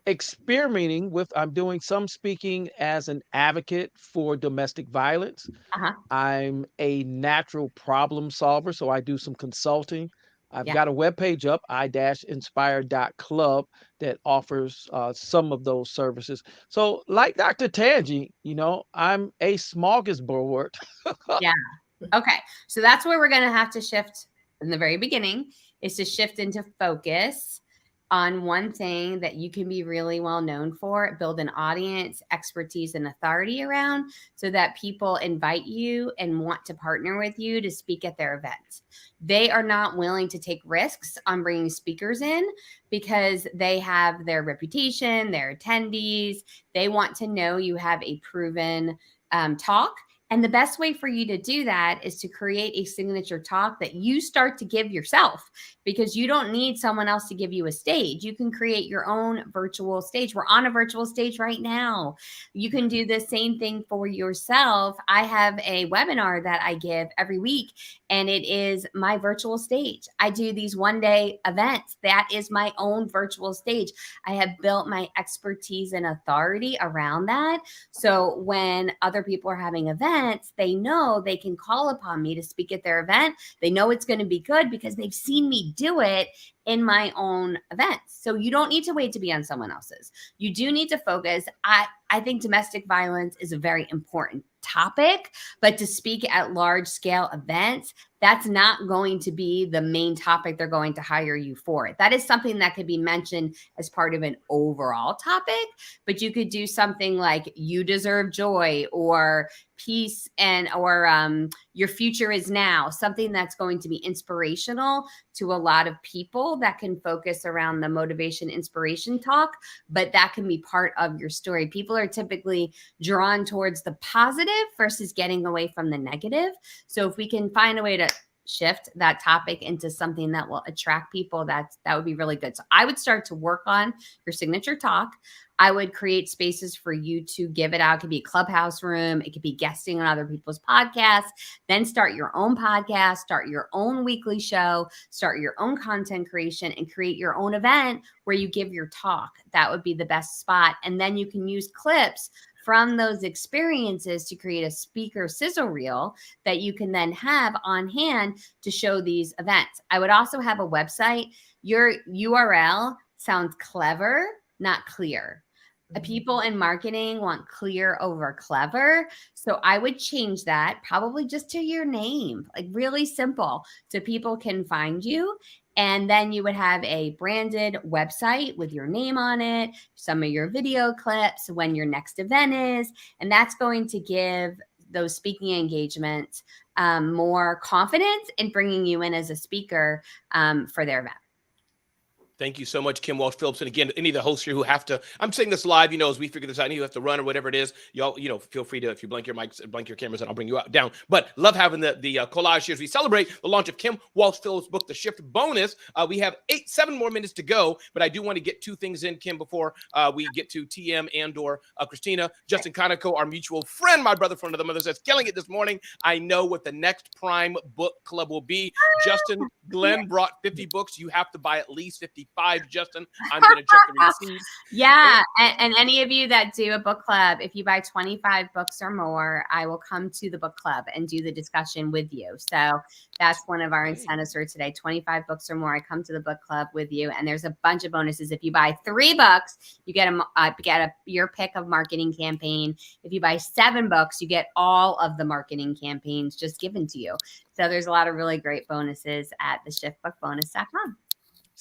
experimenting with, I'm doing some speaking as an advocate for domestic violence. I'm a natural problem solver, so I do some consulting. I've got a webpage up, i-inspire.club, that offers some of those services. So like Dr. Tanjie, I'm a smorgasbord. Yeah. Okay. So that's where we're going to have to shift in the very beginning, is to shift into focus. on one thing that you can be really well known for, build an audience, expertise, and authority around so that people invite you and want to partner with you to speak at their events. They are not willing to take risks on bringing speakers in because they have their reputation, their attendees. They want to know you have a proven talk. And the best way for you to do that is to create a signature talk that you start to give yourself, because you don't need someone else to give you a stage. You can create your own virtual stage. We're on a virtual stage right now. You can do the same thing for yourself. I have a webinar that I give every week, and it is my virtual stage. I do these one-day events. That is my own virtual stage. I have built my expertise and authority around that. So when other people are having events, they know they can call upon me to speak at their event. They know it's going to be good because they've seen me do it in my own events. So you don't need to wait to be on someone else's. You do need to focus. I think domestic violence is a very important topic, but to speak at large scale events, that's not going to be the main topic they're going to hire you for. That is something that could be mentioned as part of an overall topic, but you could do something like you deserve joy, or peace, or your future is now, something that's going to be inspirational to a lot of people that can focus around the motivation, inspiration talk, but that can be part of your story. People are typically drawn towards the positive versus getting away from the negative. So if we can find a way to shift that topic into something that will attract people, that would be really good. So I would start to work on your signature talk. I would create spaces for you to give it out. It could be a clubhouse room. It could be guesting on other people's podcasts. Then start your own podcast, start your own weekly show, start your own content creation, and create your own event where you give your talk. That would be the best spot. And then you can use clips from those experiences to create a speaker sizzle reel that you can then have on hand to show these events. I would also have a website. Your URL sounds clever, not clear. People in marketing want clear over clever. So I would change that probably just to your name, like really simple, so people can find you. And then you would have a branded website with your name on it, some of your video clips, when your next event is, and that's going to give those speaking engagements more confidence in bringing you in as a speaker for their event. Thank you so much, Kim Walsh-Phillips. And again, any of the hosts here who have to, I'm saying this live, as we figure this out, and you have to run or whatever it is, y'all, feel free to, if you blink your mics, blink your cameras, and I'll bring you down. But love having the collage here as we celebrate the launch of Kim Walsh-Phillips' book, The Shift Bonus. We have 7 more minutes to go, but I do want to get 2 things in, Kim, before we get to TM and/or Christina. Justin Conoco, our mutual friend, my brother from another mother, says, killing it this morning. I know what the next Prime Book Club will be. Justin, Glenn brought 50 books. You have to buy at least 55, Justin. I'm going to check the receipts. Yeah. And any of you that do a book club, if you buy 25 books or more, I will come to the book club and do the discussion with you. So that's one of our incentives for today. 25 books or more, I come to the book club with you. And there's a bunch of bonuses. If you buy 3 books, you get your pick of marketing campaign. If you buy 7 books, you get all of the marketing campaigns just given to you. So there's a lot of really great bonuses at theshiftbookbonus.com.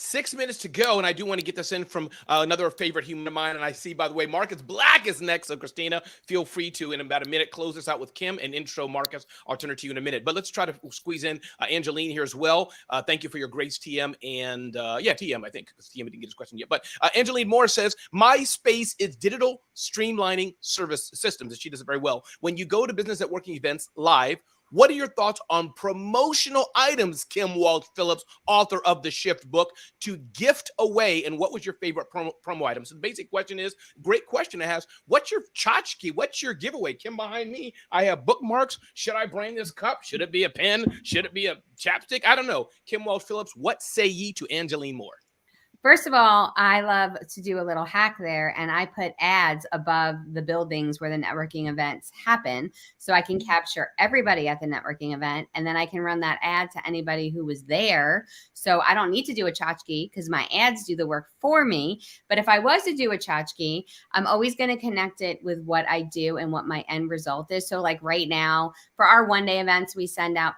6 minutes to go, and I do want to get this in from another favorite human of mine. And I see, by the way, Marcus Black is next. So, Christina, feel free to, in about a minute, close this out with Kim and intro Marcus. I'll turn it to you in a minute. But let's try to squeeze in Angeline here as well. Thank you for your grace, TM. And TM, I think, because TM didn't get his question yet. But Angeline Moore says, my space is digital streamlining service systems. And she does it very well. When you go to business networking events live, what are your thoughts on promotional items, Kim Walsh-Phillips, author of the Shift book, to gift away? And what was your favorite promo item? So the basic question is, great question it has, what's your tchotchke? What's your giveaway? Kim behind me, I have bookmarks. Should I bring this cup? Should it be a pen? Should it be a chapstick? I don't know. Kim Walsh-Phillips, what say ye to Angeline Moore? First of all, I love to do a little hack there, and I put ads above the buildings where the networking events happen, so I can capture everybody at the networking event, and then I can run that ad to anybody who was there. So I don't need to do a tchotchke because my ads do the work for me. But if I was to do a tchotchke, I'm always going to connect it with what I do and what my end result is. So like right now, for our one-day events, we send out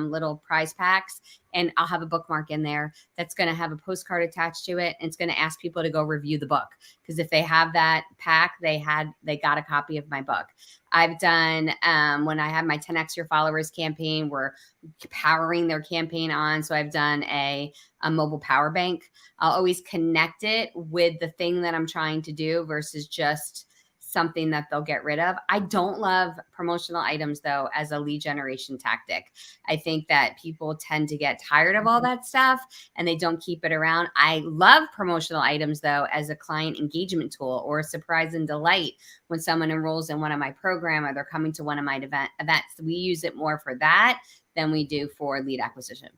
little prize packs. and I'll have a bookmark in there that's going to have a postcard attached to it. And it's going to ask people to go review the book. Because if they have that pack, they got a copy of my book. I've done, when I have my 10X Your Followers campaign, we're powering their campaign on. So I've done a mobile power bank. I'll always connect it with the thing that I'm trying to do versus just something that they'll get rid of. I don't love promotional items though as a lead generation tactic. I think that people tend to get tired of all that stuff and they don't keep it around. I love promotional items though as a client engagement tool or a surprise and delight when someone enrolls in one of my program or they're coming to one of my events. We use it more for that than we do for lead acquisition.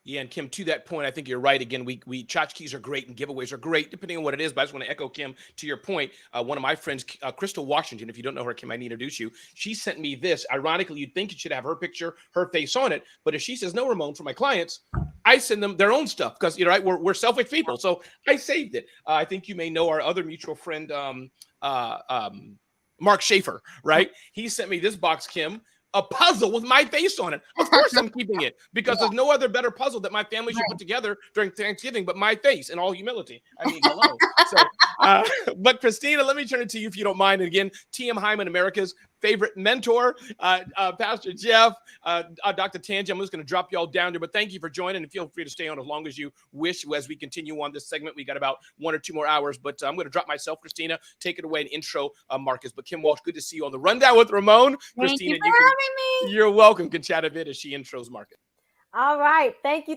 Yeah, and Kim, to that point, I think you're right. Again, we tchotchkes are great and giveaways are great, depending on what it is. But I just want to echo, Kim, to your point. One of my friends, Crystal Washington, if you don't know her, Kim, I need to introduce you. She sent me this. Ironically, you'd think it should have her picture, her face on it. But if she says no, Ramon, for my clients, I send them their own stuff because, you know, right, we're selfish people. So I saved it. I think you may know our other mutual friend, Mark Schaefer, right? He sent me this box, Kim, a puzzle with my face on it. Of course I'm keeping it because there's no other better puzzle that my family should put together during Thanksgiving but my face, in all humility. I mean, hello. So, but Christina, let me turn it to you if you don't mind. And again, TM Hyman, America's favorite mentor, Pastor Jeff, Dr. Tanjie. I'm just going to drop you all down there, but thank you for joining and feel free to stay on as long as you wish as we continue on this segment. We got about 1 or 2 more hours, but I'm going to drop myself. Christina, take it away and intro Marcus. But Kim Walsh, good to see you on the Rundown with Ramon. Christina, you're welcome. Can chat a bit as she intros Marcus. All right. Thank you,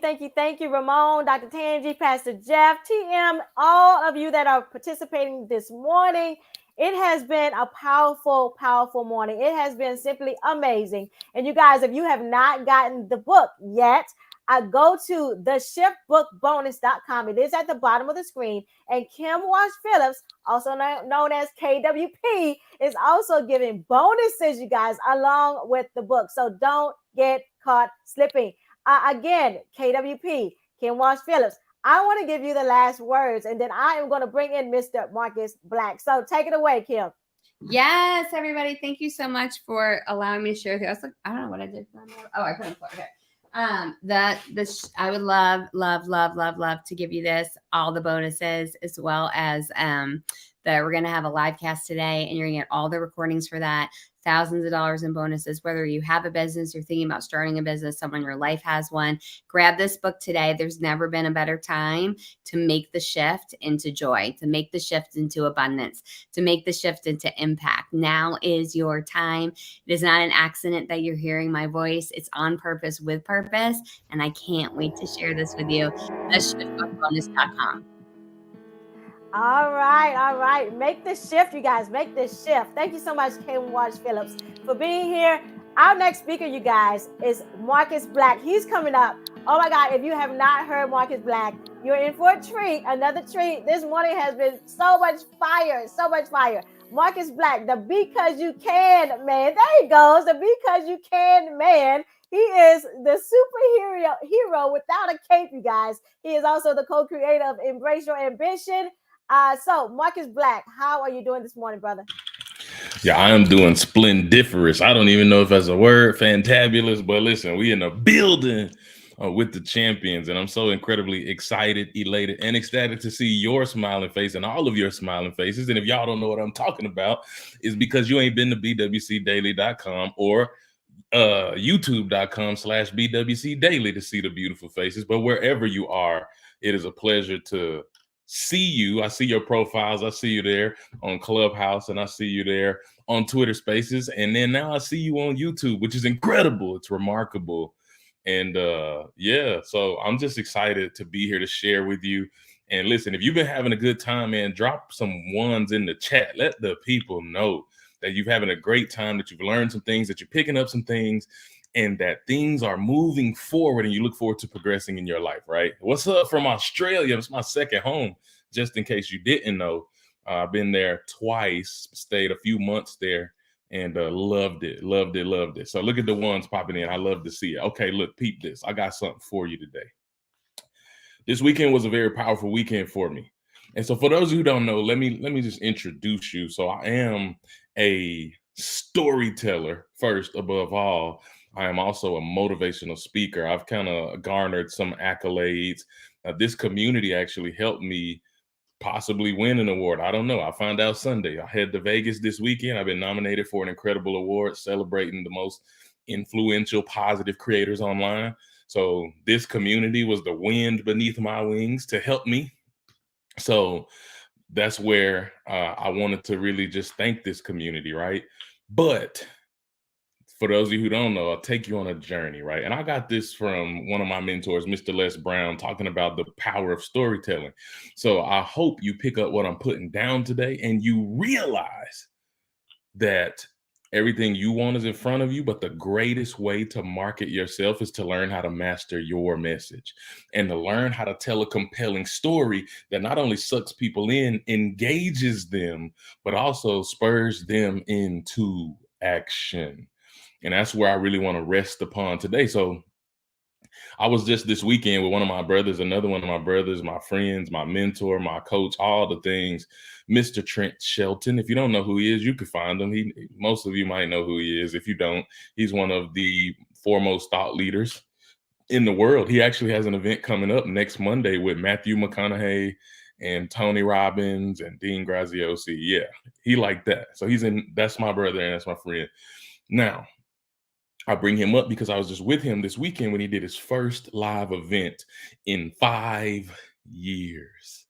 Ramon, Dr. Tanjie, Pastor Jeff, TM, all of you that are participating this morning. It has been a powerful, powerful morning. It has been simply amazing. And you guys, if you have not gotten the book yet, go to theshiftbookbonus.com. It is at the bottom of the screen. And Kim Walsh Phillips, also known as KWP, is also giving bonuses, you guys, along with the book. So don't get caught slipping. Again, KWP, Kim Walsh Phillips. I want to give you the last words, and then I am going to bring in Mr. Marcus Black. So take it away, Kim. Yes, everybody. Thank you so much for allowing me to share with you. I don't know what I did. Oh, I put it on. Okay. I would love to give you this, all the bonuses, as well as that we're going to have a live cast today, and you're going to get all the recordings for that. Thousands of dollars in bonuses, whether you have a business, you're thinking about starting a business, someone in your life has one. Grab this book today. There's never been a better time to make the shift into joy, to make the shift into abundance, to make the shift into impact. Now is your time. It is not an accident that you're hearing my voice. It's on purpose with purpose. And I can't wait to share this with you. theshiftbookbonus.com. All right. Make the shift, you guys. Make the shift. Thank you so much, Kim Walsh Phillips, for being here. Our next speaker, you guys, is Marcus Black. He's coming up. Oh my God, if you have not heard Marcus Black, you're in for a treat, another treat. This morning has been so much fire. Marcus Black, the Because You Can man. There he goes, the Because You Can man. He is the superhero without a cape, you guys. He is also the co-creator of Embrace Your Ambition. So Marcus Black, how are you doing this morning, brother? Yeah, I am doing splendiferous. I don't even know if that's a word, fantabulous, but listen, we in a building with the champions, and I'm so incredibly excited, elated, and ecstatic to see your smiling face and all of your smiling faces. And if y'all don't know what I'm talking about, it's because you ain't been to bwcdaily.com or youtube.com/bwcdaily to see the beautiful faces. But wherever you are, it is a pleasure to see you. I see your profiles. I see you there on Clubhouse, and I see you there on Twitter Spaces. And then now I see you on YouTube, which is incredible. It's remarkable. And yeah, so I'm just excited to be here to share with you. And listen, if you've been having a good time, man, drop some ones in the chat. Let the people know that you're having a great time, that you've learned some things, that you're picking up some things, and that things are moving forward and you look forward to progressing in your life, right? What's up from Australia? It's my second home, just in case you didn't know. I've been there twice, stayed a few months there, and loved it. So look at the ones popping in. I love to see it. Okay, look, peep this. I got something for you today. This weekend was a very powerful weekend for me. And so for those who don't know, let me just introduce you. So I am a storyteller first, above all. I am also a motivational speaker. I've kind of garnered some accolades. This community actually helped me possibly win an award. I don't know. I'll find out Sunday. I head to Vegas this weekend. I've been nominated for an incredible award celebrating the most influential, positive creators online. So this community was the wind beneath my wings to help me. So that's where I wanted to really just thank this community, right? But for those of you who don't know, I'll take you on a journey, right? And I got this from one of my mentors, Mr. Les Brown, talking about the power of storytelling. So I hope you pick up what I'm putting down today and you realize that everything you want is in front of you, but the greatest way to market yourself is to learn how to master your message and to learn how to tell a compelling story that not only sucks people in, engages them, but also spurs them into action. And that's where I really want to rest upon today. So I was just this weekend with one of my brothers, another one of my brothers, my friends, my mentor, my coach, all the things, Mr. Trent Shelton. If you don't know who he is, you can find him. Most of you might know who he is. If you don't, he's one of the foremost thought leaders in the world. He actually has an event coming up next Monday with Matthew McConaughey and Tony Robbins and Dean Graziosi. Yeah, he like that. So that's my brother and that's my friend. Now, I bring him up because I was just with him this weekend when he did his first live event in 5 years.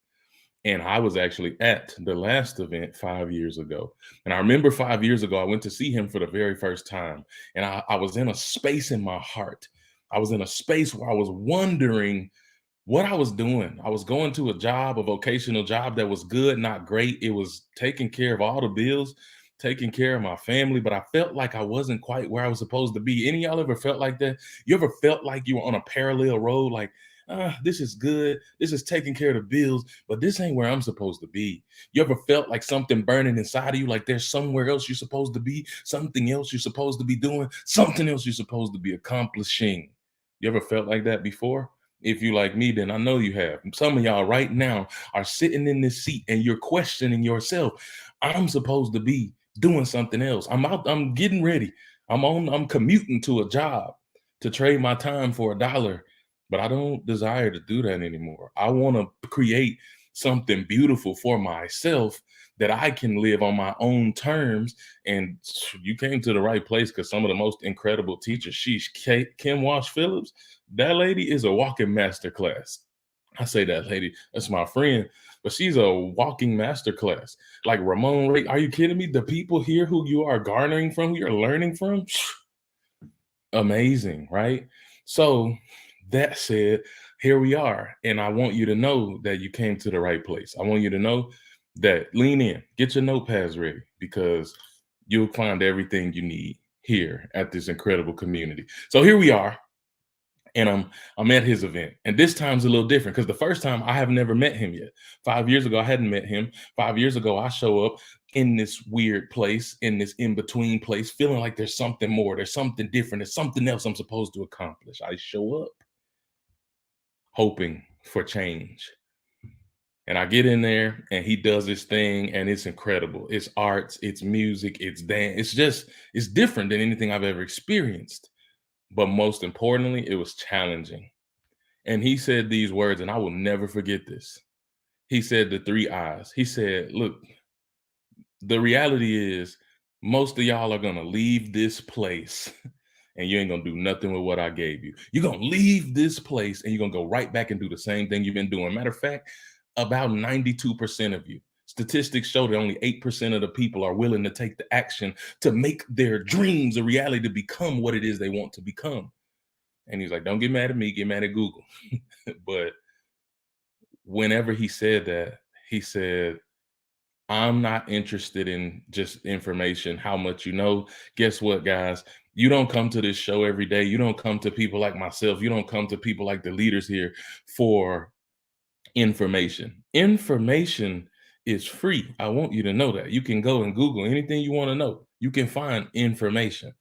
And I was actually at the last event 5 years ago. And I remember 5 years ago, I went to see him for the very first time. And I was in a space in my heart. I was in a space where I was wondering what I was doing. I was going to a job, a vocational job that was good, not great. It was taking care of all the bills, taking care of my family, but I felt like I wasn't quite where I was supposed to be. Any of y'all ever felt like that? You ever felt like you were on a parallel road? Like, this is good. This is taking care of the bills, but this ain't where I'm supposed to be. You ever felt like something burning inside of you? Like there's somewhere else you're supposed to be, something else you're supposed to be doing, something else you're supposed to be accomplishing. You ever felt like that before? If you like me, then I know you have. Some of y'all right now are sitting in this seat and you're questioning yourself. I'm supposed to be doing something else. I'm getting ready. I'm commuting to a job to trade my time for $1, but I don't desire to do that anymore. I want to create something beautiful for myself that I can live on my own terms. And you came to the right place because some of the most incredible teachers, Kim Walsh Phillips, that lady is a walking masterclass. I say that lady, that's my friend, but she's a walking masterclass. Like Ramon Ray, are you kidding me? The people here who you are garnering from, who you're learning from, amazing, right? So that said, here we are. And I want you to know that you came to the right place. I want you to know that lean in, get your notepads ready, because you'll find everything you need here at this incredible community. So here we are. And I'm at his event. And this time's a little different because the first time I have never met him yet. 5 years ago, I hadn't met him. 5 years ago, I show up in this weird place, in this in-between place, feeling like there's something more, there's something different, there's something else I'm supposed to accomplish. I show up hoping for change. And I get in there and he does this thing and it's incredible. It's arts, it's music, it's dance. It's different than anything I've ever experienced. But most importantly, it was challenging. And he said these words, and I will never forget this. He said the 3 I's. He said, look, the reality is most of y'all are going to leave this place and you ain't going to do nothing with what I gave you. You're going to leave this place and you're going to go right back and do the same thing you've been doing. Matter of fact, about 92% of you. Statistics show that only 8% of the people are willing to take the action to make their dreams a reality, to become what it is they want to become. And he's like, don't get mad at me, get mad at Google. But whenever he said that, he said, I'm not interested in just information, how much you know. Guess what, guys? You don't come to this show every day. You don't come to people like myself. You don't come to people like the leaders here for information. Information is free. I want you to know that. You can go and Google anything you want to know. You can find information.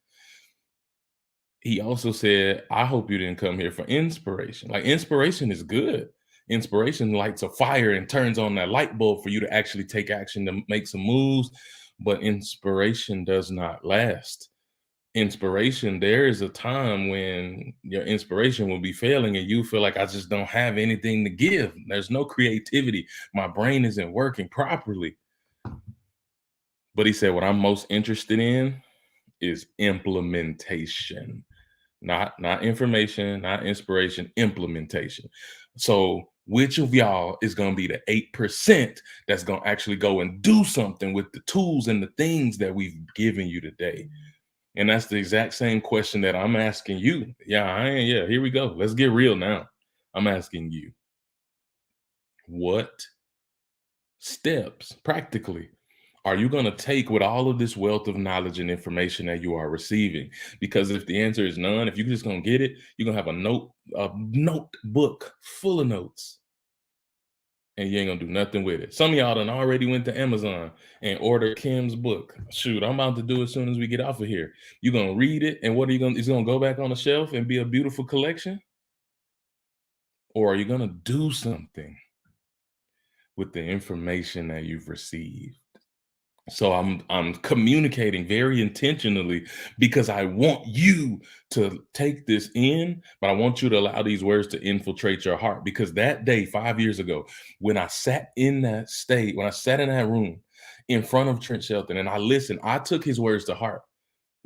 He also said, I hope you didn't come here for inspiration. Like, inspiration is good. Inspiration lights a fire and turns on that light bulb for you to actually take action to make some moves. But inspiration does not last. inspiration, there is a time when your inspiration will be failing and you feel like, I just don't have anything to give. There's no creativity. My brain isn't working properly. But he said, what I'm most interested in is implementation, not information, not inspiration, implementation. So which of y'all is going to be the 8% that's going to actually go and do something with the tools and the things that we've given you today? And that's the exact same question that I'm asking you. Yeah, here we go. Let's get real now. I'm asking you, what steps practically are you going to take with all of this wealth of knowledge and information that you are receiving? Because if the answer is none, if you're just going to get it, you're going to have a notebook full of notes. And you ain't gonna do nothing with it. Some of y'all done already went to Amazon and ordered Kim's book. Shoot, I'm about to do it as soon as we get off of here. You're gonna read it, and what are you gonna? Is it gonna go back on the shelf and be a beautiful collection? Or are you gonna do something with the information that you've received? So I'm communicating very intentionally because I want you to take this in, but I want you to allow these words to infiltrate your heart. Because that day, 5 years ago, when I sat in that state, when I sat in that room in front of Trent Shelton and I listened, I took his words to heart.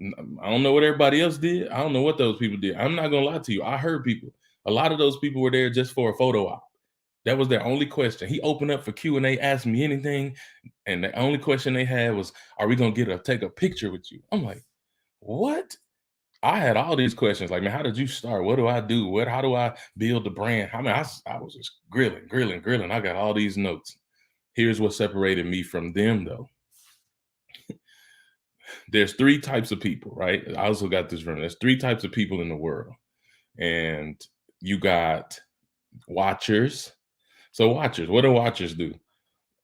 I don't know what everybody else did. I don't know what those people did. I'm not gonna lie to you. I heard people. A lot of those people were there just for a photo op. That was their only question. He opened up for Q&A, asked me anything, and the only question they had was, are we going to take a picture with you? I'm like, what? I had all these questions like, man, how did you start? What do I do? How do I build the brand? I mean, I was just grilling. I got all these notes. Here's what separated me from them, though. There's 3 types of people, right? I also got this room. There's 3 types of people in the world. And you got watchers. So watchers, what do watchers do?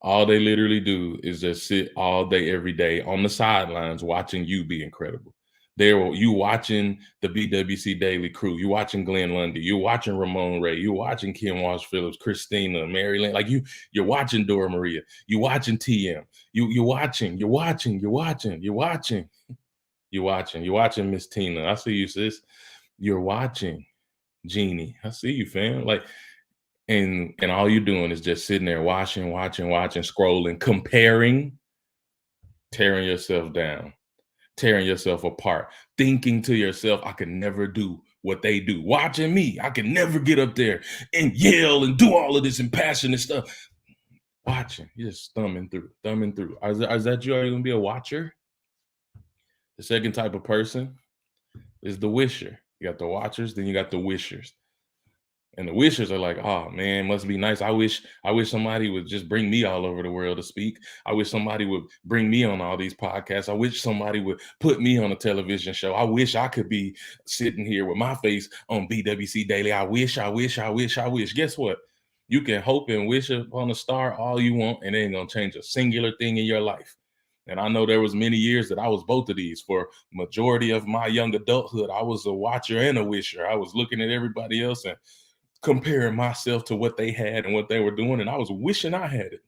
All they literally do is just sit all day, every day on the sidelines watching you be incredible. You watching the BWC Daily crew. You watching Glenn Lundy. You watching Ramon Ray. You watching Kim Walsh Phillips, Christina, Mary Lynn. Like you're watching Dora Maria. You watching TM. You're watching Miss Tina. I see you, sis. You're watching Jeannie. I see you, fam. Like, and all you're doing is just sitting there watching, scrolling, comparing, tearing yourself down, tearing yourself apart, thinking to yourself, I can never do what they do. Watching me, I can never get up there and yell and do all of this impassionate stuff. Watching, you're just thumbing through. Is that you? Are you going to be a watcher? The second type of person is the wisher. You got the watchers, then you got the wishers. And the wishers are like, oh man, must be nice. I wish somebody would just bring me all over the world to speak. I wish somebody would bring me on all these podcasts. I wish somebody would put me on a television show. I wish I could be sitting here with my face on BWC Daily. I wish. Guess what? You can hope and wish upon a star all you want, and it ain't gonna change a singular thing in your life. And I know there was many years that I was both of these. For majority of my young adulthood, I was a watcher and a wisher. I was looking at everybody else and comparing myself to what they had and what they were doing, and I was wishing I had it.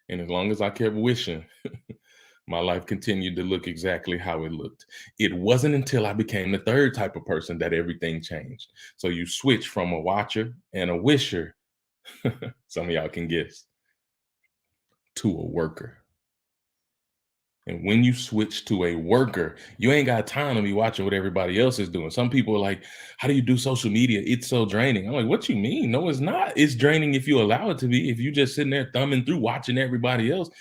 And as long as I kept wishing, my life continued to look exactly how it looked. It wasn't until I became the third type of person that everything changed. So you switch from a watcher and a wisher, some of y'all can guess, to a worker. And when you switch to a worker, you ain't got time to be watching what everybody else is doing. Some people are like, how do you do social media? It's so draining. I'm like, what you mean? No, it's not. It's draining if you allow it to be, if you just sitting there thumbing through watching everybody else.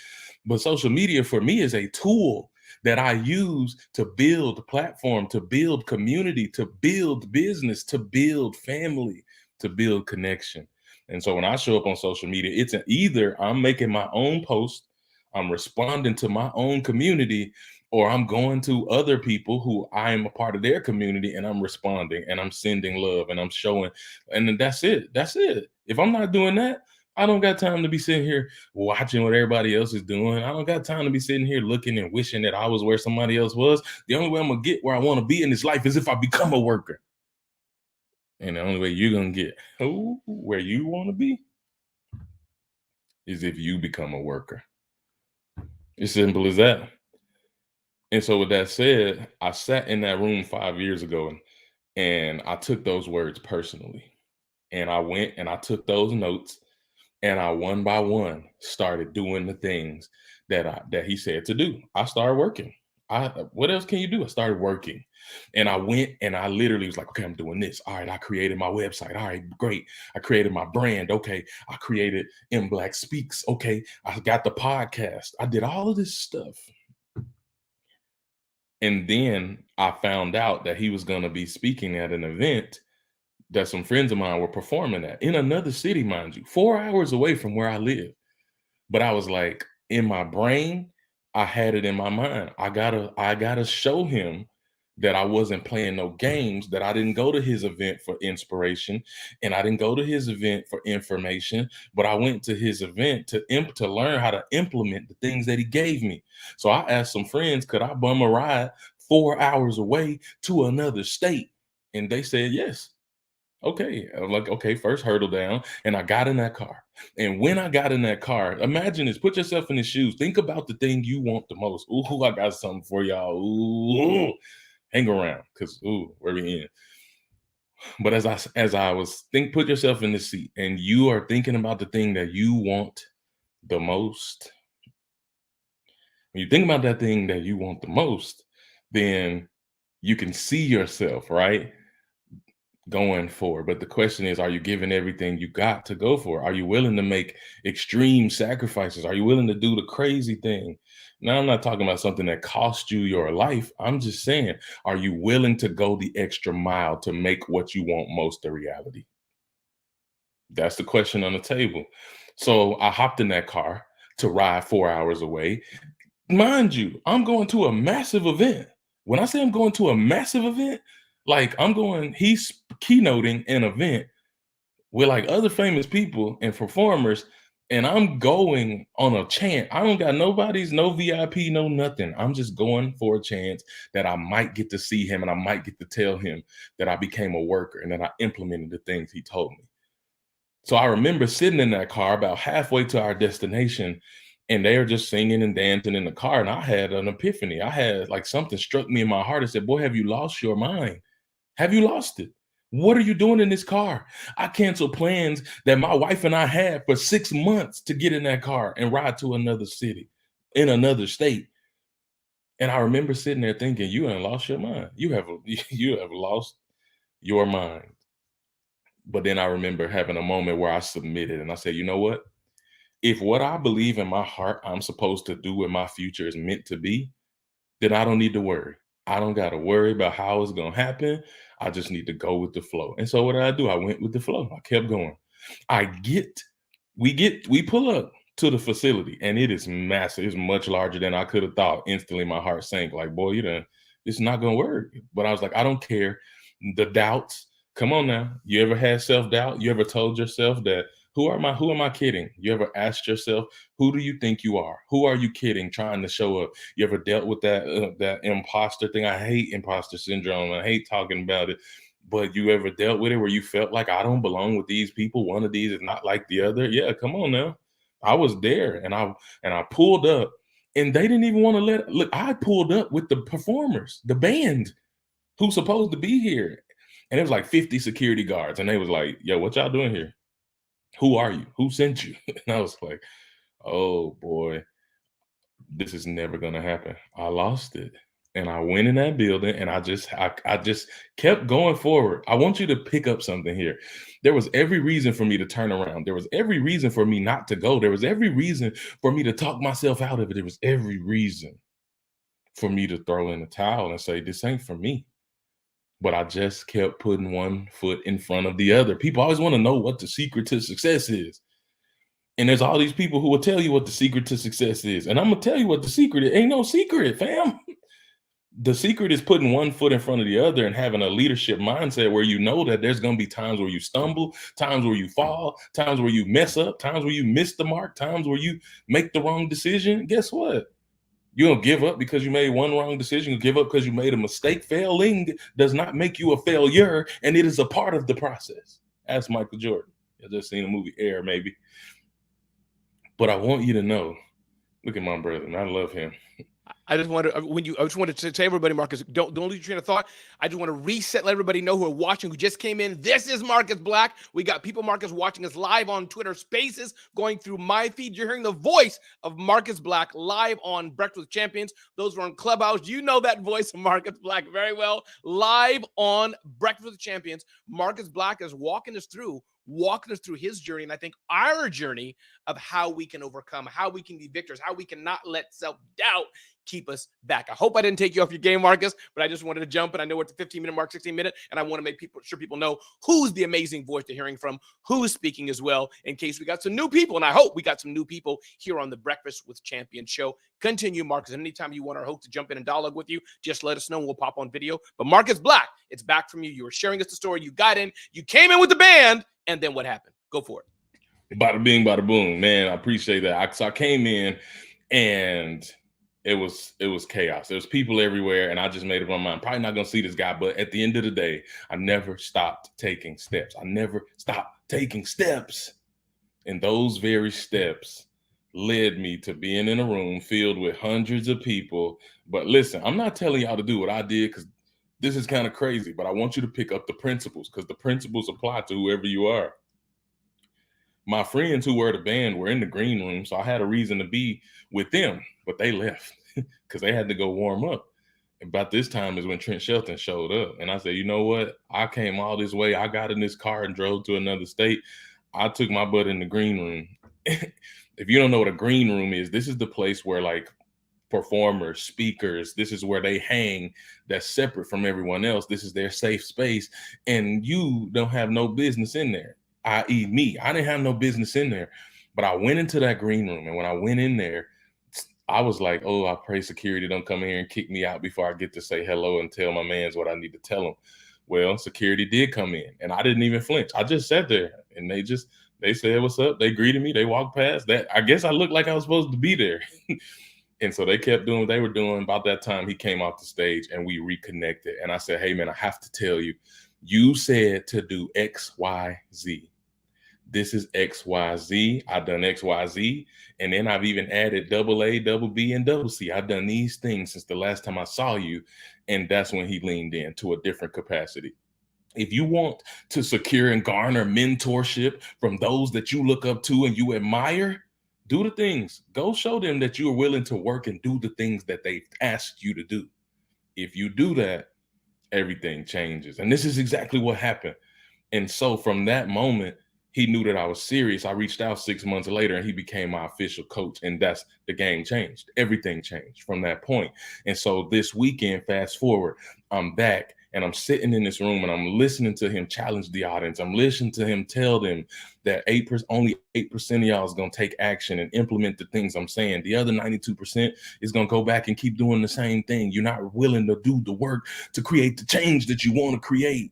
But social media for me is a tool that I use to build platform, to build community, to build business, to build family, to build connection. And so when I show up on social media, it's either I'm making my own post, I'm responding to my own community, or I'm going to other people who I am a part of their community and I'm responding and I'm sending love and I'm showing, and then that's it. That's it. If I'm not doing that, I don't got time to be sitting here watching what everybody else is doing. I don't got time to be sitting here looking and wishing that I was where somebody else was. The only way I'm going to get where I want to be in this life is if I become a worker. And the only way you're going to get where you want to be is if you become a worker. As simple as that. And so with that said, I sat in that room 5 years ago and I took those words personally. And I went and I took those notes and I one by one started doing the things that he said to do. I started working. What else can you do? I started working. And I went and I literally was like, okay, I'm doing this. All right, I created my website. All right, great. I created my brand. Okay, I created M Black Speaks. Okay, I got the podcast. I did all of this stuff. And then I found out that he was going to be speaking at an event that some friends of mine were performing at in another city, mind you, 4 hours away from where I live. But I was like, in my brain, I had it in my mind. I gotta show him that I wasn't playing no games, that I didn't go to his event for inspiration and I didn't go to his event for information, but I went to his event to learn how to implement the things that he gave me. So I asked some friends, could I bum a ride 4 hours away to another state? And they said yes. Okay, I'm like, okay, first hurdle down, and I got in that car. And when I got in that car, imagine this, put yourself in his shoes. Think about the thing you want the most. Ooh, I got something for y'all. Ooh, hang around, because where we in. But put yourself in the seat, and you are thinking about the thing that you want the most. When you think about that thing that you want the most, then you can see yourself, right? Going for. But the question is, are you giving everything you got to go for? Are you willing to make extreme sacrifices? Are you willing to do the crazy thing? Now, I'm not talking about something that cost you your life. I'm just saying, are you willing to go the extra mile to make what you want most a reality? That's the question on the table. So I hopped in that car to ride 4 hours away. Mind you, I'm going to a massive event. When I say I'm going to a massive event, like he's keynoting an event with like other famous people and performers, and I'm going on a chance. I don't got no VIP, no nothing. I'm just going for a chance that I might get to see him and I might get to tell him that I became a worker and that I implemented the things he told me. So I remember sitting in that car about halfway to our destination, and they were just singing and dancing in the car, and I had an epiphany. I had like something struck me in my heart and said, boy, have you lost your mind? Have you lost it? What are you doing in this car? I canceled plans that my wife and I had for 6 months to get in that car and ride to another city in another state. And I remember sitting there thinking, you ain't lost your mind. You have lost your mind. But then I remember having a moment where I submitted and I said, you know what? If what I believe in my heart I'm supposed to do in my future is meant to be, then I don't need to worry. I don't got to worry about how it's going to happen. I just need to go with the flow. And so what did I do? I went with the flow. I kept going. We pull up to the facility and it is massive. It's much larger than I could have thought. Instantly my heart sank like, boy, it's not going to work. But I was like, I don't care. The doubts. Come on now. You ever had self-doubt? You ever told yourself that, who am I kidding? You ever asked yourself, who do you think you are? Who are you kidding trying to show up? You ever dealt with that imposter thing? I hate imposter syndrome. I hate talking about it. But you ever dealt with it where you felt like, I don't belong with these people? One of these is not like the other. Yeah, come on now. I was there and I pulled up and they didn't even want to look. I pulled up with the performers, the band who's supposed to be here. And it was like 50 security guards. And they was like, yo, what y'all doing here? Who are you? Who sent you? And I was like, oh boy, this is never gonna happen. I lost it. And I went in that building and I just kept going forward. I want you to pick up something here. There was every reason for me to turn around. There was every reason for me not to go. There was every reason for me to talk myself out of it. There was every reason for me to throw in the towel and say, this ain't for me. But I just kept putting one foot in front of the other. People always want to know what the secret to success is. And there's all these people who will tell you what the secret to success is. And I'm going to tell you what the secret is. Ain't no secret, fam. The secret is putting one foot in front of the other and having a leadership mindset where you know that there's going to be times where you stumble, times where you fall, times where you mess up, times where you miss the mark, times where you make the wrong decision. Guess what? You don't give up because you made one wrong decision. You give up because you made a mistake. Failing does not make you a failure, and it is a part of the process. Ask Michael Jordan. I just seen a movie, Air, maybe. But I want you to know, look at my brother, and I love him. I just want to I just wanted to tell everybody, Marcus, don't lose your train of thought. I just want to reset, let everybody know who are watching, who just came in. This is Marcus Black. We got people, Marcus, watching us live on Twitter Spaces, going through my feed. You're hearing the voice of Marcus Black live on Breakfast with Champions. Those who are on Clubhouse, you know that voice of Marcus Black very well. Live on Breakfast with Champions, Marcus Black is walking us through his journey, and I think our journey of how we can overcome, how we can be victors, how we cannot let self-doubt keep us back. I hope I didn't take you off your game, Marcus, but I just wanted to jump, and I know we're at the 15-minute mark, 16-minute, and I want to make sure people know who's the amazing voice they're hearing from, who's speaking as well, in case we got some new people, and I hope we got some new people here on the Breakfast with Champions show. Continue, Marcus, and anytime you want our host to jump in and dialogue with you, just let us know, and we'll pop on video. But Marcus Black, it's back from you. You were sharing us the story. You got in, you came in with the band, and then what happened? Go for it. Bada bing, bada boom, man. I appreciate that. So I came in, and it was chaos. There was people everywhere, and I just made up my mind. Probably not gonna see this guy, but at the end of the day, I never stopped taking steps. I never stopped taking steps, and those very steps led me to being in a room filled with hundreds of people. But listen, I'm not telling y'all to do what I did, because this is kind of crazy, but I want you to pick up the principles, because the principles apply to whoever you are. My friends who were the band were in the green room, so I had a reason to be with them, but they left because they had to go warm up. About this time is when Trent Shelton showed up, and I said, you know what? I came all this way. I got in this car and drove to another state. I took my butt in the green room. If you don't know what a green room is, this is the place where, like, performers, speakers, this is where they hang, that's separate from everyone else. This is their safe space, and you don't have no business in there, i.e. me. I didn't have no business in there, but I went into that green room, and when I went in there, I was like, oh, I pray security don't come in here and kick me out before I get to say hello and tell my mans what I need to tell them. Well, security did come in, and I didn't even flinch. I just sat there, and they said, what's up? They greeted me. They walked past. That, I guess I looked like I was supposed to be there. And so they kept doing what they were doing. About that time, he came off the stage, and we reconnected. And I said, hey, man, I have to tell you, you said to do X, Y, Z. This is X, Y, Z. I've done X, Y, Z. And then I've even added double A, double B, and double C. I've done these things since the last time I saw you. And that's when he leaned in to a different capacity. If you want to secure and garner mentorship from those that you look up to and you admire, do the things. Go show them that you are willing to work and do the things that they've asked you to do. If you do that, everything changes. And this is exactly what happened. And so from that moment, he knew that I was serious. I reached out 6 months later, and he became my official coach. And that's the game changed. Everything changed from that point. And so this weekend, fast forward, I'm back, and I'm sitting in this room, and I'm listening to him challenge the audience. I'm listening to him tell them that only 8% of y'all is going to take action and implement the things I'm saying. The other 92% is going to go back and keep doing the same thing. You're not willing to do the work to create the change that you want to create.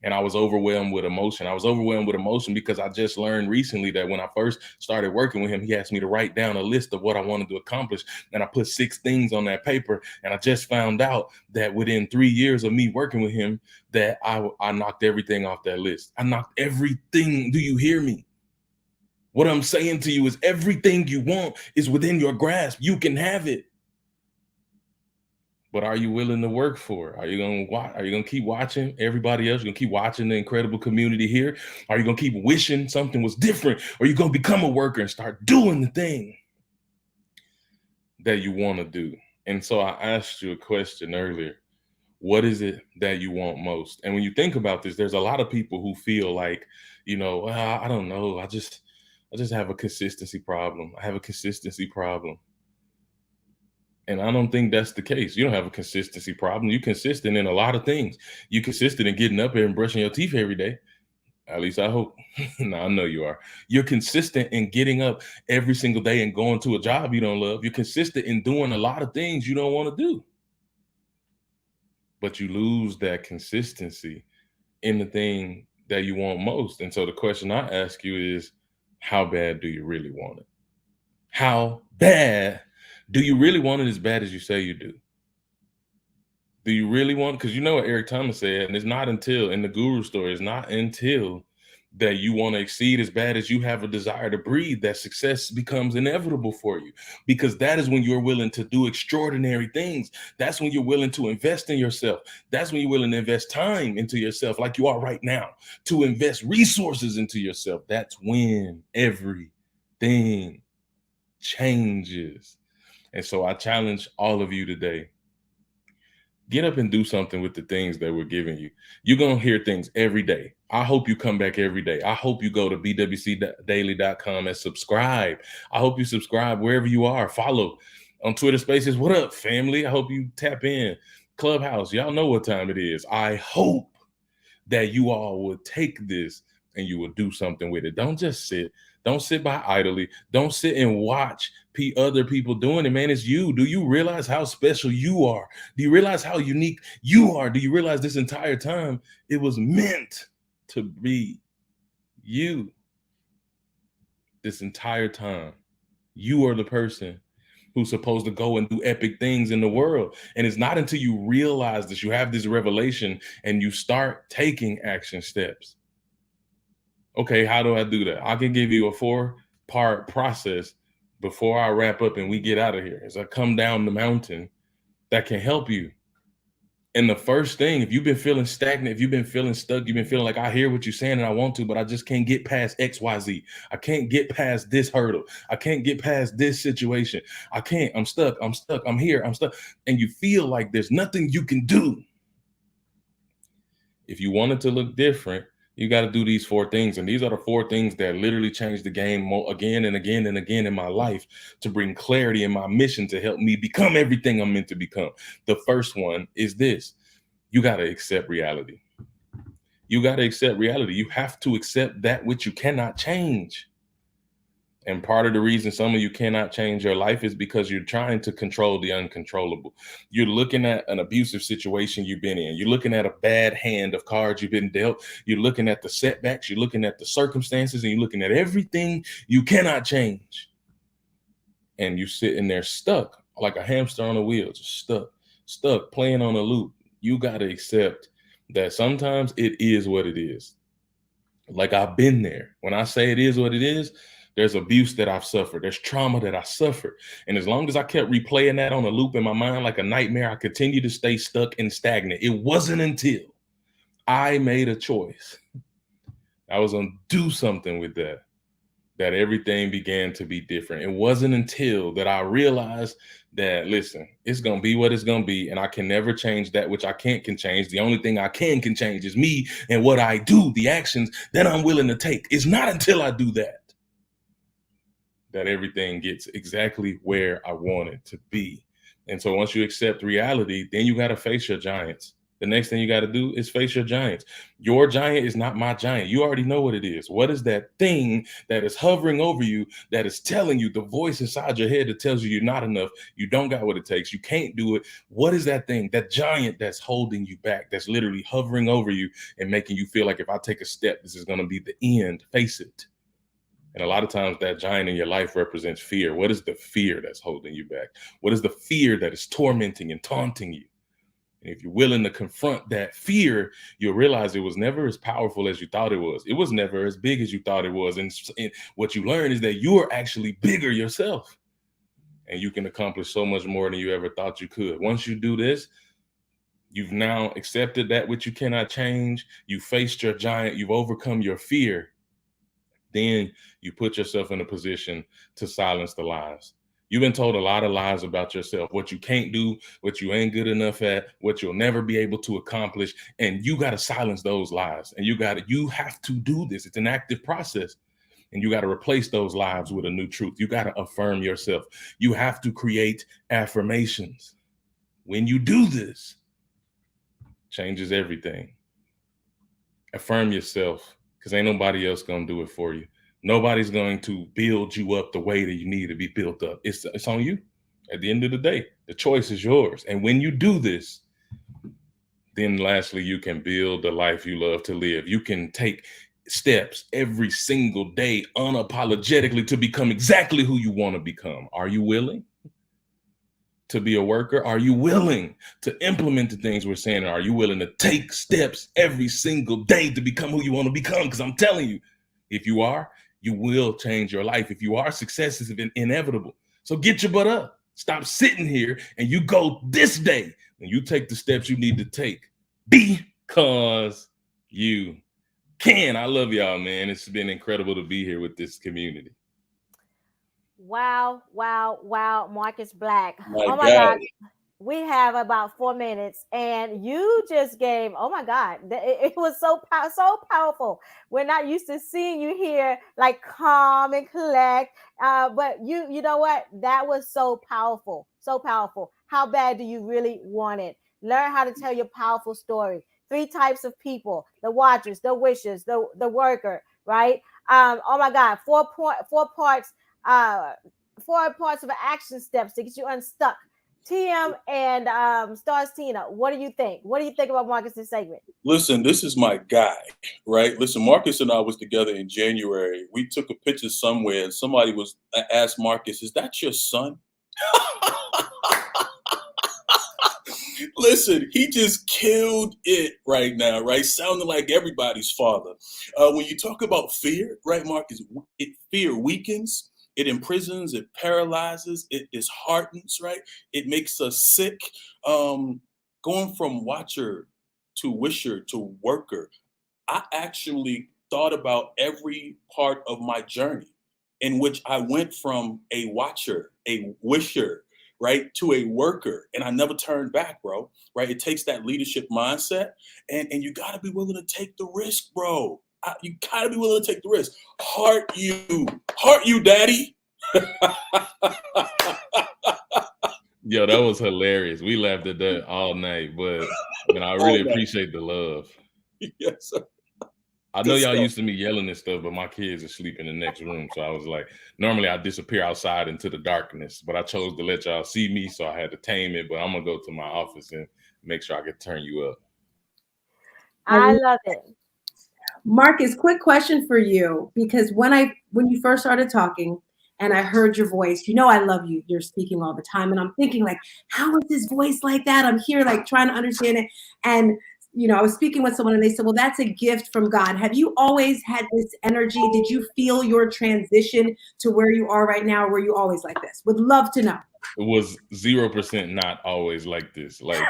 And I was overwhelmed with emotion. I was overwhelmed with emotion because I just learned recently that when I first started working with him, he asked me to write down a list of what I wanted to accomplish. And I put 6 things on that paper. And I just found out that within 3 years of me working with him, that I knocked everything off that list. I knocked everything. Do you hear me? What I'm saying to you is everything you want is within your grasp. You can have it. But are you willing to work for it? Are you going to keep watching everybody else? You're going to keep watching the incredible community here? Are you going to keep wishing something was different? Or are you going to become a worker and start doing the thing that you want to do? And so I asked you a question earlier. What is it that you want most? And when you think about this, there's a lot of people who feel like, I don't know. I just have a consistency problem. I have a consistency problem. And I don't think that's the case. You don't have a consistency problem. You're consistent in a lot of things. You're consistent in getting up here and brushing your teeth every day. At least I hope. No, I know you are. You're consistent in getting up every single day and going to a job you don't love. You're consistent in doing a lot of things you don't want to do. But you lose that consistency in the thing that you want most. And so the question I ask you is, how bad do you really want it? How bad do you really want it as bad as you say you do? Do you really want it? Because you know what Eric Thomas said, and it's not until, in the Guru story, it's not until that you want to exceed as bad as you have a desire to breathe, that success becomes inevitable for you, because that is when you're willing to do extraordinary things. That's when you're willing to invest in yourself. That's when you're willing to invest time into yourself, like you are right now, to invest resources into yourself. That's when everything changes. And so I challenge all of you today, get up and do something with the things that we're giving you. You're going to hear things every day. I hope you come back every day. I hope you go to bwcdaily.com and subscribe. I hope you subscribe wherever you are. Follow on Twitter Spaces. What up, family? I hope you tap in. Clubhouse, y'all know what time it is. I hope that you all would take this and you will do something with it. Don't just sit. Don't sit by idly. Don't sit and watch other people doing it, man. It's you. Do you realize how special you are? Do you realize how unique you are? Do you realize this entire time it was meant to be you? This entire time, you are the person who's supposed to go and do epic things in the world. And it's not until you realize that you have this revelation and you start taking action steps. Okay, how do I do that? I can give you a 4-part process before I wrap up and we get out of here, as I come down the mountain, that can help you. And the first thing, if you've been feeling stagnant, if you've been feeling stuck, you've been feeling like, I hear what you're saying and I want to, but I just can't get past XYZ. I can't get past this hurdle. I can't get past this situation. I can't, I'm stuck, I'm here, I'm stuck. And you feel like there's nothing you can do. If you want it to look different, you got to do these 4 things. And these are the 4 things that literally changed the game again and again and again in my life, to bring clarity in my mission, to help me become everything I'm meant to become. The first one is this. You got to accept reality. You got to accept reality. You have to accept that which you cannot change. And part of the reason some of you cannot change your life is because you're trying to control the uncontrollable. You're looking at an abusive situation you've been in. You're looking at a bad hand of cards you've been dealt. You're looking at the setbacks. You're looking at the circumstances, and you're looking at everything you cannot change. And you're sitting there stuck like a hamster on a wheel, just stuck playing on a loop. You got to accept that sometimes it is what it is. Like, I've been there. When I say it is what it is, there's abuse that I've suffered. There's trauma that I suffered. And as long as I kept replaying that on a loop in my mind like a nightmare, I continued to stay stuck and stagnant. It wasn't until I made a choice, I was going to do something with that, that everything began to be different. It wasn't until that I realized that, listen, it's going to be what it's going to be, and I can never change that which I can change. The only thing I can change is me and what I do, the actions that I'm willing to take. It's not until I do that everything gets exactly where I want it to be. And so once you accept reality, then you got to face your giants. The next thing you got to do is face your giants. Your giant is not my giant. You already know what it is. What is that thing that is hovering over you, that is telling you, the voice inside your head that tells you you're not enough, you don't got what it takes, you can't do it? What is that thing, that giant that's holding you back, that's literally hovering over you and making you feel like, if I take a step, this is going to be the end? Face it. And a lot of times that giant in your life represents fear. What is the fear that's holding you back? What is the fear that is tormenting and taunting you? And if you're willing to confront that fear, you'll realize it was never as powerful as you thought it was. It was never as big as you thought it was. And what you learn is that you are actually bigger yourself. And you can accomplish so much more than you ever thought you could. Once you do this, you've now accepted that which you cannot change. You faced your giant. You've overcome your fear. Then you put yourself in a position to silence the lies. You've been told a lot of lies about yourself, what you can't do, what you ain't good enough at, what you'll never be able to accomplish. And you got to silence those lies. And you have to do this. It's an active process. And you got to replace those lies with a new truth. You got to affirm yourself. You have to create affirmations. When you do this, changes everything. Affirm yourself, because ain't nobody else going to do it for you. Nobody's going to build you up the way that you need to be built up. It's on you. At the end of the day, the choice is yours. And when you do this, then lastly, you can build the life you love to live. You can take steps every single day unapologetically to become exactly who you want to become. Are you willing? to be a worker? Are you willing to implement the things we're saying? Are you willing to take steps every single day to become who you want to become? Because I'm telling you, if you are, you will change your life. If you are, success is inevitable. So get your butt up. Stop sitting here and you go this day and you take the steps you need to take because you can. I love y'all, man. It's been incredible to be here with this community. Wow, wow, wow, Marcus Black. My my God. God. We have about 4 minutes, and you just gave, oh my God, it was so powerful. We're not used to seeing you here like calm and collect, but you know what? That was so powerful, so powerful. How bad do you really want it? Learn how to tell your powerful story. 3 types of people: the watchers, the wishers, the worker, right? Oh my God, 4 parts, 4 parts of action steps to get you unstuck. TM and Stars Tina, what do you think? What do you think about Marcus's segment? Listen, this is my guy, right? Listen, Marcus and I was together in January. We took a picture somewhere, and somebody was asked Marcus, "Is that your son?" Listen, he just killed it right now, right? Sounding like everybody's father. When you talk about fear, right, Marcus, fear weakens. It imprisons, it paralyzes, it disheartens, right? It makes us sick. Going from watcher to wisher to worker, I actually thought about every part of my journey in which I went from a watcher, a wisher, right, to a worker. And I never turned back, bro, right? It takes that leadership mindset, and you got to be willing to take the risk, bro. You gotta be willing to take the risk. Heart you, daddy. Yo, that was hilarious. We laughed at that all night, but I really appreciate the love. Yes, sir. I know y'all used to me yelling and stuff, but my kids are sleeping in the next room. So I was like, normally I disappear outside into the darkness, but I chose to let y'all see me, so I had to tame it. But I'm gonna go to my office and make sure I can turn you up. I love it. Marcus, quick question for you, because when you first started talking and I heard your voice, you know I love you. You're speaking all the time, and I'm thinking like, how is this voice like that? I'm here like trying to understand it. And I was speaking with someone and they said, well, that's a gift from God. Have you always had this energy? Did you feel your transition to where you are right now? Or were you always like this? Would love to know. It was 0% not always like this. Like,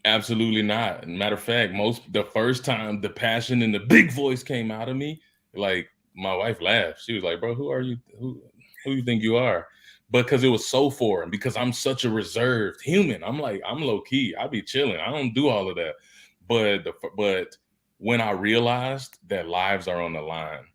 absolutely not. Matter of fact, the first time the passion and the big voice came out of me, like my wife laughed. She was like, bro, who are you? Who you think you are? Because it was so foreign, because I'm such a reserved human. I'm low key. I be chilling. I don't do all of that. But when I realized that lives are on the line,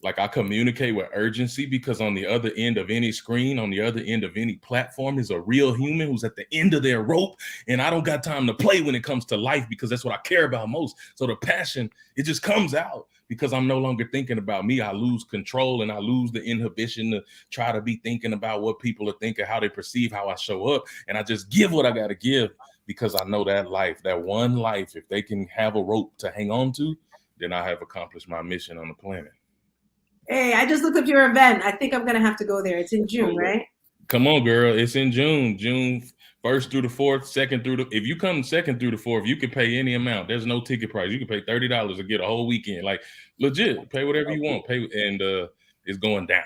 like I communicate with urgency, because on the other end of any screen, on the other end of any platform is a real human who's at the end of their rope. And I don't got time to play when it comes to life, because that's what I care about most. So the passion, it just comes out because I'm no longer thinking about me. I lose control and I lose the inhibition to try to be thinking about what people are thinking, how they perceive how I show up. And I just give what I got to give, because I know that life, that one life, if they can have a rope to hang on to, then I have accomplished my mission on the planet. Hey, I just looked up your event. I think I'm going to have to go there. It's in June, right? Come on, girl. It's in June 1st through the 4th, if you come 2nd through the 4th, you can pay any amount. There's no ticket price. You can pay $30 to get a whole weekend. Like, legit, pay whatever you want. And it's going down.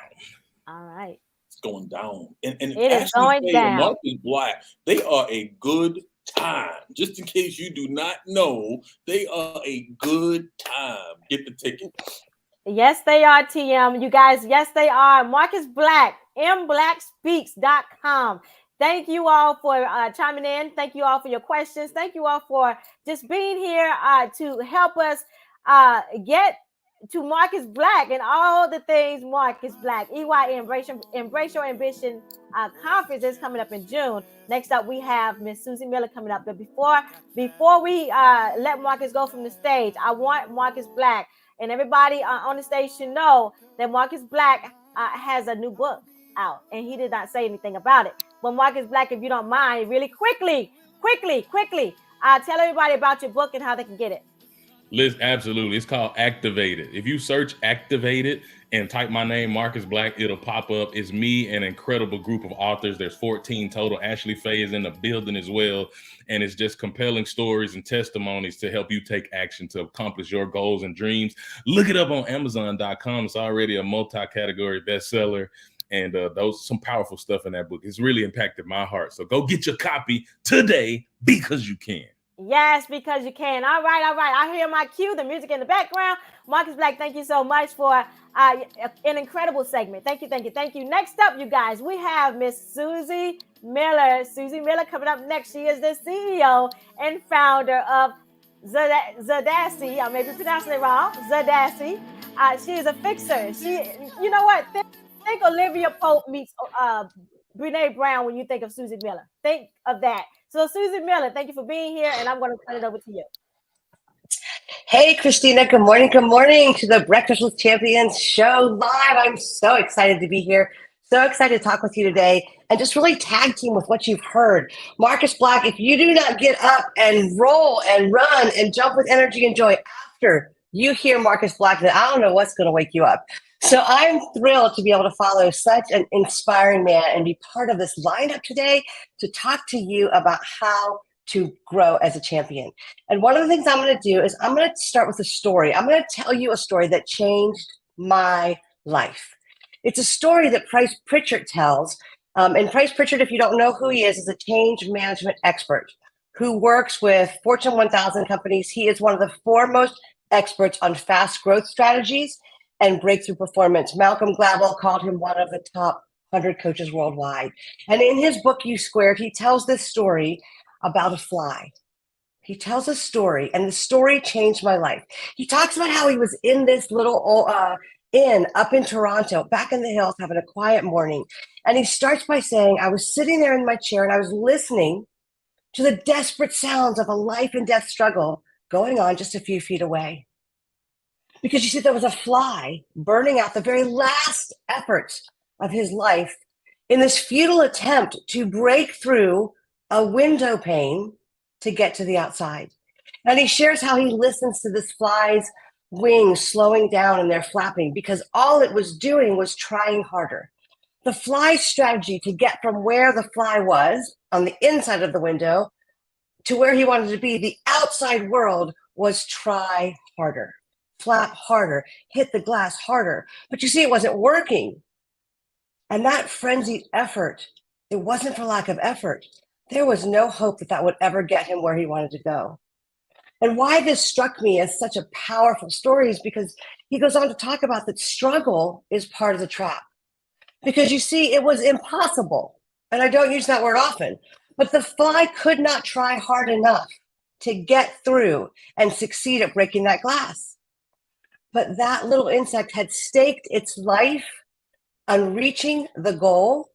All right. It's going down. And it is going down. Marcus Black, they are a good time. Just in case you do not know, they are a good time. Get the ticket. Yes, they are, TM. You guys, yes, they are. Marcus Black, mblackspeaks.com. Thank you all for chiming in. Thank you all for your questions. Thank you all for just being here to help us get to Marcus Black and all the things Marcus Black. EY Embrace Your Ambition conference is coming up in June. Next up, we have Miss Susie Miller coming up. But before we let Marcus go from the stage, I want Marcus Black and everybody on the stage should know that Marcus Black has a new book out, and he did not say anything about it. But Marcus Black, if you don't mind, really quickly, tell everybody about your book and how they can get it. Liz, absolutely. It's called Activated. If you search Activated and type my name, Marcus Black, it'll pop up. It's me and an incredible group of authors. There's 14 total. Ashley Faye is in the building as well. And it's just compelling stories and testimonies to help you take action to accomplish your goals and dreams. Look it up on Amazon.com. It's already a multi-category bestseller. And those some powerful stuff in that book. It's really impacted my heart. So go get your copy today because you can. Yes, because you can. All right. I hear my cue, the music in the background. Marcus Black, thank you so much for an incredible segment. Thank you. Next up, you guys, we have Miss Susie Miller. Susie Miller coming up next. She is the CEO and founder of Zadassi. I may be pronouncing it wrong. Zadassi. She is a fixer. You know what? Think Olivia Pope meets Brene Brown when you think of Susie Miller. Think of that. So Susie Miller, thank you for being here, and I'm going to turn it over to you. Hey, Christina. Good morning. Good morning to the Breakfast with Champions show live. I'm so excited to be here. So excited to talk with you today and just really tag team with what you've heard. Marcus Black, if you do not get up and roll and run and jump with energy and joy after you hear Marcus Black, then I don't know what's going to wake you up. So I'm thrilled to be able to follow such an inspiring man and be part of this lineup today to talk to you about how to grow as a champion. And one of the things I'm going to do is I'm going to start with a story. I'm going to tell you a story that changed my life. It's a story that Price Pritchard tells. And Price Pritchard, if you don't know who he is a change management expert who works with Fortune 1000 companies. He is one of the foremost experts on fast growth strategies and breakthrough performance. Malcolm Gladwell called him one of the top 100 coaches worldwide. And in his book, You Squared, he tells this story about a fly. He tells a story, and the story changed my life. He talks about how he was in this little inn up in Toronto, back in the hills, having a quiet morning. And he starts by saying, I was sitting there in my chair and I was listening to the desperate sounds of a life and death struggle going on just a few feet away. Because you see, there was a fly burning out the very last efforts of his life in this futile attempt to break through a window pane to get to the outside. And he shares how he listens to this fly's wings slowing down and they're flapping because all it was doing was trying harder. The fly's strategy to get from where the fly was on the inside of the window to where he wanted to be, the outside world, was try harder. Flap harder, hit the glass harder. But you see, it wasn't working. And that frenzied effort, it wasn't for lack of effort. There was no hope that that would ever get him where he wanted to go. And why this struck me as such a powerful story is because he goes on to talk about that struggle is part of the trap. Because you see, it was impossible. And I don't use that word often, but the fly could not try hard enough to get through and succeed at breaking that glass. But that little insect had staked its life on reaching the goal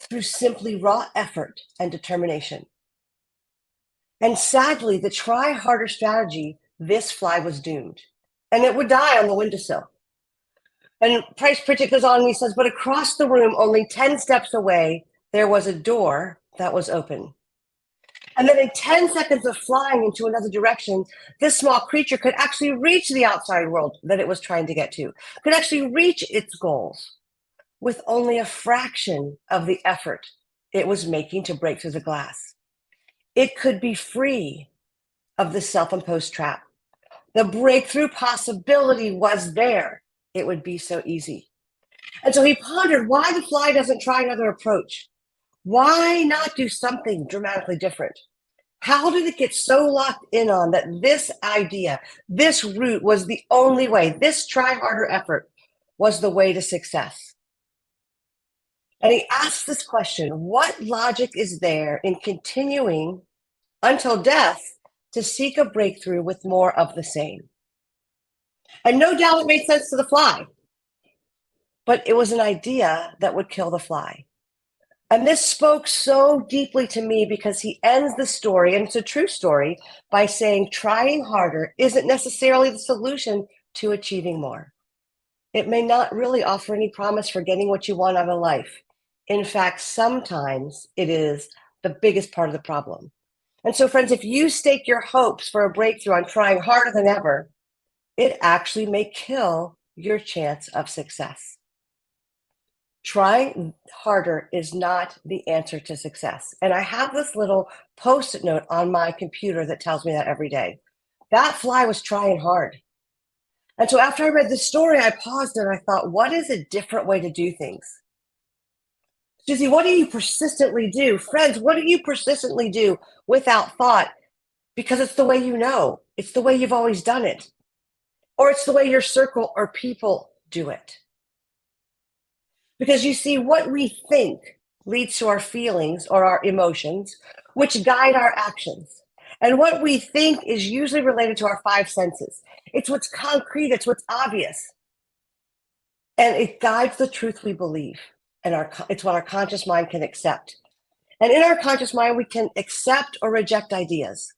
through simply raw effort and determination. And sadly, the try harder strategy, this fly was doomed. And it would die on the windowsill. And Price Pritchard goes on and he says, but across the room, only 10 steps away, there was a door that was open. And then in 10 seconds of flying into another direction, this small creature could actually reach the outside world that it was trying to get to, could actually reach its goals with only a fraction of the effort it was making to break through the glass. It could be free of the self-imposed trap. The breakthrough possibility was there. It would be so easy. And so he pondered why the fly doesn't try another approach. Why not do something dramatically different? How did it get so locked in on that this idea, this route was the only way, this try harder effort was the way to success? And he asked this question, what logic is there in continuing until death to seek a breakthrough with more of the same? And no doubt it made sense to the fly, but it was an idea that would kill the fly. And this spoke so deeply to me because he ends the story, and it's a true story, by saying trying harder isn't necessarily the solution to achieving more. It may not really offer any promise for getting what you want out of life. In fact, sometimes it is the biggest part of the problem. And so, friends, if you stake your hopes for a breakthrough on trying harder than ever, it actually may kill your chance of success. Trying harder is not the answer to success. And I have this little post-it note on my computer that tells me that every day. That fly was trying hard. And so after I read the story, I paused and I thought, what is a different way to do things? Susie, what do you persistently do? Friends, what do you persistently do without thought? Because it's the way you know. It's the way you've always done it. Or it's the way your circle or people do it. Because you see, what we think leads to our feelings or our emotions, which guide our actions. And what we think is usually related to our five senses. It's what's concrete, it's what's obvious. And it guides the truth we believe. And it's what our conscious mind can accept. And in our conscious mind, we can accept or reject ideas.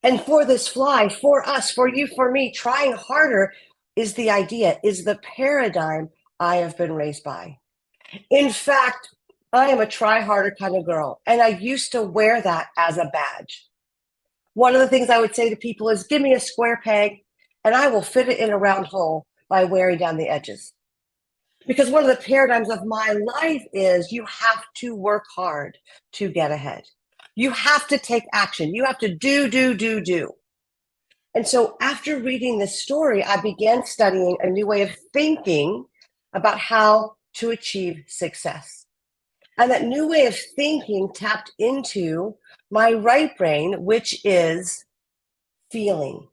And for this fly, for us, for you, for me, trying harder is the idea, is the paradigm I have been raised by. In fact, I am a try harder kind of girl, and I used to wear that as a badge. One of the things I would say to people is, give me a square peg, and I will fit it in a round hole by wearing down the edges. Because one of the paradigms of my life is you have to work hard to get ahead. You have to take action. You have to do. And so after reading this story, I began studying a new way of thinking about how to achieve success. And that new way of thinking tapped into my right brain, which is feeling.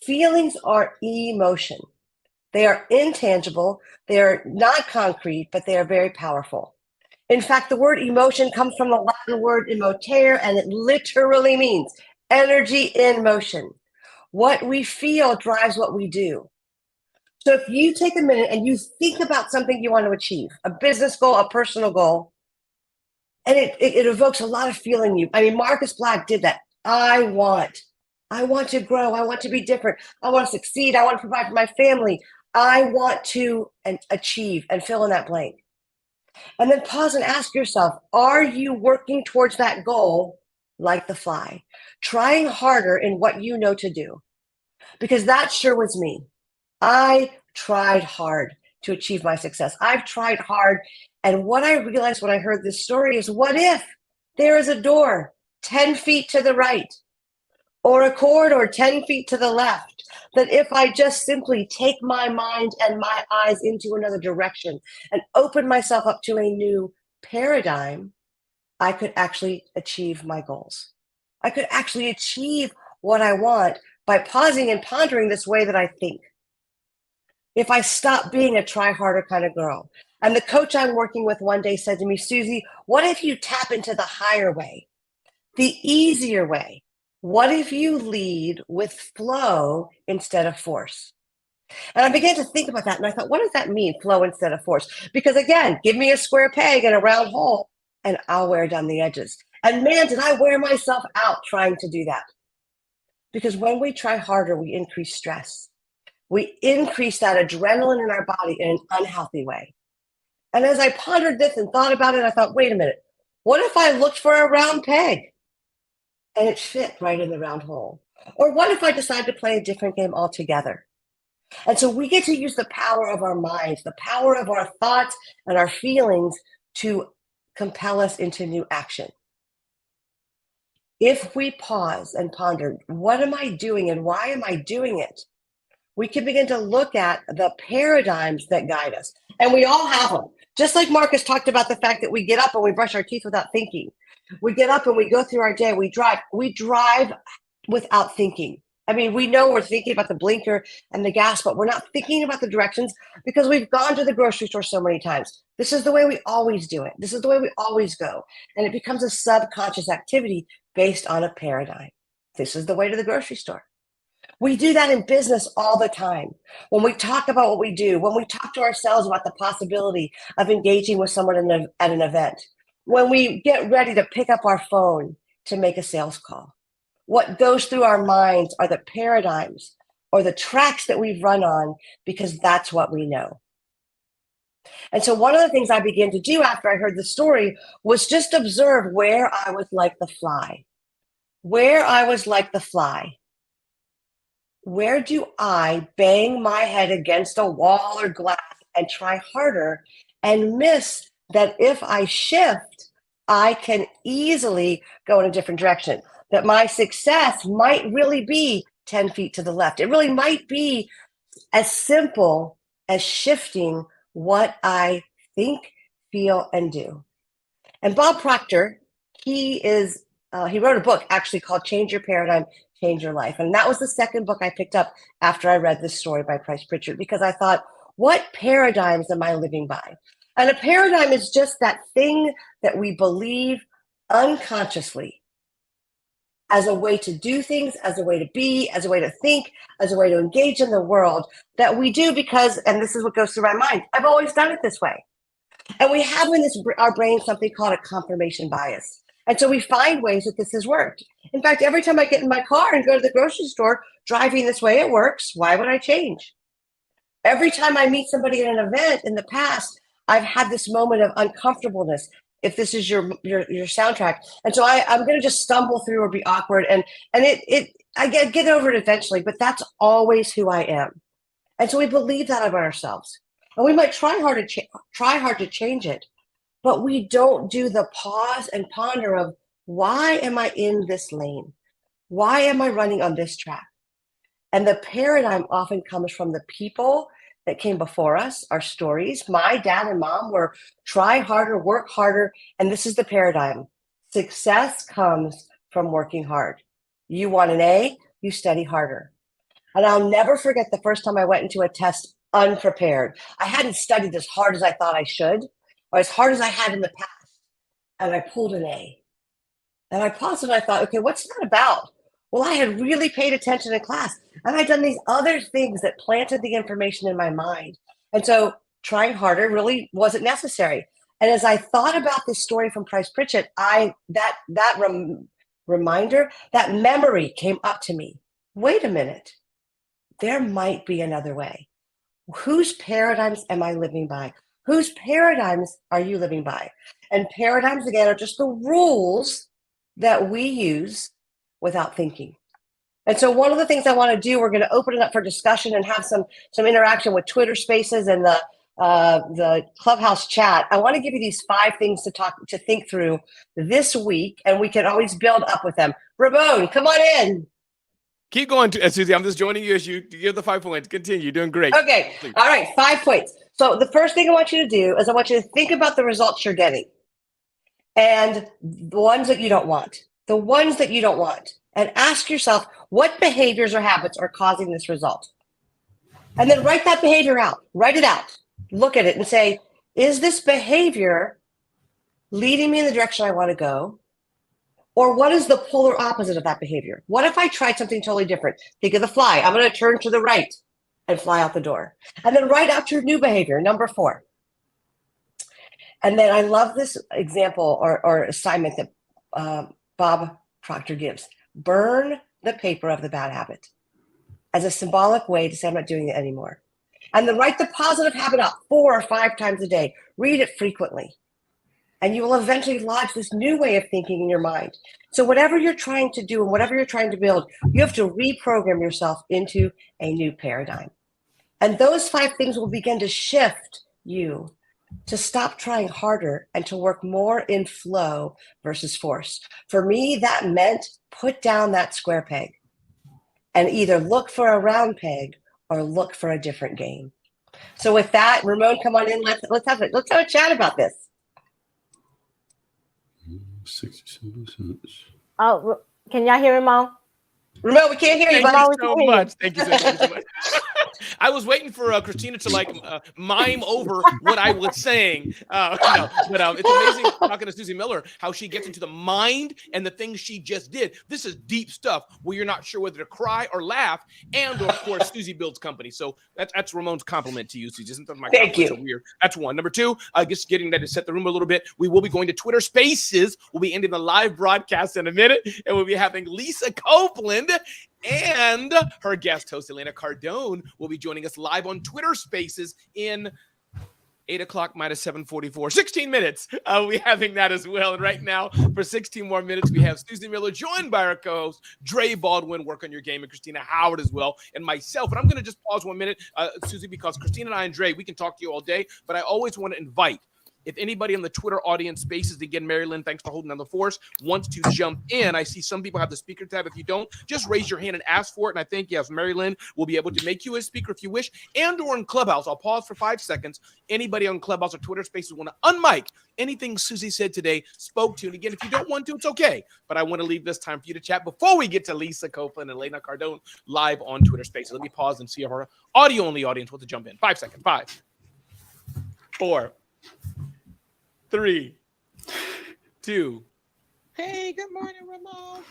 Feelings are emotion. They are intangible. They are not concrete, but they are very powerful. In fact, the word emotion comes from the Latin word emotere, and it literally means energy in motion. What we feel drives what we do. So if you take a minute and you think about something you want to achieve, a business goal, a personal goal, and it evokes a lot of feeling in you. I mean, Marcus Black did that. I want to grow. I want to be different. I want to succeed. I want to provide for my family. I want to achieve and fill in that blank. And then pause and ask yourself, are you working towards that goal like the fly, trying harder in what you know to do? Because that sure was me. I tried hard to achieve my success. I've tried hard. And what I realized when I heard this story is, what if there is a door 10 feet to the right or a corridor 10 feet to the left, that if I just simply take my mind and my eyes into another direction and open myself up to a new paradigm, I could actually achieve my goals. I could actually achieve what I want by pausing and pondering this way that I think. If I stop being a try harder kind of girl. And the coach I'm working with one day said to me, Susie, what if you tap into the higher way, the easier way? What if you lead with flow instead of force? And I began to think about that. And I thought, what does that mean, flow instead of force? Because again, give me a square peg and a round hole and I'll wear down the edges. And man, did I wear myself out trying to do that. Because when we try harder, we increase stress. We increase that adrenaline in our body in an unhealthy way. And as I pondered this and thought about it, I thought, wait a minute, what if I looked for a round peg and it fit right in the round hole? Or what if I decide to play a different game altogether? And so we get to use the power of our minds, the power of our thoughts and our feelings to compel us into new action. If we pause and ponder, what am I doing and why am I doing it? We can begin to look at the paradigms that guide us. And we all have them. Just like Marcus talked about the fact that we get up and we brush our teeth without thinking. We get up and we go through our day. We drive without thinking. I mean, we know we're thinking about the blinker and the gas, but we're not thinking about the directions because we've gone to the grocery store so many times. This is the way we always do it. This is the way we always go. And it becomes a subconscious activity based on a paradigm. This is the way to the grocery store. We do that in business all the time. When we talk about what we do, when we talk to ourselves about the possibility of engaging with someone at an event, when we get ready to pick up our phone to make a sales call, what goes through our minds are the paradigms or the tracks that we've run on because that's what we know. And so one of the things I began to do after I heard the story was just observe where I was like the fly. Where I was like the fly. where do I bang my head against a wall or glass and try harder and miss that if I shift, I can easily go in a different direction, that my success might really be 10 feet to the left. It really might be as simple as shifting what I think, feel, and do. And Bob Proctor, he wrote a book actually called Change Your Paradigm, Change Your Life. And that was the second book I picked up after I read this story by Price Pritchard, because I thought, what paradigms am I living by? And a paradigm is just that thing that we believe unconsciously as a way to do things, as a way to be, as a way to think, as a way to engage in the world that we do because, and this is what goes through my mind, I've always done it this way. And we have in our brain something called a confirmation bias. And so we find ways that this has worked. In fact, every time I get in my car and go to the grocery store, driving this way, it works. Why would I change? Every time I meet somebody at an event in the past, I've had this moment of uncomfortableness. If this is your soundtrack. And so I'm going to just stumble through or be awkward. And I get over it eventually, but that's always who I am. And so we believe that about ourselves. And we might try hard to change it, but we don't do the pause and ponder of, why am I in this lane? Why am I running on this track? And the paradigm often comes from the people that came before us, our stories. My dad and mom were try harder, work harder. And this is the paradigm. Success comes from working hard. You want an A, you study harder. And I'll never forget the first time I went into a test unprepared. I hadn't studied as hard as I thought I should, or as hard as I had in the past. And I pulled an A. And I paused and I thought, okay, what's that about? Well, I had really paid attention in class, and I'd done these other things that planted the information in my mind. And so trying harder really wasn't necessary. And as I thought about this story from Price Pritchett, reminder, that memory came up to me. Wait a minute. There might be another way. Whose paradigms am I living by? Whose paradigms are you living by? And paradigms, again, are just the rules that we use without thinking. And so one of the things I want to do, we're going to open it up for discussion and have some interaction with Twitter Spaces and the Clubhouse chat. I want to give you these 5 things to think through this week, and we can always build up with them. Ramon, come on in. Keep going, Susie. I'm just joining you as you give the 5 points. Continue. You're doing great. Okay. Please. All right. 5 points. So the first thing I want you to do is I want you to think about the results you're getting and the ones that you don't want. The ones that you don't want. And ask yourself, what behaviors or habits are causing this result? And then write that behavior out. Write it out. Look at it and say, is this behavior leading me in the direction I want to go? Or what is the polar opposite of that behavior? What if I tried something totally different? Think of the fly. I'm going to turn to the right and fly out the door. And then write out your new behavior, number 4. And then I love this example or assignment that Bob Proctor gives. Burn the paper of the bad habit as a symbolic way to say, I'm not doing it anymore. And then write the positive habit out 4 or 5 times a day. Read it frequently. And you will eventually lodge this new way of thinking in your mind. So whatever you're trying to do and whatever you're trying to build, you have to reprogram yourself into a new paradigm. And those 5 things will begin to shift you to stop trying harder and to work more in flow versus force. For me, that meant put down that square peg and either look for a round peg or look for a different game. So with that, Ramon, come on in. Let's have a chat about this. 67 cents. Oh, can y'all hear Ramon? Ramon, we can't hear you. Thank you so much. Thank you so much. I was waiting for Christina to mime over what I was saying. It's amazing talking to Susie Miller, how she gets into the mind and the things she just did. This is deep stuff where you're not sure whether to cry or laugh. And of course, Susie builds company. So that's Ramon's compliment to you, Susie. Isn't that my Thank you. So weird? That's one. Number 2, just getting that to set the room a little bit. We will be going to Twitter Spaces. We'll be ending the live broadcast in a minute, and we'll be having Lisa Copeland and her guest host, Elena Cardone, will be joining us live on Twitter Spaces in 8 o'clock minus 7:44, 16 minutes. We're having that as well. And right now, for 16 more minutes, we have Susie Miller joined by our co-host, Dre Baldwin, Work on Your Game, and Christina Howard as well, and myself. And I'm going to just pause 1 minute, Susie, because Christina and I and Dre, we can talk to you all day, but I always want to invite, if anybody in the Twitter audience spaces, again, Marilyn, thanks for holding down the force, wants to jump in. I see some people have the speaker tab. If you don't, just raise your hand and ask for it. And I think, yes, Marilyn will be able to make you a speaker if you wish. And or in Clubhouse, I'll pause for 5 seconds. Anybody on Clubhouse or Twitter spaces want to unmic anything Susie said today, spoke to. And again, if you don't want to, it's okay. But I want to leave this time for you to chat before we get to Lisa Copeland and Elena Cardone live on Twitter spaces. Let me pause and see if our audio-only audience wants to jump in. 5 seconds. 5, 4, 3, 2. Hey, good morning, Ramon,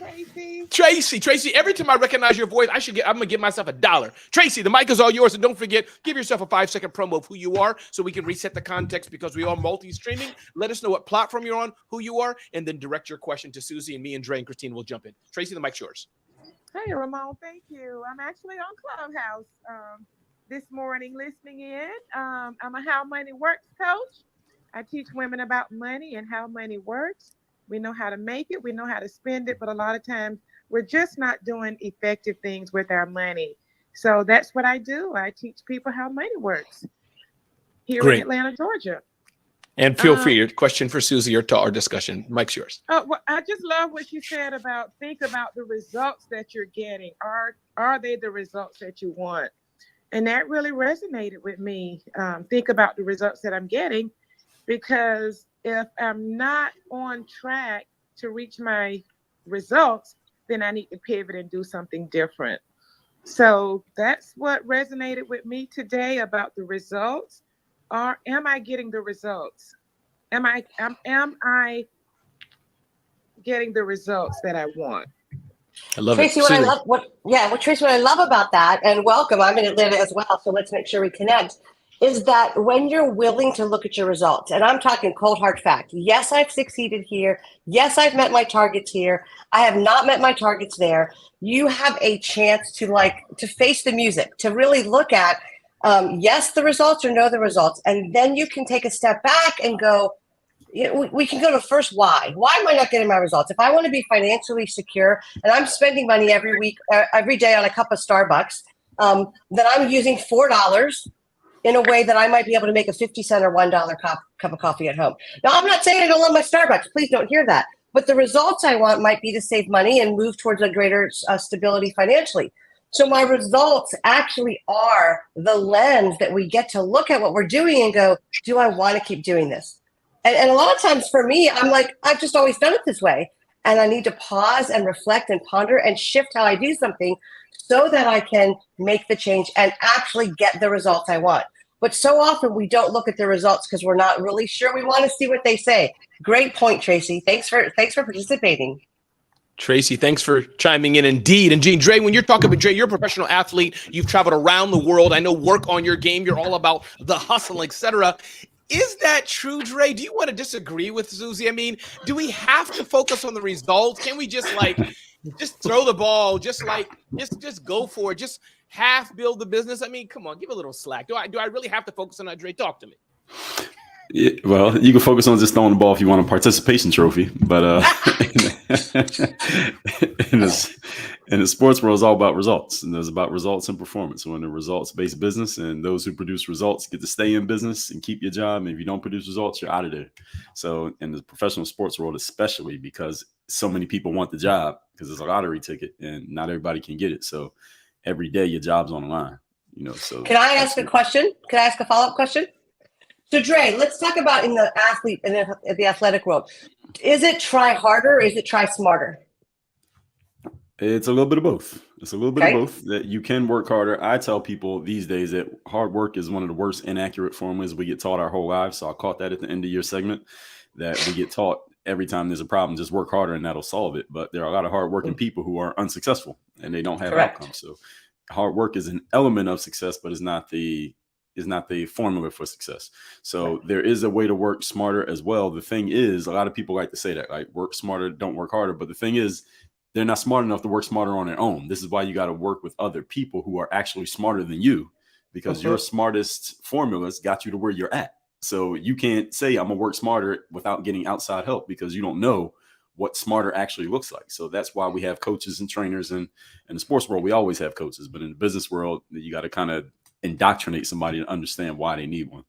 Tracy, every time I recognize your voice, I'm going to give myself $1. Tracy, the mic is all yours. And don't forget, give yourself a 5-second promo of who you are so we can reset the context because we are multi-streaming. Let us know what platform you're on, who you are, and then direct your question to Susie, and me and Dre and Christine will jump in. Tracy, the mic's yours. Hey, Ramon, thank you. I'm actually on Clubhouse this morning listening in. I'm a How Money Works coach. I teach women about money and how money works. We know how to make it. We know how to spend it. But a lot of times we're just not doing effective things with our money. So that's what I do. I teach people how money works here in Atlanta, Georgia. And feel free, your question for Susie or discussion. Mike's yours. Well, I just love what you said about think about the results that you're getting. Are they the results that you want? And that really resonated with me. Think about the results that I'm getting. Because if I'm not on track to reach my results, then I need to pivot and do something different. So that's what resonated with me today about the results. Am I getting the results? Am I getting the results that I want? I love Tracy, it. what I love about that, and welcome, I'm in Atlanta as well, so let's make sure we connect, is that when you're willing to look at your results, and I'm talking cold hard fact, yes, I've succeeded here. Yes, I've met my targets here. I have not met my targets there. You have a chance to face the music, to really look at, yes, the results or no, the results. And then you can take a step back and go, we can go to first why. Why am I not getting my results? If I want to be financially secure and I'm spending money every day on a cup of Starbucks, then I'm using $4 in a way that I might be able to make a 50-cent or $1 cup of coffee at home. Now, I'm not saying I don't love my Starbucks. Please don't hear that. But the results I want might be to save money and move towards a greater stability financially. So my results actually are the lens that we get to look at what we're doing and go, do I want to keep doing this? And a lot of times for me, I'm like, I've just always done it this way. And I need to pause and reflect and ponder and shift how I do something so that I can make the change and actually get the results I want. But so often we don't look at the results because we're not really sure. We want to see what they say. Great point, Tracy. Thanks for participating. Tracy, thanks for chiming in. Indeed. And Gene, Dre, when you're talking about Dre, you're a professional athlete. You've traveled around the world. I know Work on Your Game. You're all about the hustle, etc. Is that true, Dre? Do you want to disagree with Susie? I mean, do we have to focus on the results? Can we just throw the ball, just go for it, just half build the business? I mean, come on, give a little slack. Do I really have to focus on that, Dre? Talk to me. Yeah, well, you can focus on just throwing the ball if you want a participation trophy, but in the sports world, it's all about results, and it's about results and performance. So in a results-based business, and those who produce results get to stay in business and keep your job. And if you don't produce results, you're out of there. So in the professional sports world, especially because so many people want the job because it's a lottery ticket, and not everybody can get it. So every day your job's on the line. So can I ask a question? Can I ask a follow-up question? So Dre, let's talk about in the athletic world. Is it try harder or is it try smarter? It's a little bit of both. It's a little bit of both. That you can work harder. I tell people these days that hard work is one of the worst inaccurate formulas we get taught our whole lives. So I caught that at the end of your segment, that we get taught every time there's a problem, just work harder and that'll solve it. But there are a lot of hardworking people who are unsuccessful and they don't have outcomes. So hard work is an element of success, but is not the formula for success. So there is a way to work smarter as well. The thing is, a lot of people like to say that, like, work smarter, don't work harder. But the thing is, they're not smart enough to work smarter on their own. This is why you got to work with other people who are actually smarter than you, because your smartest formulas got you to where you're at. So you can't say I'm gonna work smarter without getting outside help because you don't know what smarter actually looks like. So that's why we have coaches and trainers, and in the sports world, we always have coaches, but in the business world, you got to kind of indoctrinate somebody to understand why they need one.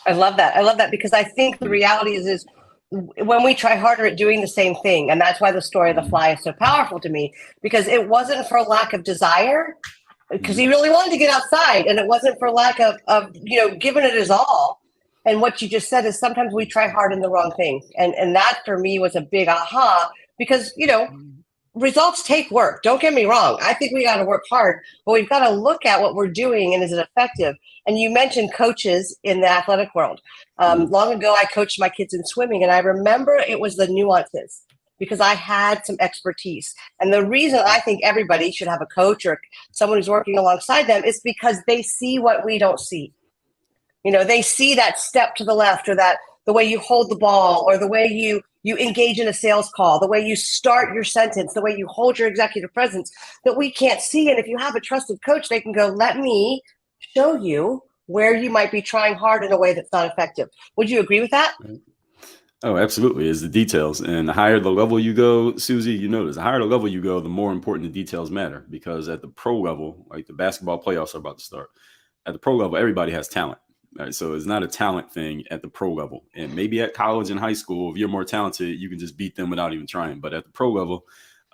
I love that because I think the reality is when we try harder at doing the same thing, and that's why the story of the fly is so powerful to me, because it wasn't for lack of desire, because he really wanted to get outside, and it wasn't for lack of giving it his all. And what you just said is sometimes we try hard in the wrong thing. And that for me was a big aha, because, results take work. Don't get me wrong. I think we got to work hard, but we've got to look at what we're doing and is it effective? And you mentioned coaches in the athletic world. Long ago, I coached my kids in swimming, and I remember it was the nuances because I had some expertise. And the reason I think everybody should have a coach or someone who's working alongside them is because they see what we don't see. They see that step to the left, or that the way you hold the ball, or the way you engage in a sales call, the way you start your sentence, the way you hold your executive presence that we can't see. And if you have a trusted coach, they can go, let me show you where you might be trying hard in a way that's not effective. Would you agree with that? Oh, absolutely. It's the details. And the higher the level you go, Susie, the higher the level you go, the more important the details matter. Because at the pro level, like the basketball playoffs are about to start, at the pro level, everybody has talent. Right, so it's not a talent thing at the pro level. And maybe at college and high school, if you're more talented, you can just beat them without even trying. But at the pro level,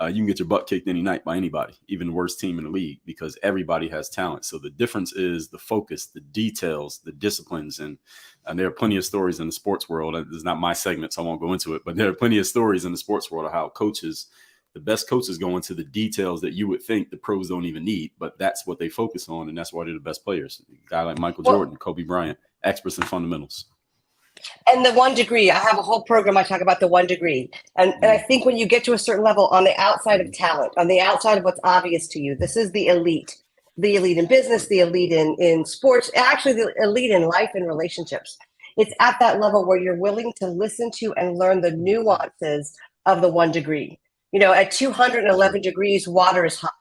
you can get your butt kicked any night by anybody, even the worst team in the league, because everybody has talent. So the difference is the focus, the details, the disciplines. And there are plenty of stories in the sports world. This is not my segment, so I won't go into it. But there are plenty of stories in the sports world of how the best coaches go into the details that you would think the pros don't even need, but that's what they focus on, and that's why they're the best players. A guy like Michael Jordan, Kobe Bryant, experts in fundamentals. And the 1 degree, I have a whole program I talk about the 1 degree. And I think when you get to a certain level on the outside of talent, on the outside of what's obvious to you, this is the elite in business, the elite in sports, actually the elite in life and relationships. It's at that level where you're willing to listen to and learn the nuances of the 1 degree. At 211 degrees, water is hot.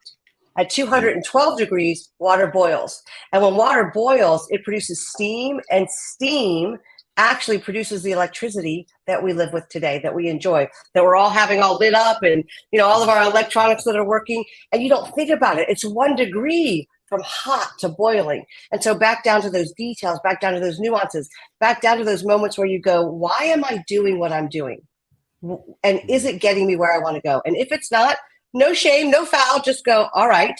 At 212 degrees, water boils. And when water boils, it produces steam, and steam actually produces the electricity that we live with today, that we enjoy, that we're all having all lit up, and, all of our electronics that are working. And you don't think about it. It's 1 degree from hot to boiling. And so back down to those details, back down to those nuances, back down to those moments where you go, why am I doing what I'm doing? And is it getting me where I want to go? And if it's not, no shame, no foul, just go, all right,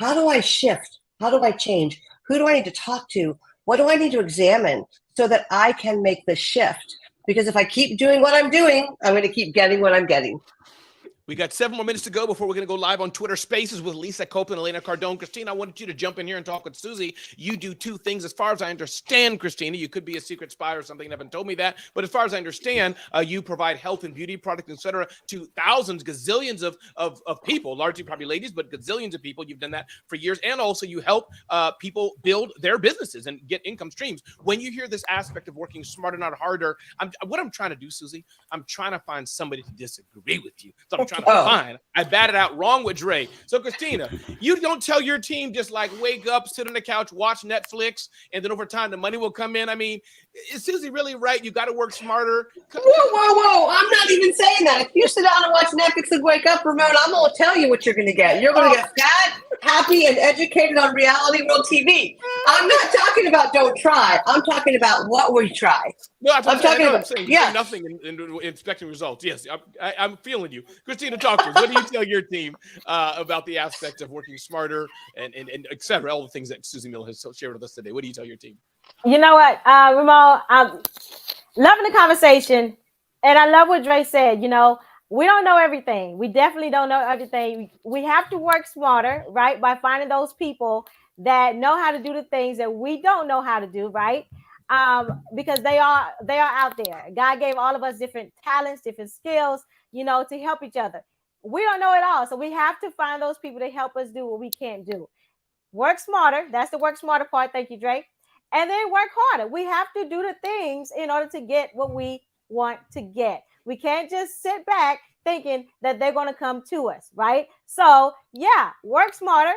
how do I shift? How do I change? Who do I need to talk to? What do I need to examine so that I can make the shift? Because if I keep doing what I'm doing, I'm going to keep getting what I'm getting. We got 7 more minutes to go before we're going to go live on Twitter Spaces with Lisa Copeland, Elena Cardone. Christina, I wanted you to jump in here and talk with Susie. You do 2 things. As far as I understand, Christina, you could be a secret spy or something. You haven't told me that. But as far as I understand, you provide health and beauty products, et cetera, to thousands, gazillions of people, largely probably ladies, but gazillions of people. You've done that for years. And also you help people build their businesses and get income streams. When you hear this aspect of working smarter, not harder, what I'm trying to do, Susie, I'm trying to find somebody to disagree with you. So I'm trying to find. I batted out wrong with Dre. So Christina, you don't tell your team just like wake up, sit on the couch, watch Netflix, and then over time the money will come in. I mean, is Susie really right? You got to work smarter. Whoa. I'm not even saying that. If you sit down and watch Netflix and wake up, Ramon, I'm going to tell you what you're going to get. You're going to get fat, happy, and educated on Reality World TV. I'm not talking about don't try. I'm talking about what we try. No, I'm saying nothing in expecting results. Yes, I'm feeling you. Christina, talk to us. What do you tell your team about the aspects of working smarter and et cetera, all the things that Susie Miller has shared with us today? What do you tell your team? You know what, Ramon, I'm loving the conversation, and I love what Dre said. We don't know everything. We definitely don't know everything. We have to work smarter, right, by finding those people that know how to do the things that we don't know how to do, right? Because they are out there. God gave all of us different talents, different skills, to help each other. We don't know it all. So we have to find those people to help us do what we can't do. Work smarter. That's the work smarter part. Thank you, Drake. And then work harder. We have to do the things in order to get what we want to get. We can't just sit back thinking that they're going to come to us, right? So yeah, work smarter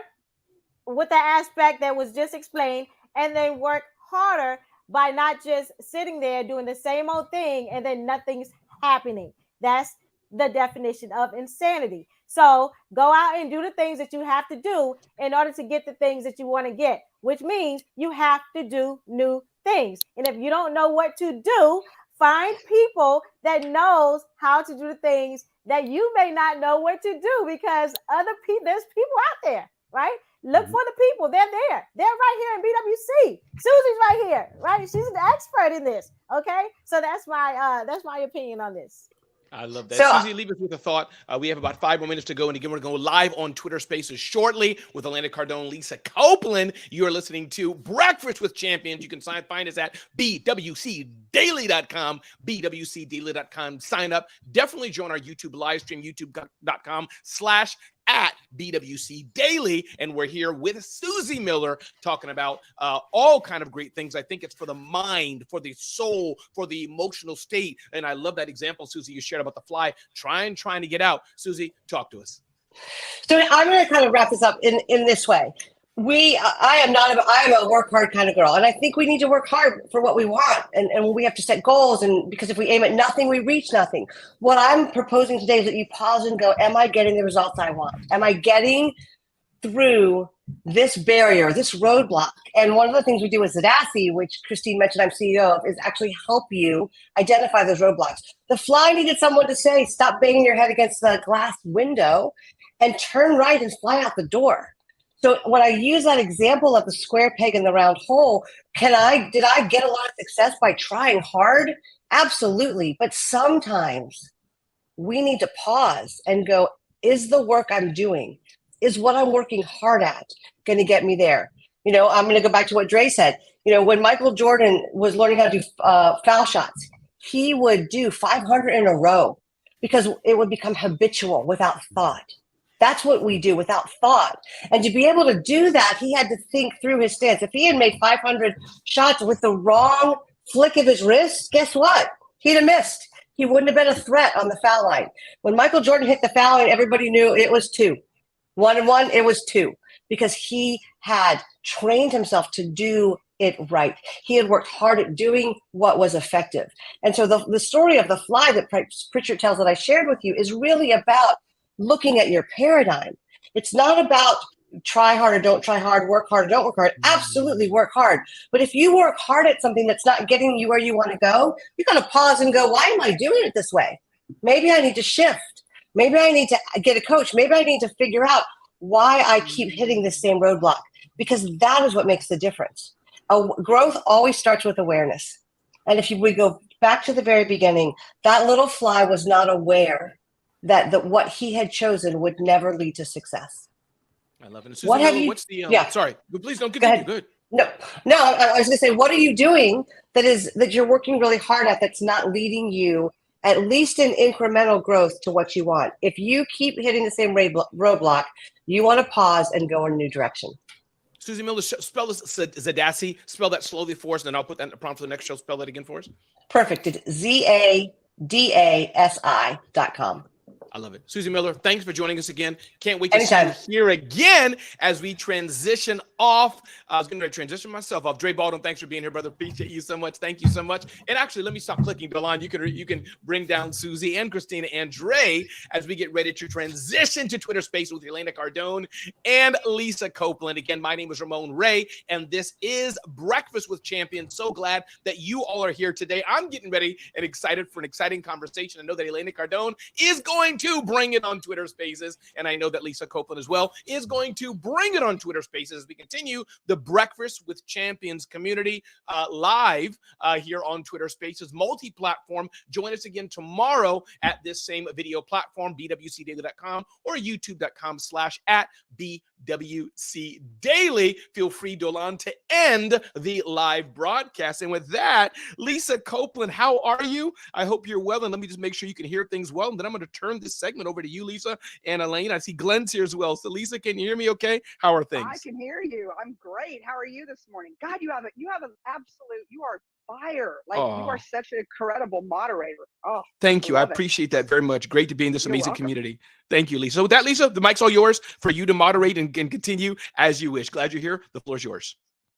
with the aspect that was just explained, and then work harder by not just sitting there doing the same old thing and then nothing's happening. That's the definition of insanity. So go out and do the things that you have to do in order to get the things that you want to get, which means you have to do new things. And if you don't know what to do, find people that knows how to do the things that you may not know what to do, because there's people out there, right? Look for the people. They're there. They're right here in BWC. Susie's right here, right? She's an expert in this. Okay, so that's my opinion on this. I love that. So, Susie, leave us with a thought. We have about 5 more minutes to go. And again, we're going to go live on Twitter Spaces shortly with Elena Cardone, Lisa Copeland. You are listening to Breakfast with Champions. You can find us at bwcdaily.com, bwcdaily.com. Sign up. Definitely join our YouTube live stream, youtube.com/@BWC Daily. And we're here with Susie Miller talking about all kind of great things. I think it's for the mind, for the soul, for the emotional state. And I love that example, Susie, you shared about the fly trying to get out. Susie, talk to us. So I'm going to kind of wrap this up in this way. I am a work hard kind of girl. And I think we need to work hard for what we want. And we have to set goals. And because if we aim at nothing, we reach nothing. What I'm proposing today is that you pause and go, am I getting the results I want? Am I getting through this barrier, this roadblock? And one of the things we do with Zadassi, which Christine mentioned I'm CEO of, is actually help you identify those roadblocks. The fly needed someone to say, stop banging your head against the glass window and turn right and fly out the door. So when I use that example of the square peg in the round hole, did I get a lot of success by trying hard? Absolutely. But sometimes we need to pause and go, is the work I'm doing, is what I'm working hard at going to get me there? You know, I'm going to go back to what Dre said. You know, when Michael Jordan was learning how to do foul shots, he would do 500 in a row because it would become habitual without thought. That's what we do without thought. And to be able to do that, he had to think through his stance. If he had made 500 shots with the wrong flick of his wrist, guess what? He'd have missed. He wouldn't have been a threat on the foul line. When Michael Jordan hit the foul line, everybody knew it was 2. 1-1, it was 2, because he had trained himself to do it right. He had worked hard at doing what was effective. And so the story of the fly that Pritchard tells that I shared with you is really about looking at your paradigm. It's not about try hard or don't try hard, work hard or don't work hard. Absolutely work hard. But if you work hard at something that's not getting you where you want to go, you got to pause and go, why am I doing it this way? Maybe I need to shift. Maybe I need to get a coach. Maybe I need to figure out why I keep hitting the same roadblock, because that is what makes the difference. Growth always starts with awareness. And if we go back to the very beginning, that little fly was not aware that what he had chosen would never lead to success. I love it. Susie, what's the sorry, but please don't continue. Good. No, I was going to say, what are you doing that you're working really hard at that's not leading you at least in incremental growth to what you want? If you keep hitting the same roadblock, you want to pause and go in a new direction. Susie Miller, spell this Zadassi. Spell that slowly for us, and then I'll put that in the prompt for the next show. Spell that again for us. Perfect. It's ZADASI.com. I love it. Susie Miller, thanks for joining us again. Can't wait to see you here again as we transition off. I was going to transition myself off. Dre Baldwin, thanks for being here, brother. Appreciate you so much. Thank you so much. And actually, let me stop clicking, Delon. You can bring down Susie and Christina and Dre as we get ready to transition to Twitter Space with Elena Cardone and Lisa Copeland. Again, my name is Ramon Ray, and this is Breakfast with Champions. So glad that you all are here today. I'm getting ready and excited for an exciting conversation. I know that Elena Cardone is going to bring it on Twitter Spaces, and I know that Lisa Copeland as well is going to bring it on Twitter Spaces as we continue the Breakfast with Champions community live here on Twitter Spaces, multi-platform. Join us again tomorrow at this same video platform, bwcdaily.com or youtube.com/@BWCDaily. Feel free, Dolan, to end the live broadcast. And with that, Lisa Copeland, how are you? I hope you're well, and let me just make sure you can hear things well, and then I'm going to turn this segment over to you, Lisa, and Elaine. I see Glenn's here as well. So, Lisa, can you hear me okay? How are things? I can hear you. I'm great. How are you this morning? God, you have an absolute, you are fire. Like, you are such an incredible moderator. Oh, thank you. I appreciate that very much. Great to be in this amazing community. Thank you, Lisa. So with that, Lisa, the mic's all yours for you to moderate and continue as you wish. Glad you're here. The floor is yours.